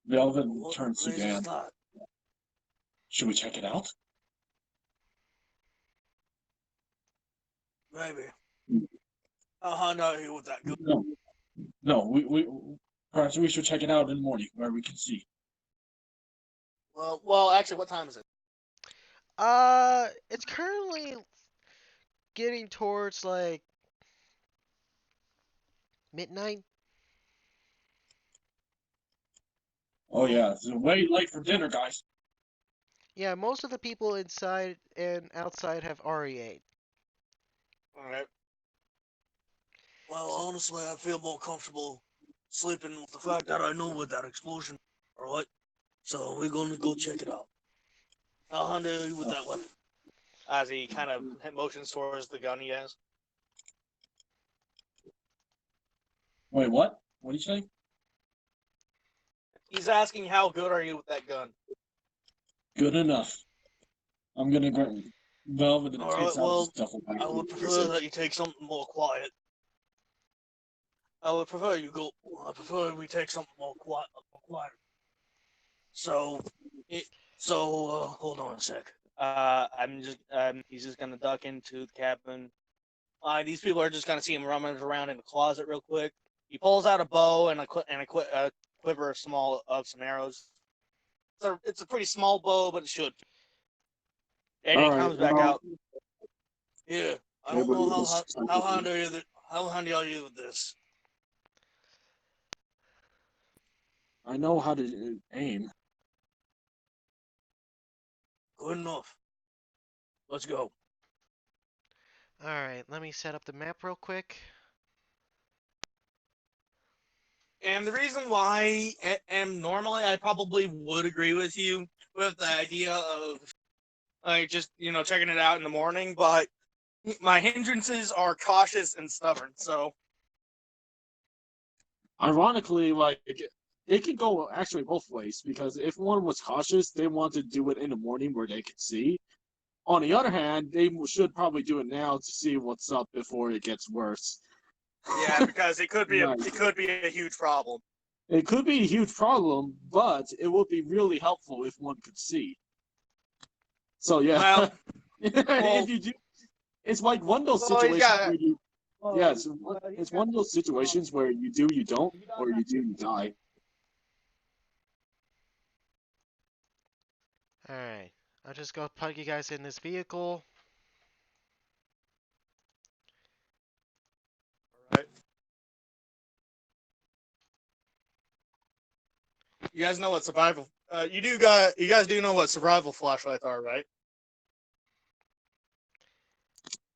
Velvet What turns to place Dan. is that? Should we check it out? Maybe. I'll hang out here with that gun. No, no. We perhaps we should check it out in the morning where we can see. Well, actually, what time is it? It's currently getting towards like midnight. Oh yeah, it's way late for dinner, guys. Yeah, most of the people inside and outside have already ate. Alright. Well, honestly, I feel more comfortable sleeping with the fact that I know with that explosion. Alright? So we're gonna go check it out. I'll handle you with that weapon. As he kind of motions towards the gun he has. Wait, what? What did you say? He's asking how good are you with that gun? Good enough. I'm gonna grab Velvet and Alright, takes out well, his duffel bag. I would prefer that you take something more quiet. I prefer we take something more quiet. So, hold on a sec. He's just gonna duck into the cabin. These people are just gonna see him rummage around in the closet real quick. He pulls out a bow and a quiver of some arrows. It's a pretty small bow, but it should. And he comes back out. Yeah, I don't know how handy are you with this? I know how to aim. Good enough. Let's go. Alright, let me set up the map real quick. And the reason why, and normally I probably would agree with you with the idea of like just checking it out in the morning, but my hindrances are cautious and stubborn. So Ironically, like it could go actually both ways because if one was cautious, they want to do it in the morning where they can see. On the other hand, they should probably do it now to see what's up before it gets worse. yeah, because it could be Right. a huge problem. It could be a huge problem, but it would be really helpful if one could see. So yeah, Well, if you do, it's like one of those well, he's situations got- where you. Yeah, it's one of those situations where you do, you don't, or you do, you die. Alright, I'll just go plug you guys in this vehicle. Right. You guys know what survival? You guys do know what survival flashlights are, right?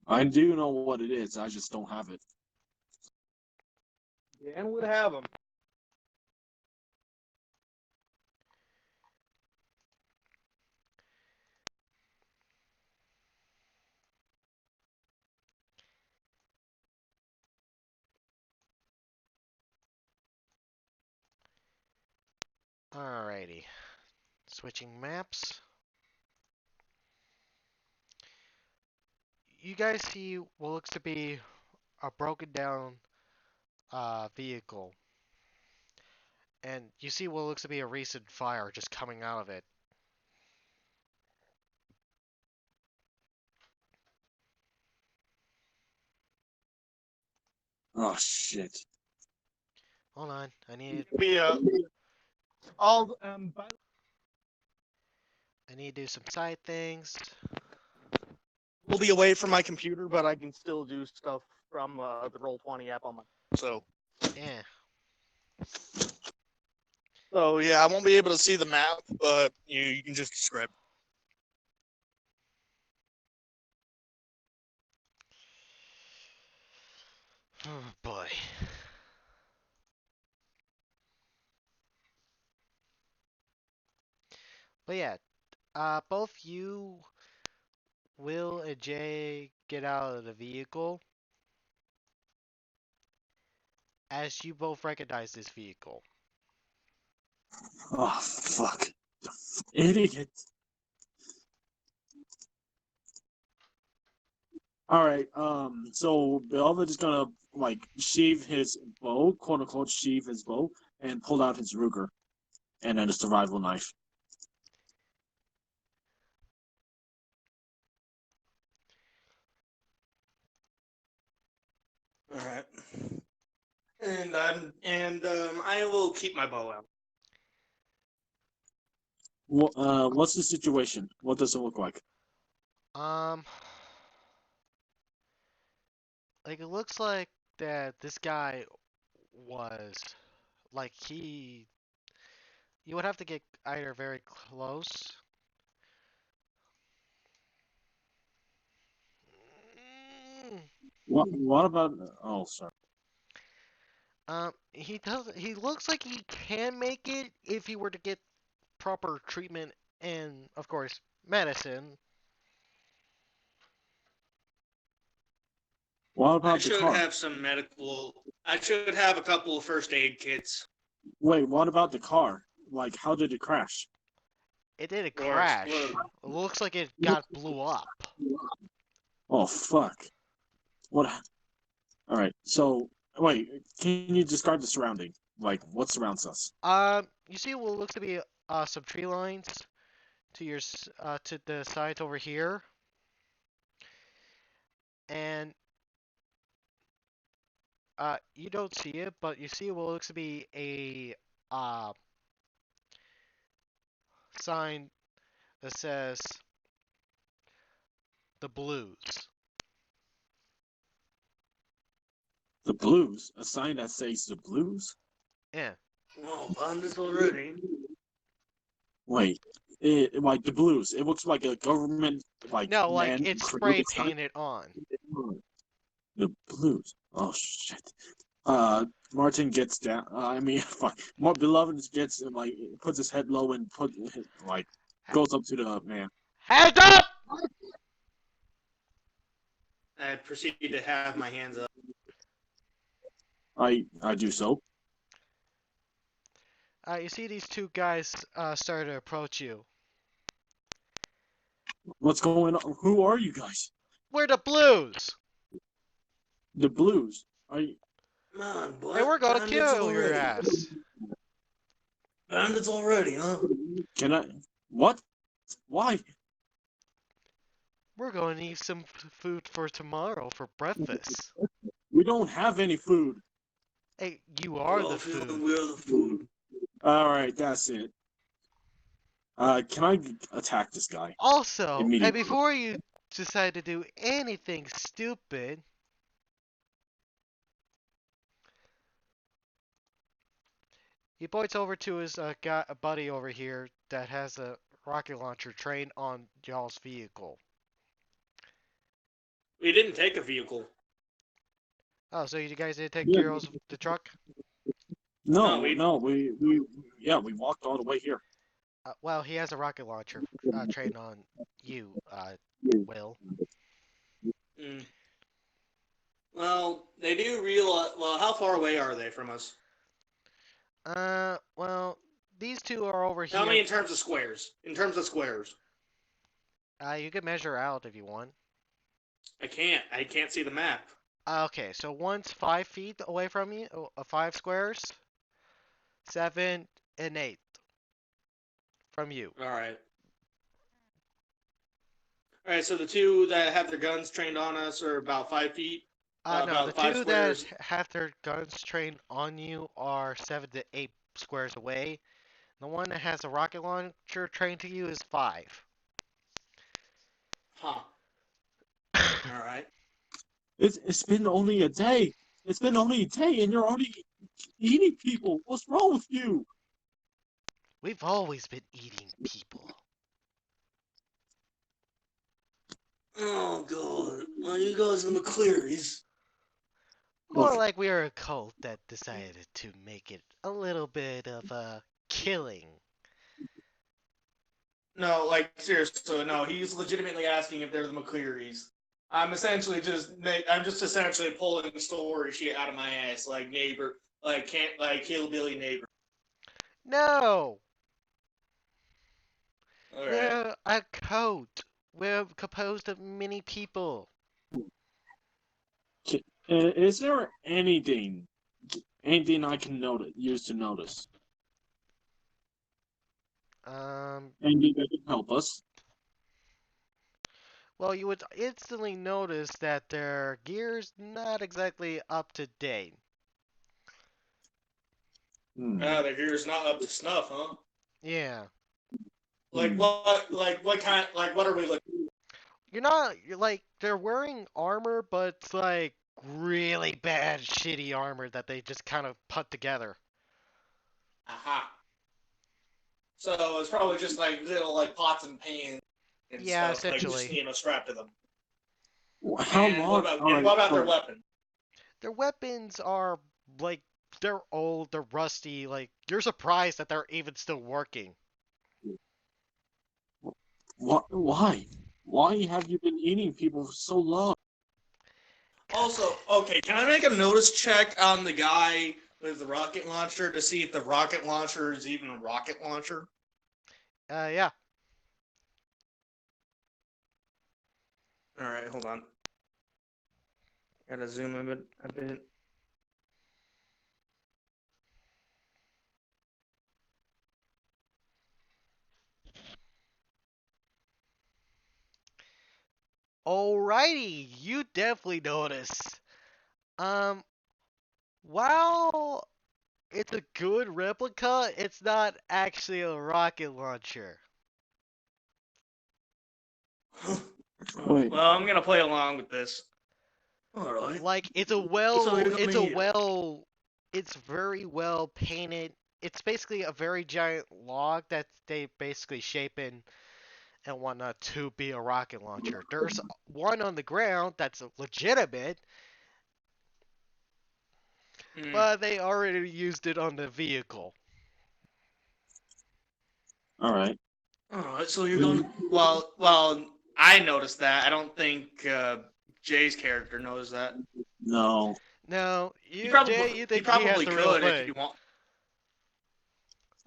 I do know what it is. I just don't have it. Dan would have them. Alrighty. Switching maps. You guys see what looks to be a broken down vehicle. And you see what looks to be a recent fire just coming out of it. Oh shit! Hold on, I need All I need to do some side things. will be away from my computer, but I can still do stuff from the Roll20 app on my. Yeah. So yeah, I won't be able to see the map, but you can just describe. Oh boy. But yeah, both you, Will, and Jay get out of the vehicle as you both recognize this vehicle. Oh fuck! Idiot. All right. So Belva is gonna like sheath his bow, quote unquote, sheath his bow, and pull out his Ruger, and then a survival knife. All right. And I will keep my bow out. What's the situation? What does it look like? Like it looks like that this guy was like you would have to get either very close. Mm, What about? Oh, sorry. he looks like he can make it if he were to get proper treatment and of course medicine. What I about the should car? have some medical. I should have a couple of first aid kits. Wait, what about the car? Like, how did it crash? It did a Or crash. explode. It looks like it got blew up. Oh, fuck. What? All right. So, wait, can you describe the surrounding? Like, what surrounds us? You see what looks to be some tree lines to your to the sides over here, and you don't see it, but you see what looks to be a sign that says the Blues. The Blues? A sign that says the Blues? Yeah. Oh, on this already. Wait, like the Blues. It looks like a government, like, No, like man it's spray created sign. painted on. The Blues. Oh, shit. Martin gets down. I mean, fuck. More Beloved gets, like, puts his head low and goes up to the man. Hands up! I proceed to have my hands up. I do so. You see these two guys start to approach you. What's going on? Who are you guys? We're the Blues! The Blues. Are you? Come on, boy. And we're gonna Bandits kill your already. ass. Bandits already, huh? Can I? What? Why? We're gonna need some food for tomorrow for breakfast. We don't have any food. Hey, you are We're the all feeling food. we're the food. All right, that's it. Can I attack this guy Also, and immediately? before you decide to do anything stupid, he points over to his buddy over here that has a rocket launcher trained on y'all's vehicle. We didn't take a vehicle. Oh, so you guys didn't take Yeah. care of the truck? No, No, we walked all the way here. Well, he has a rocket launcher trained on you, Will. Mm. Well, they do realize. Well, how far away are they from us? Well, these two are over Tell me here. in terms of squares. In terms of squares. You can measure out if you want. I can't. I can't see the map. Okay, so one's 5 feet away from you, 5 squares, 7 and 8 from you. All right. All right. So the two that have their guns trained on us are about 5 feet. No, about the 5 two squares. that have their guns trained on you are 7 to 8 squares away. The one that has a rocket launcher trained to you is 5. Huh. All right. It's been only a day. It's been only a day, and you're already eating people. What's wrong with you? We've always been eating people. Oh god. Well, you guys are the McClearys. More Look. like we are a cult that decided to make it a little bit of a killing. No, like seriously, no. He's legitimately asking if they're the McClearys. I'm just essentially pulling the story shit out of my ass, like neighbor, like hillbilly neighbor. No! A coat. We're composed of many people. Is there anything I can use to notice? Anything that can help us? Well, you would instantly notice that their gear's not exactly up to date. The gear's not up to snuff, huh? Yeah. Like what? What kind? Like what are we looking? You're like, they're wearing armor, but it's like really bad, shitty armor that they just kind of put together. Aha. So it's probably just like little like pots and pans and Yeah, stuff, like essentially. just strapped to them. How And long? what about their weapon? Their weapons are like they're old, they're rusty. Like you're surprised that they're even still working. What? Why? Why have you been eating people for so long? Also, okay, can I make a notice check on the guy with the rocket launcher to see if the rocket launcher is even a rocket launcher? Yeah. All right, hold on. Gotta zoom in a bit. Alrighty, you definitely notice. While it's a good replica, it's not actually a rocket launcher. Wait. Well, I'm gonna play along with this. All right. Like it's very well painted. It's basically a very giant log that they basically shape in and whatnot to be a rocket launcher. There's one on the ground that's legitimate, but they already used it on the vehicle. All right. So you're going. Well, I noticed that. I don't think Jay's character knows that. No. No, You probably, Jay, you think he probably he has the real could if thing. you want.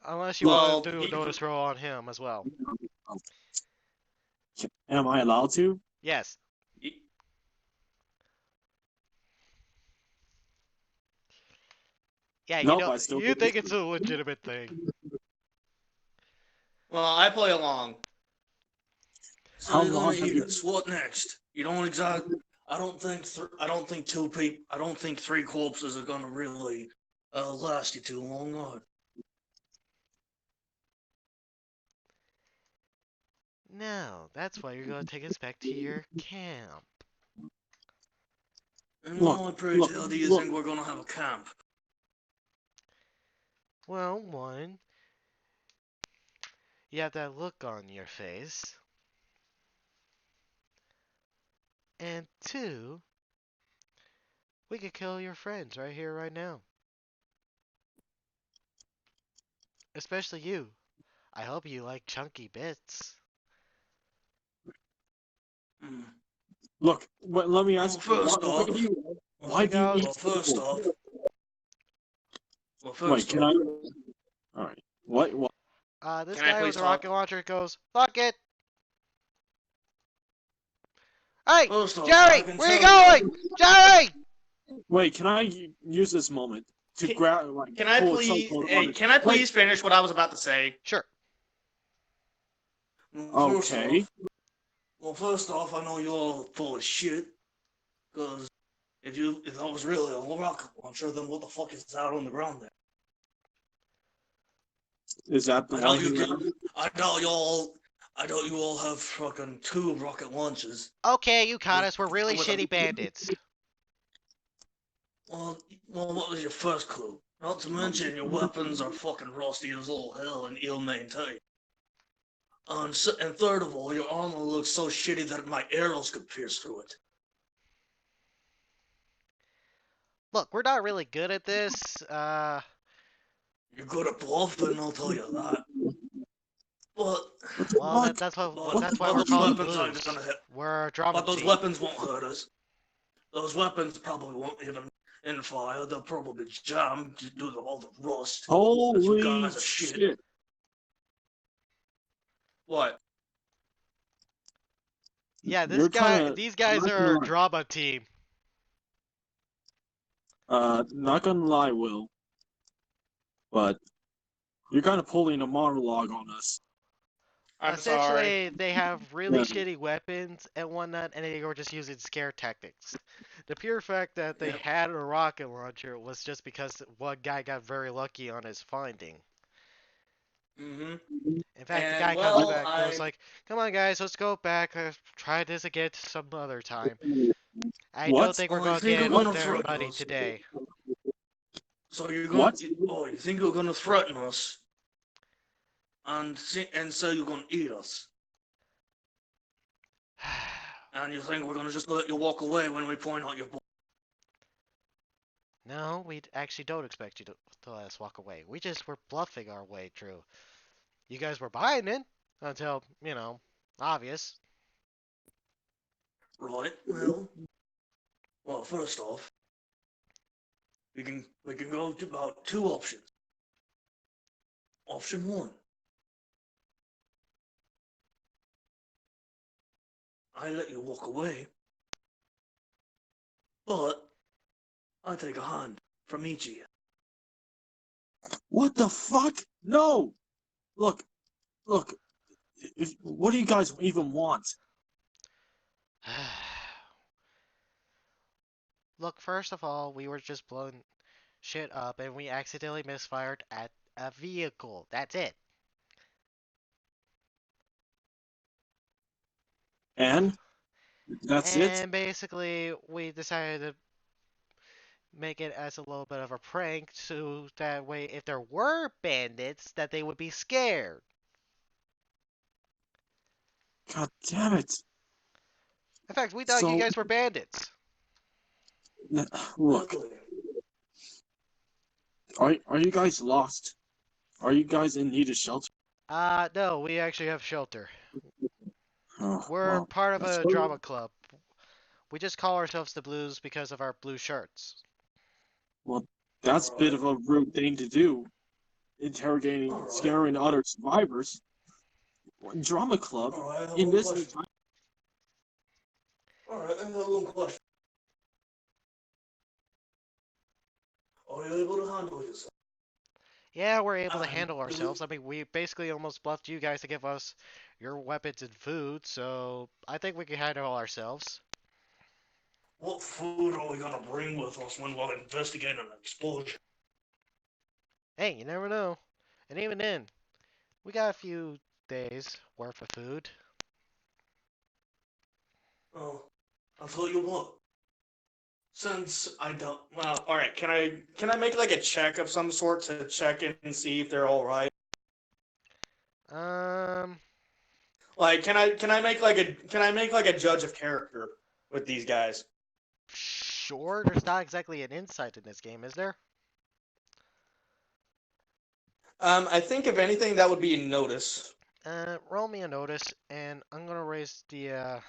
Unless you Well, want to do a notice roll on him as well. Am I allowed to? Yes. Yeah, Nope, you think it's a legitimate thing. Well, I play along. So How long have you? What next? You don't exactly. I don't think two people. I don't think three corpses are gonna really last you too long. On. No, that's why you're going to take us back to your camp. And Look, why, pray tell, do you think we're gonna have a camp? Well, one, you have that look on your face. And two, we could kill your friends right here, right now. Especially you. I hope you like chunky bits. Look, let me ask. First off, why do you need? Well, first off. Wait, can I? All right. What? This Can I guy please with a talk? rocket launcher goes, fuck it. Hey, First off, Jerry, where you going? Jerry! Wait, can I use this moment to grab? Like, Can I pull please? some sort of Hey, other- can I please finish what I was about to say? Sure. Okay. First off, I know you're all full of shit. Because if that was really a rocket launcher, then what the fuck is out on the ground there? Is that the one? I doubt you all have fucking 2 rocket launches. Okay, you caught us. We're really shitty bandits. Well, what was your first clue? Not to mention your weapons are fucking rusty as all hell and ill-maintained. And third of all, your armor looks so shitty that my arrows could pierce through it. Look, we're not really good at this. You're good at bluffing, I'll tell you that. But Well, that's why we're called blues. We're a drama But those team. weapons won't hurt us. Those weapons probably won't even in fire. They'll probably jam due to all the rust. Holy guys are shit! What? Yeah, You're kinda, these guys not are gonna our lie. drama team. Not gonna lie, Will, but you're kind of pulling a monologue on us. I'm sorry. Essentially, they have really Yeah. shitty weapons and whatnot, and they were just using scare tactics. The pure fact that they had a rocket launcher was just because one guy got very lucky on his finding. Mm-hmm. In fact, the And guy comes well, back and was like, "Come on, guys, let's go back. Try this again some other time. I don't What? think we're I going to think get you're gonna their threaten money us. today." So you're gonna. What? Oh, you think you're gonna threaten us, and so you're gonna eat us, and you think we're gonna just let you walk away when we point out your. No, we actually don't expect you to let us walk away. We just were bluffing our way through. You guys were buying it until, obvious. Right. Well. First off, we can go to about two options. Option one. I let you walk away, but I take a hand from each of you. What the fuck? No! Look. What do you guys even want? Look, first of all, we were just blowing shit up and we accidentally misfired at a vehicle. That's it. And? That's it? And basically, we decided to make it as a little bit of a prank so that way if there were bandits, that they would be scared. God damn it. In fact, we thought you So, guys were bandits. look, are you guys lost? Are you guys in need of shelter? No, we actually have shelter. Oh, We're well, part of that's a good. drama club. We just call ourselves the Blues because of our blue shirts. Well, that's a bit of a rude thing to do. Interrogating, scaring other survivors. Drama club in this. Alright, I have a little question. Are you able to handle yourself? Yeah, we're able to handle ourselves. I mean, we basically almost bluffed you guys to give us your weapons and food, so I think we can handle ourselves. What food are we gonna bring with us when we're investigating an explosion? Hey, you never know. And even then, we got a few days worth of food. Oh, I'll tell you what. Since I don't, well, all right. Can I make like a check of some sort to check in and see if they're all right? Like, can I make like a judge of character with these guys? Sure, there's not exactly an insight in this game, is there? I think if anything, that would be a notice. Roll me a notice, and I'm gonna raise the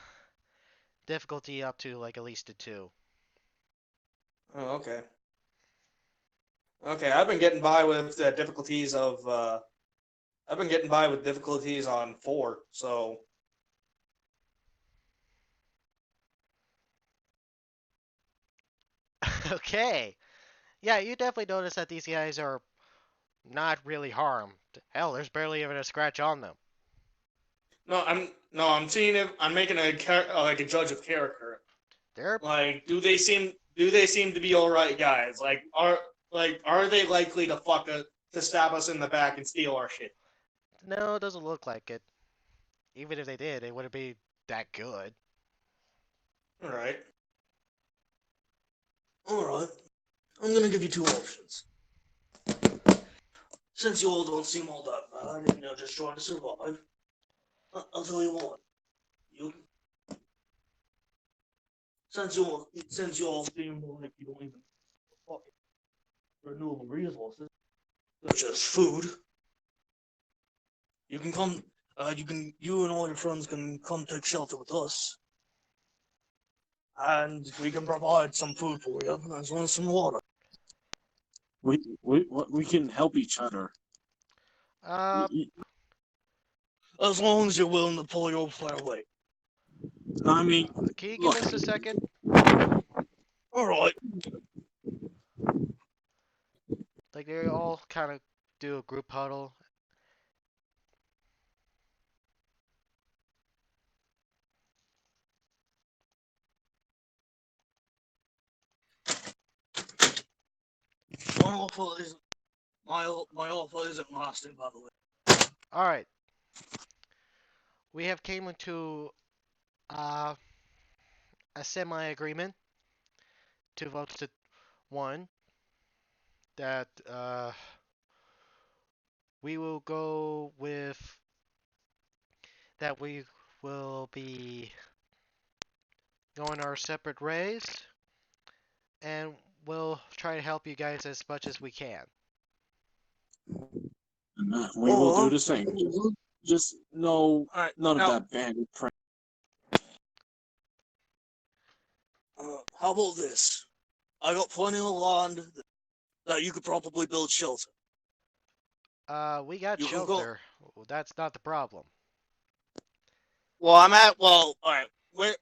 difficulty up to like at least a 2. Oh, okay. Okay, I've been getting by with difficulties of I've been getting by with difficulties on 4, so. Okay. Yeah, you definitely notice that these guys are not really harmed. Hell, there's barely even a scratch on them. I'm seeing if I'm making like a judge of character. They're Like, do they seem to be all right guys? Are they likely to stab us in the back and steal our shit? no, it doesn't look like it. Even if they did, it wouldn't be that good. All right. All right. I'm gonna give you 2 options. Since you all don't seem all that bad and you're just trying to survive, I'll tell you what. Since you all seem like you don't even fucking renewable resources, such as food, you can come. You and all your friends can come take shelter with us, and we can provide some food for you as well as some water. We can help each other. Uh, As long as you're willing to pull your fair weight. I mean, Can you give look, us a second? All right. Like they all kind of do a group huddle. My offer isn't my offer isn't lasting, by the way. All right. We have came into uh, a semi-agreement, 2 votes to 1, that we will go with that we will be going our separate ways, and we'll try to help you guys as much as we can. we will do Or- the same. Just no, All right. none of Now, that bandit prank. how about this? I got plenty of land that you could probably build shelter. We got You can go- shelter. That's not the problem. Well, I'm at. Well, all right. Where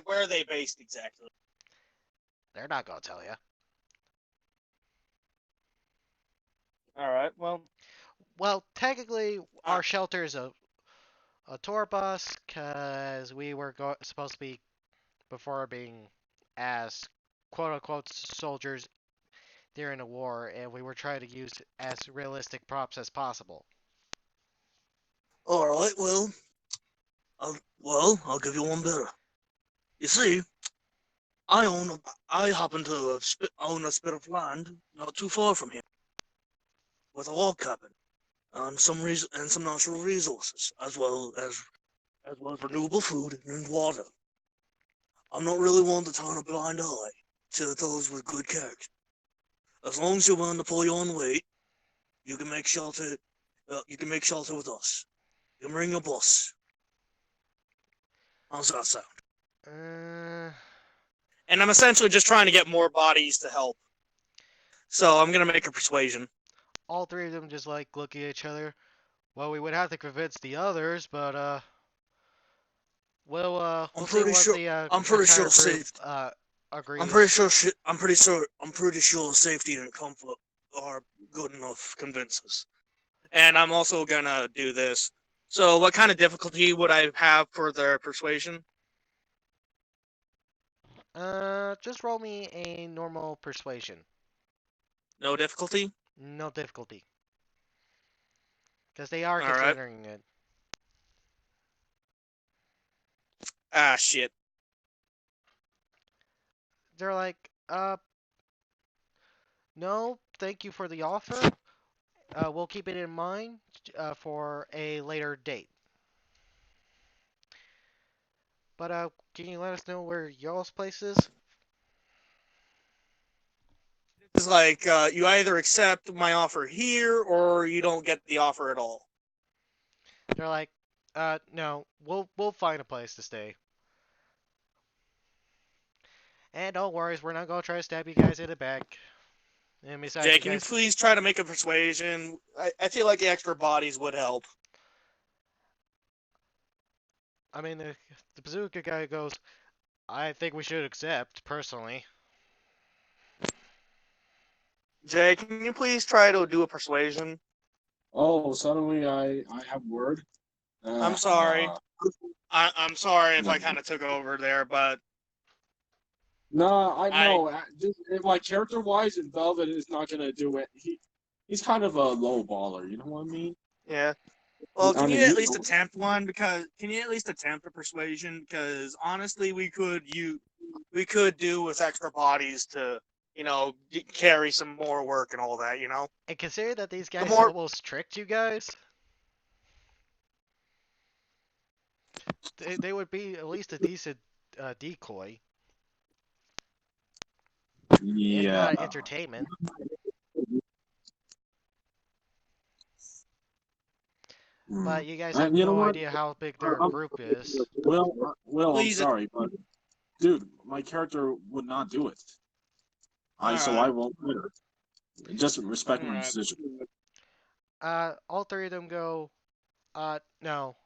are they based exactly? They're not gonna tell you. All right. Well, technically, our shelter is a tour bus, because we were supposed to be, before being as quote-unquote soldiers during a war, and we were trying to use as realistic props as possible. All right. I'll give you one better. You see, I happen to own a spit of land not too far from here, with a log cabin and some natural resources, as well as renewable food and water. I'm not really one to turn a blind eye to those with good character. As long as you're willing to pull your own weight, you can make shelter. You can make shelter with us. You can bring a bus. How's that sound? And I'm essentially just trying to get more bodies to help. So I'm gonna make a persuasion. All three of them just like look at each other. Well, we would have to convince the others, but we'll see pretty what sure- the I'm pretty entire sure group safe- agrees. I'm pretty sure safety and comfort are good enough convinces. And I'm also gonna do this. So, what kind of difficulty would I have for their persuasion? Just roll me a normal persuasion. No difficulty. No difficulty. Because they are All right. considering it. Ah, shit. They're like, no, thank you for the offer. We'll keep it in mind for a later date. But can you let us know where y'all's place is? It's like you either accept my offer here or you don't get the offer at all. They're like, no, we'll find a place to stay. And don't worry, we're not gonna try to stab you guys in the back. And besides, Jay, can you please try to make a persuasion? I feel like the extra bodies would help. I mean, the bazooka guy goes, I think we should accept, personally. Jay, can you please try to do a persuasion? Oh, suddenly I have word. I'm sorry. I'm sorry if I No. kind of took over there, but No, I know. Just like character wise, Velvet is not gonna do it. He's kind of a low baller. You know what I mean? yeah. Well, I can mean, you at you least know- attempt one? Can you at least attempt a persuasion? Because honestly, we could do with extra bodies to carry some more work and all that. And consider that these guys more- almost tricked you guys. They would be at least a decent decoy, if Yeah. not entertainment. But you guys have You know no what? idea how big their group is. Well, I'm Please- sorry, but dude, my character would not do it. So Alright. I won't quit her. Just respect my Alright. decision. All three of them go, no.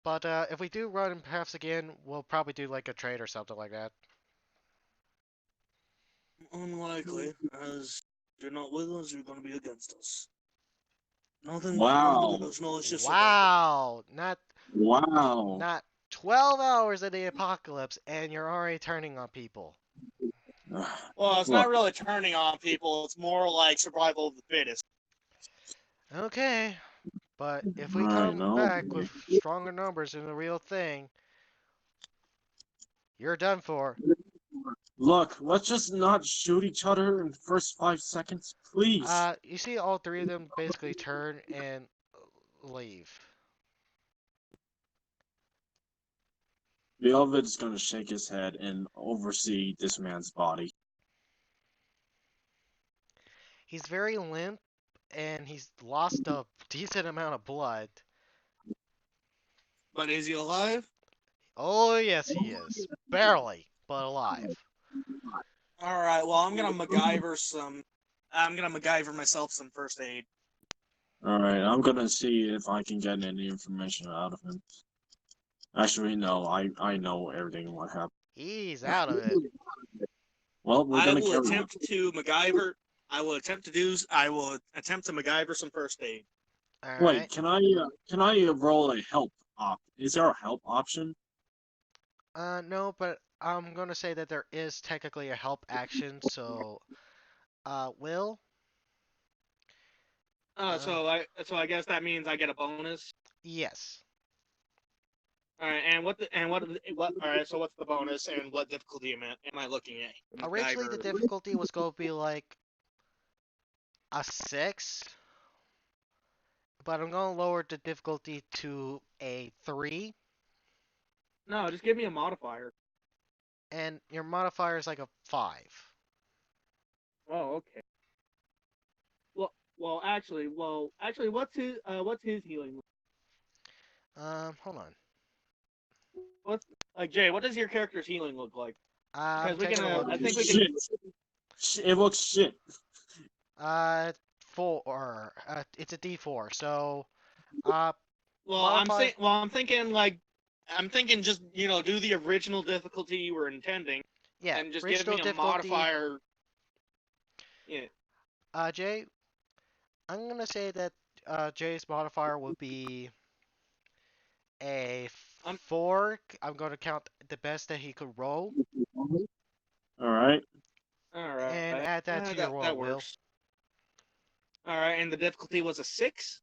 But if we do run paths again, we'll probably do like a trade or something like that. Unlikely, as you're not with us, you're going to be against us. Nothing. Wow. There's no issue. Wow, Wow. not 12 hours of the apocalypse, and you're already turning on people. Well, it's not really turning on people. It's more like survival of the fittest. Okay, but if we Alright, come no. back with stronger numbers than the real thing, you're done for. Look, let's just not shoot each other in the first 5 seconds, please. You see all three of them basically turn and leave. Velvet's gonna shake his head and oversee this man's body. He's very limp, and he's lost a decent amount of blood. But is he alive? Oh, yes, he is. Barely, but alive. All right. Well, I'm gonna MacGyver myself some first aid. Alright, I'm gonna see if I can get any information out of him. Actually, no, I know everything what happened. He's out of it. Well, we're I gonna will carry attempt to MacGyver. I will attempt to MacGyver some first aid. All Wait, right. can I roll a help op? Is there a help option? No, but I'm gonna say that there is technically a help action. So, Will. So I guess that means I get a bonus. Yes. All right, and what? All right, so what's the bonus and what difficulty am I looking at? Originally, the difficulty was going to be like a 6, but I'm going to lower the difficulty to a 3, No, just give me a modifier. and your modifier is like a 5. Oh, okay. Actually, what's his healing? Hold on. What's Jay? What does your character's healing look like? I'm Because we taking can, a look. I think we can. Shit. It looks shit. 4. It's a D4. So, Well, modify. I'm thinking just do the original difficulty you were intending, Yeah, and just give original me a difficulty. modifier. Yeah. Jay, I'm gonna say that Jay's modifier would be a 4. I'm gonna count the best that he could roll, All right. All right. and add that to your roll, that Will. works. All right, and the difficulty was a 6.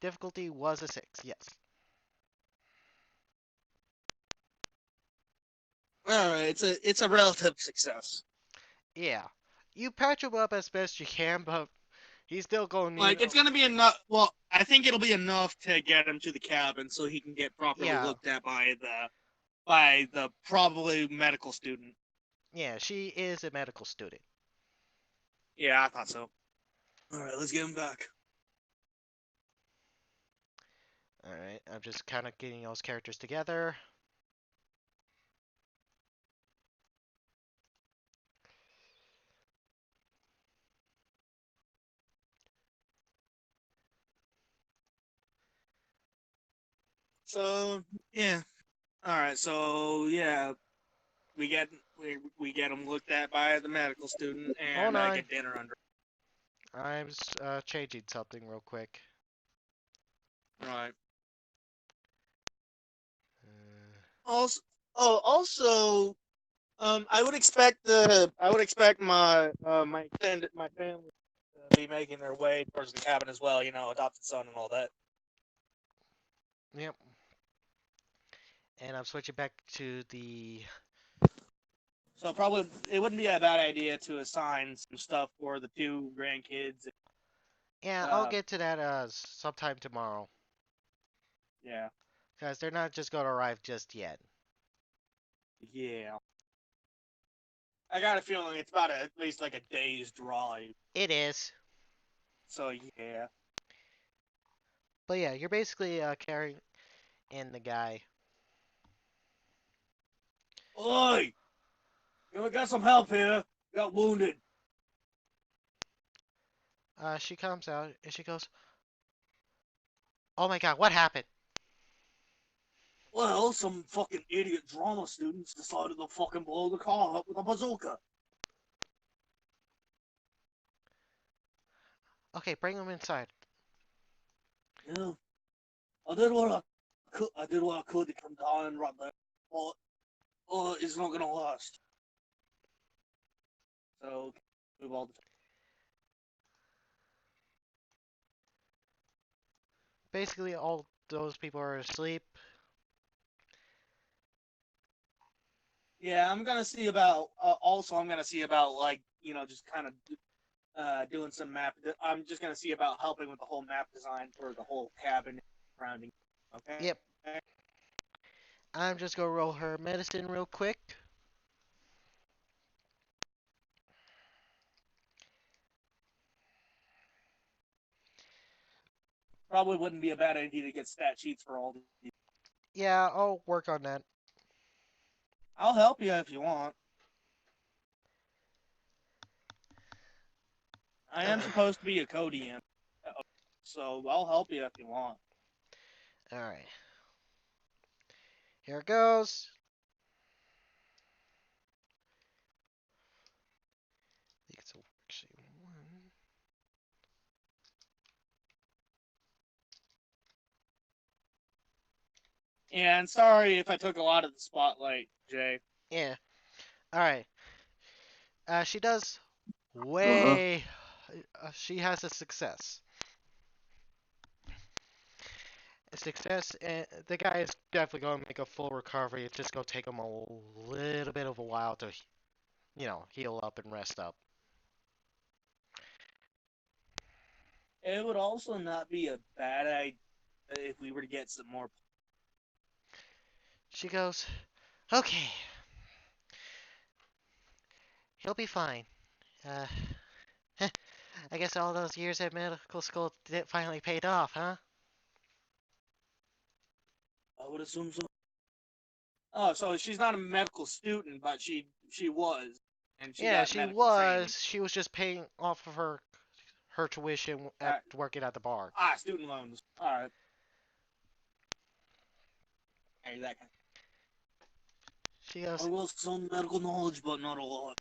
Difficulty was a 6. Yes. All right, it's a relative success. Yeah. You patch him up as best you can, but he's still going to Like, it's gonna be enough. Well, I think it'll be enough to get him to the cabin so he can get properly looked at by the probably medical student. Yeah, she is a medical student. Yeah, I thought so. All right, let's get him back. Alright, I'm just kind of getting those characters together. So yeah, all right. So yeah, we get him looked at by the medical student, Hold and I on. get dinner under. I'm changing something real quick. Right. Uh, Also, I would expect my my family to be making their way towards the cabin as well. Adopted son and all that. yep. And I'm switching back to the. So probably it wouldn't be a bad idea to assign some stuff for the 2 grandkids. Yeah, I'll get to that sometime tomorrow. Yeah. Because they're not just going to arrive just yet. Yeah. I got a feeling it's about at least like a day's drive. It is. So yeah. But yeah, you're basically carrying in the guy. Oi! We got some help here. Got wounded. She comes out and she goes, "Oh my God, what happened?" Well, some fucking idiot drama students decided to fucking blow the car up with a bazooka. Okay, bring him inside. Yeah. I did what I could. I did what I could to come down right there, but it's not gonna last. So move all the. Basically, all those people are asleep. Yeah, I'm gonna see about. Also, I'm gonna see about like just kind of doing some map. I'm just gonna see about helping with the whole map design for the whole cabin surrounding. Okay. Yep. I'm just gonna roll her medicine real quick. Probably wouldn't be a bad idea to get stat sheets for all these. Yeah, I'll work on that. I'll help you if you want. I am supposed to be a co-DM, so I'll help you if you want. Alright. Here it goes. I think it's actually one. And sorry if I took a lot of the spotlight, Jay. Yeah. Alright. She does Uh-huh. way. She has a success. A success, and the guy is definitely going to make a full recovery. It's just going to take him a little bit of a while to, heal up and rest up. It would also not be a bad idea if we were to get some more. She goes, okay. He'll be fine. I guess all those years at medical school finally paid off, huh? I would assume so. Oh, so she's not a medical student, but she was, and she Yeah, got she medical training. was. She was just paying off of her tuition at working at the bar. Student loans. All right. Hey, that kind. She goes, I will some medical knowledge, but not a lot.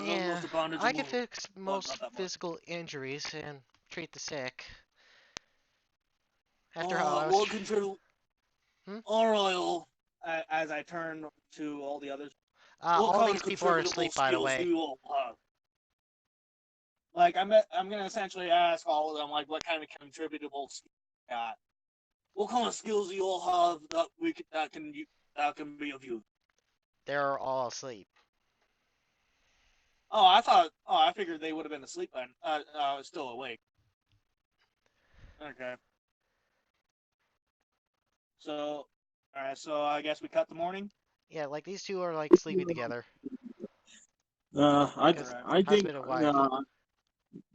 yeah, I can fix most not that much. physical injuries and treat the sick. After all, I was. What control? All right, as I turn to all the others. All these people are asleep, by the way. Like I'm gonna essentially ask all of them like what kind of contributable skills you got. What kind of skills do you all have that can be of use? They're all asleep. I figured they would have been asleep then. Still awake. Okay. So, alright, so I guess we cut the morning? Yeah, like these two are like sleeping together. I Has think been a while.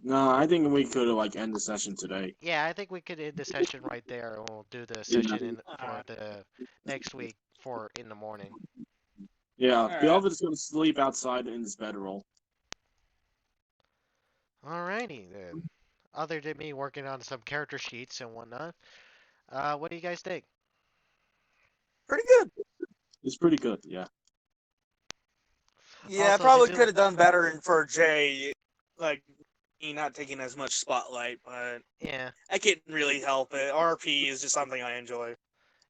no, I think we could like end the session today. Yeah, I think we could end the session right there, and we'll do the session for the next week in the morning. Yeah, Belved's gonna sleep outside in his bedroll. Alrighty then. Other than me working on some character sheets and whatnot, what do you guys think? Pretty good. It's pretty good, yeah. Yeah, Also, I probably did you- could have done better for Jay, like me not taking as much spotlight, but Yeah, I can't really help it. RP is just something I enjoy.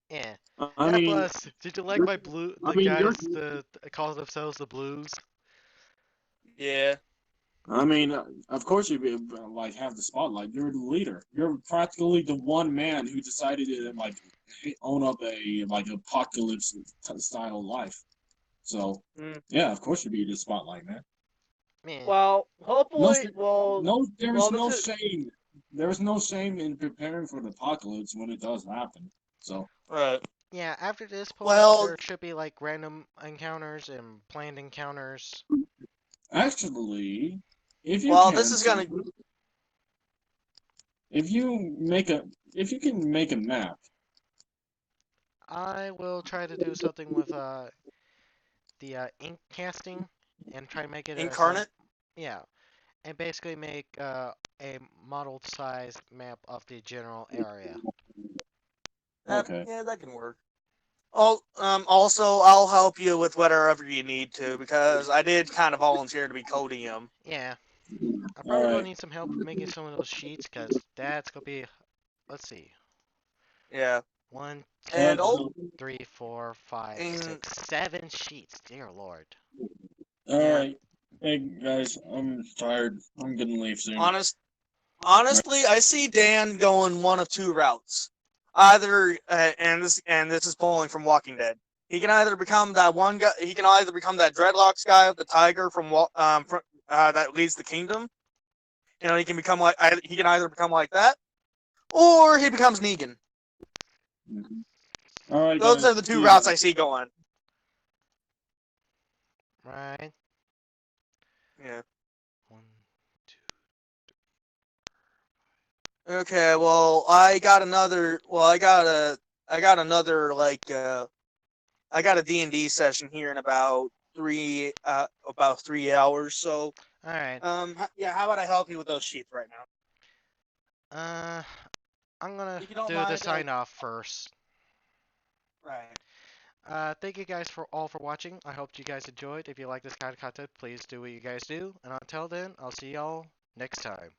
yeah. I mean, Plus, did you like my blue? The guys that call themselves the Blues. Yeah. I mean, of course you like have the spotlight. You're the leader. You're practically the one man who decided to like own up a apocalypse style life. So yeah, of course you'd be the spotlight, man. Man. Well, hopefully, There's no shame. There's no shame in preparing for the apocalypse when it does happen. So right. Yeah, after this point, there should be like random encounters and planned encounters. Actually, if you can make a map. I will try to do something with the ink casting and try to make it Incarnate. Yeah, and basically make a modeled size map of the general area. Okay. Yeah, that can work. Also, I'll help you with whatever you need to because I did kind of volunteer to be Codium. Yeah, I All probably will right. need some help making some of those sheets because that's gonna be. Let's see. Yeah, 1, All 2, and right. So, 3, 4, 5, and 6, 7 sheets. Dear Lord. all yeah, right. Hey guys, I'm tired. I'm gonna leave soon. honest, honestly, I see Dan going one of two routes. Either, and this is pulling from Walking Dead. He can either become that one guy. He can either become that dreadlocks guy, the tiger that leads the kingdom. He can become like he can either become like that, or he becomes Negan. Mhm. All right, Those guys. are the two See you routes guys. I see going. Right. Yeah. 1, 2. Okay. Well, I got another. Well, I got another I got a D&D session here in about 3 hours. So, All right. yeah. How about I help you with those sheets right now? Uh, I'm gonna If you don't do the mind, sign off first. right. Thank you guys for watching. I hope you guys enjoyed. If you like this kind of content, please do what you guys do. And until then, I'll see y'all next time.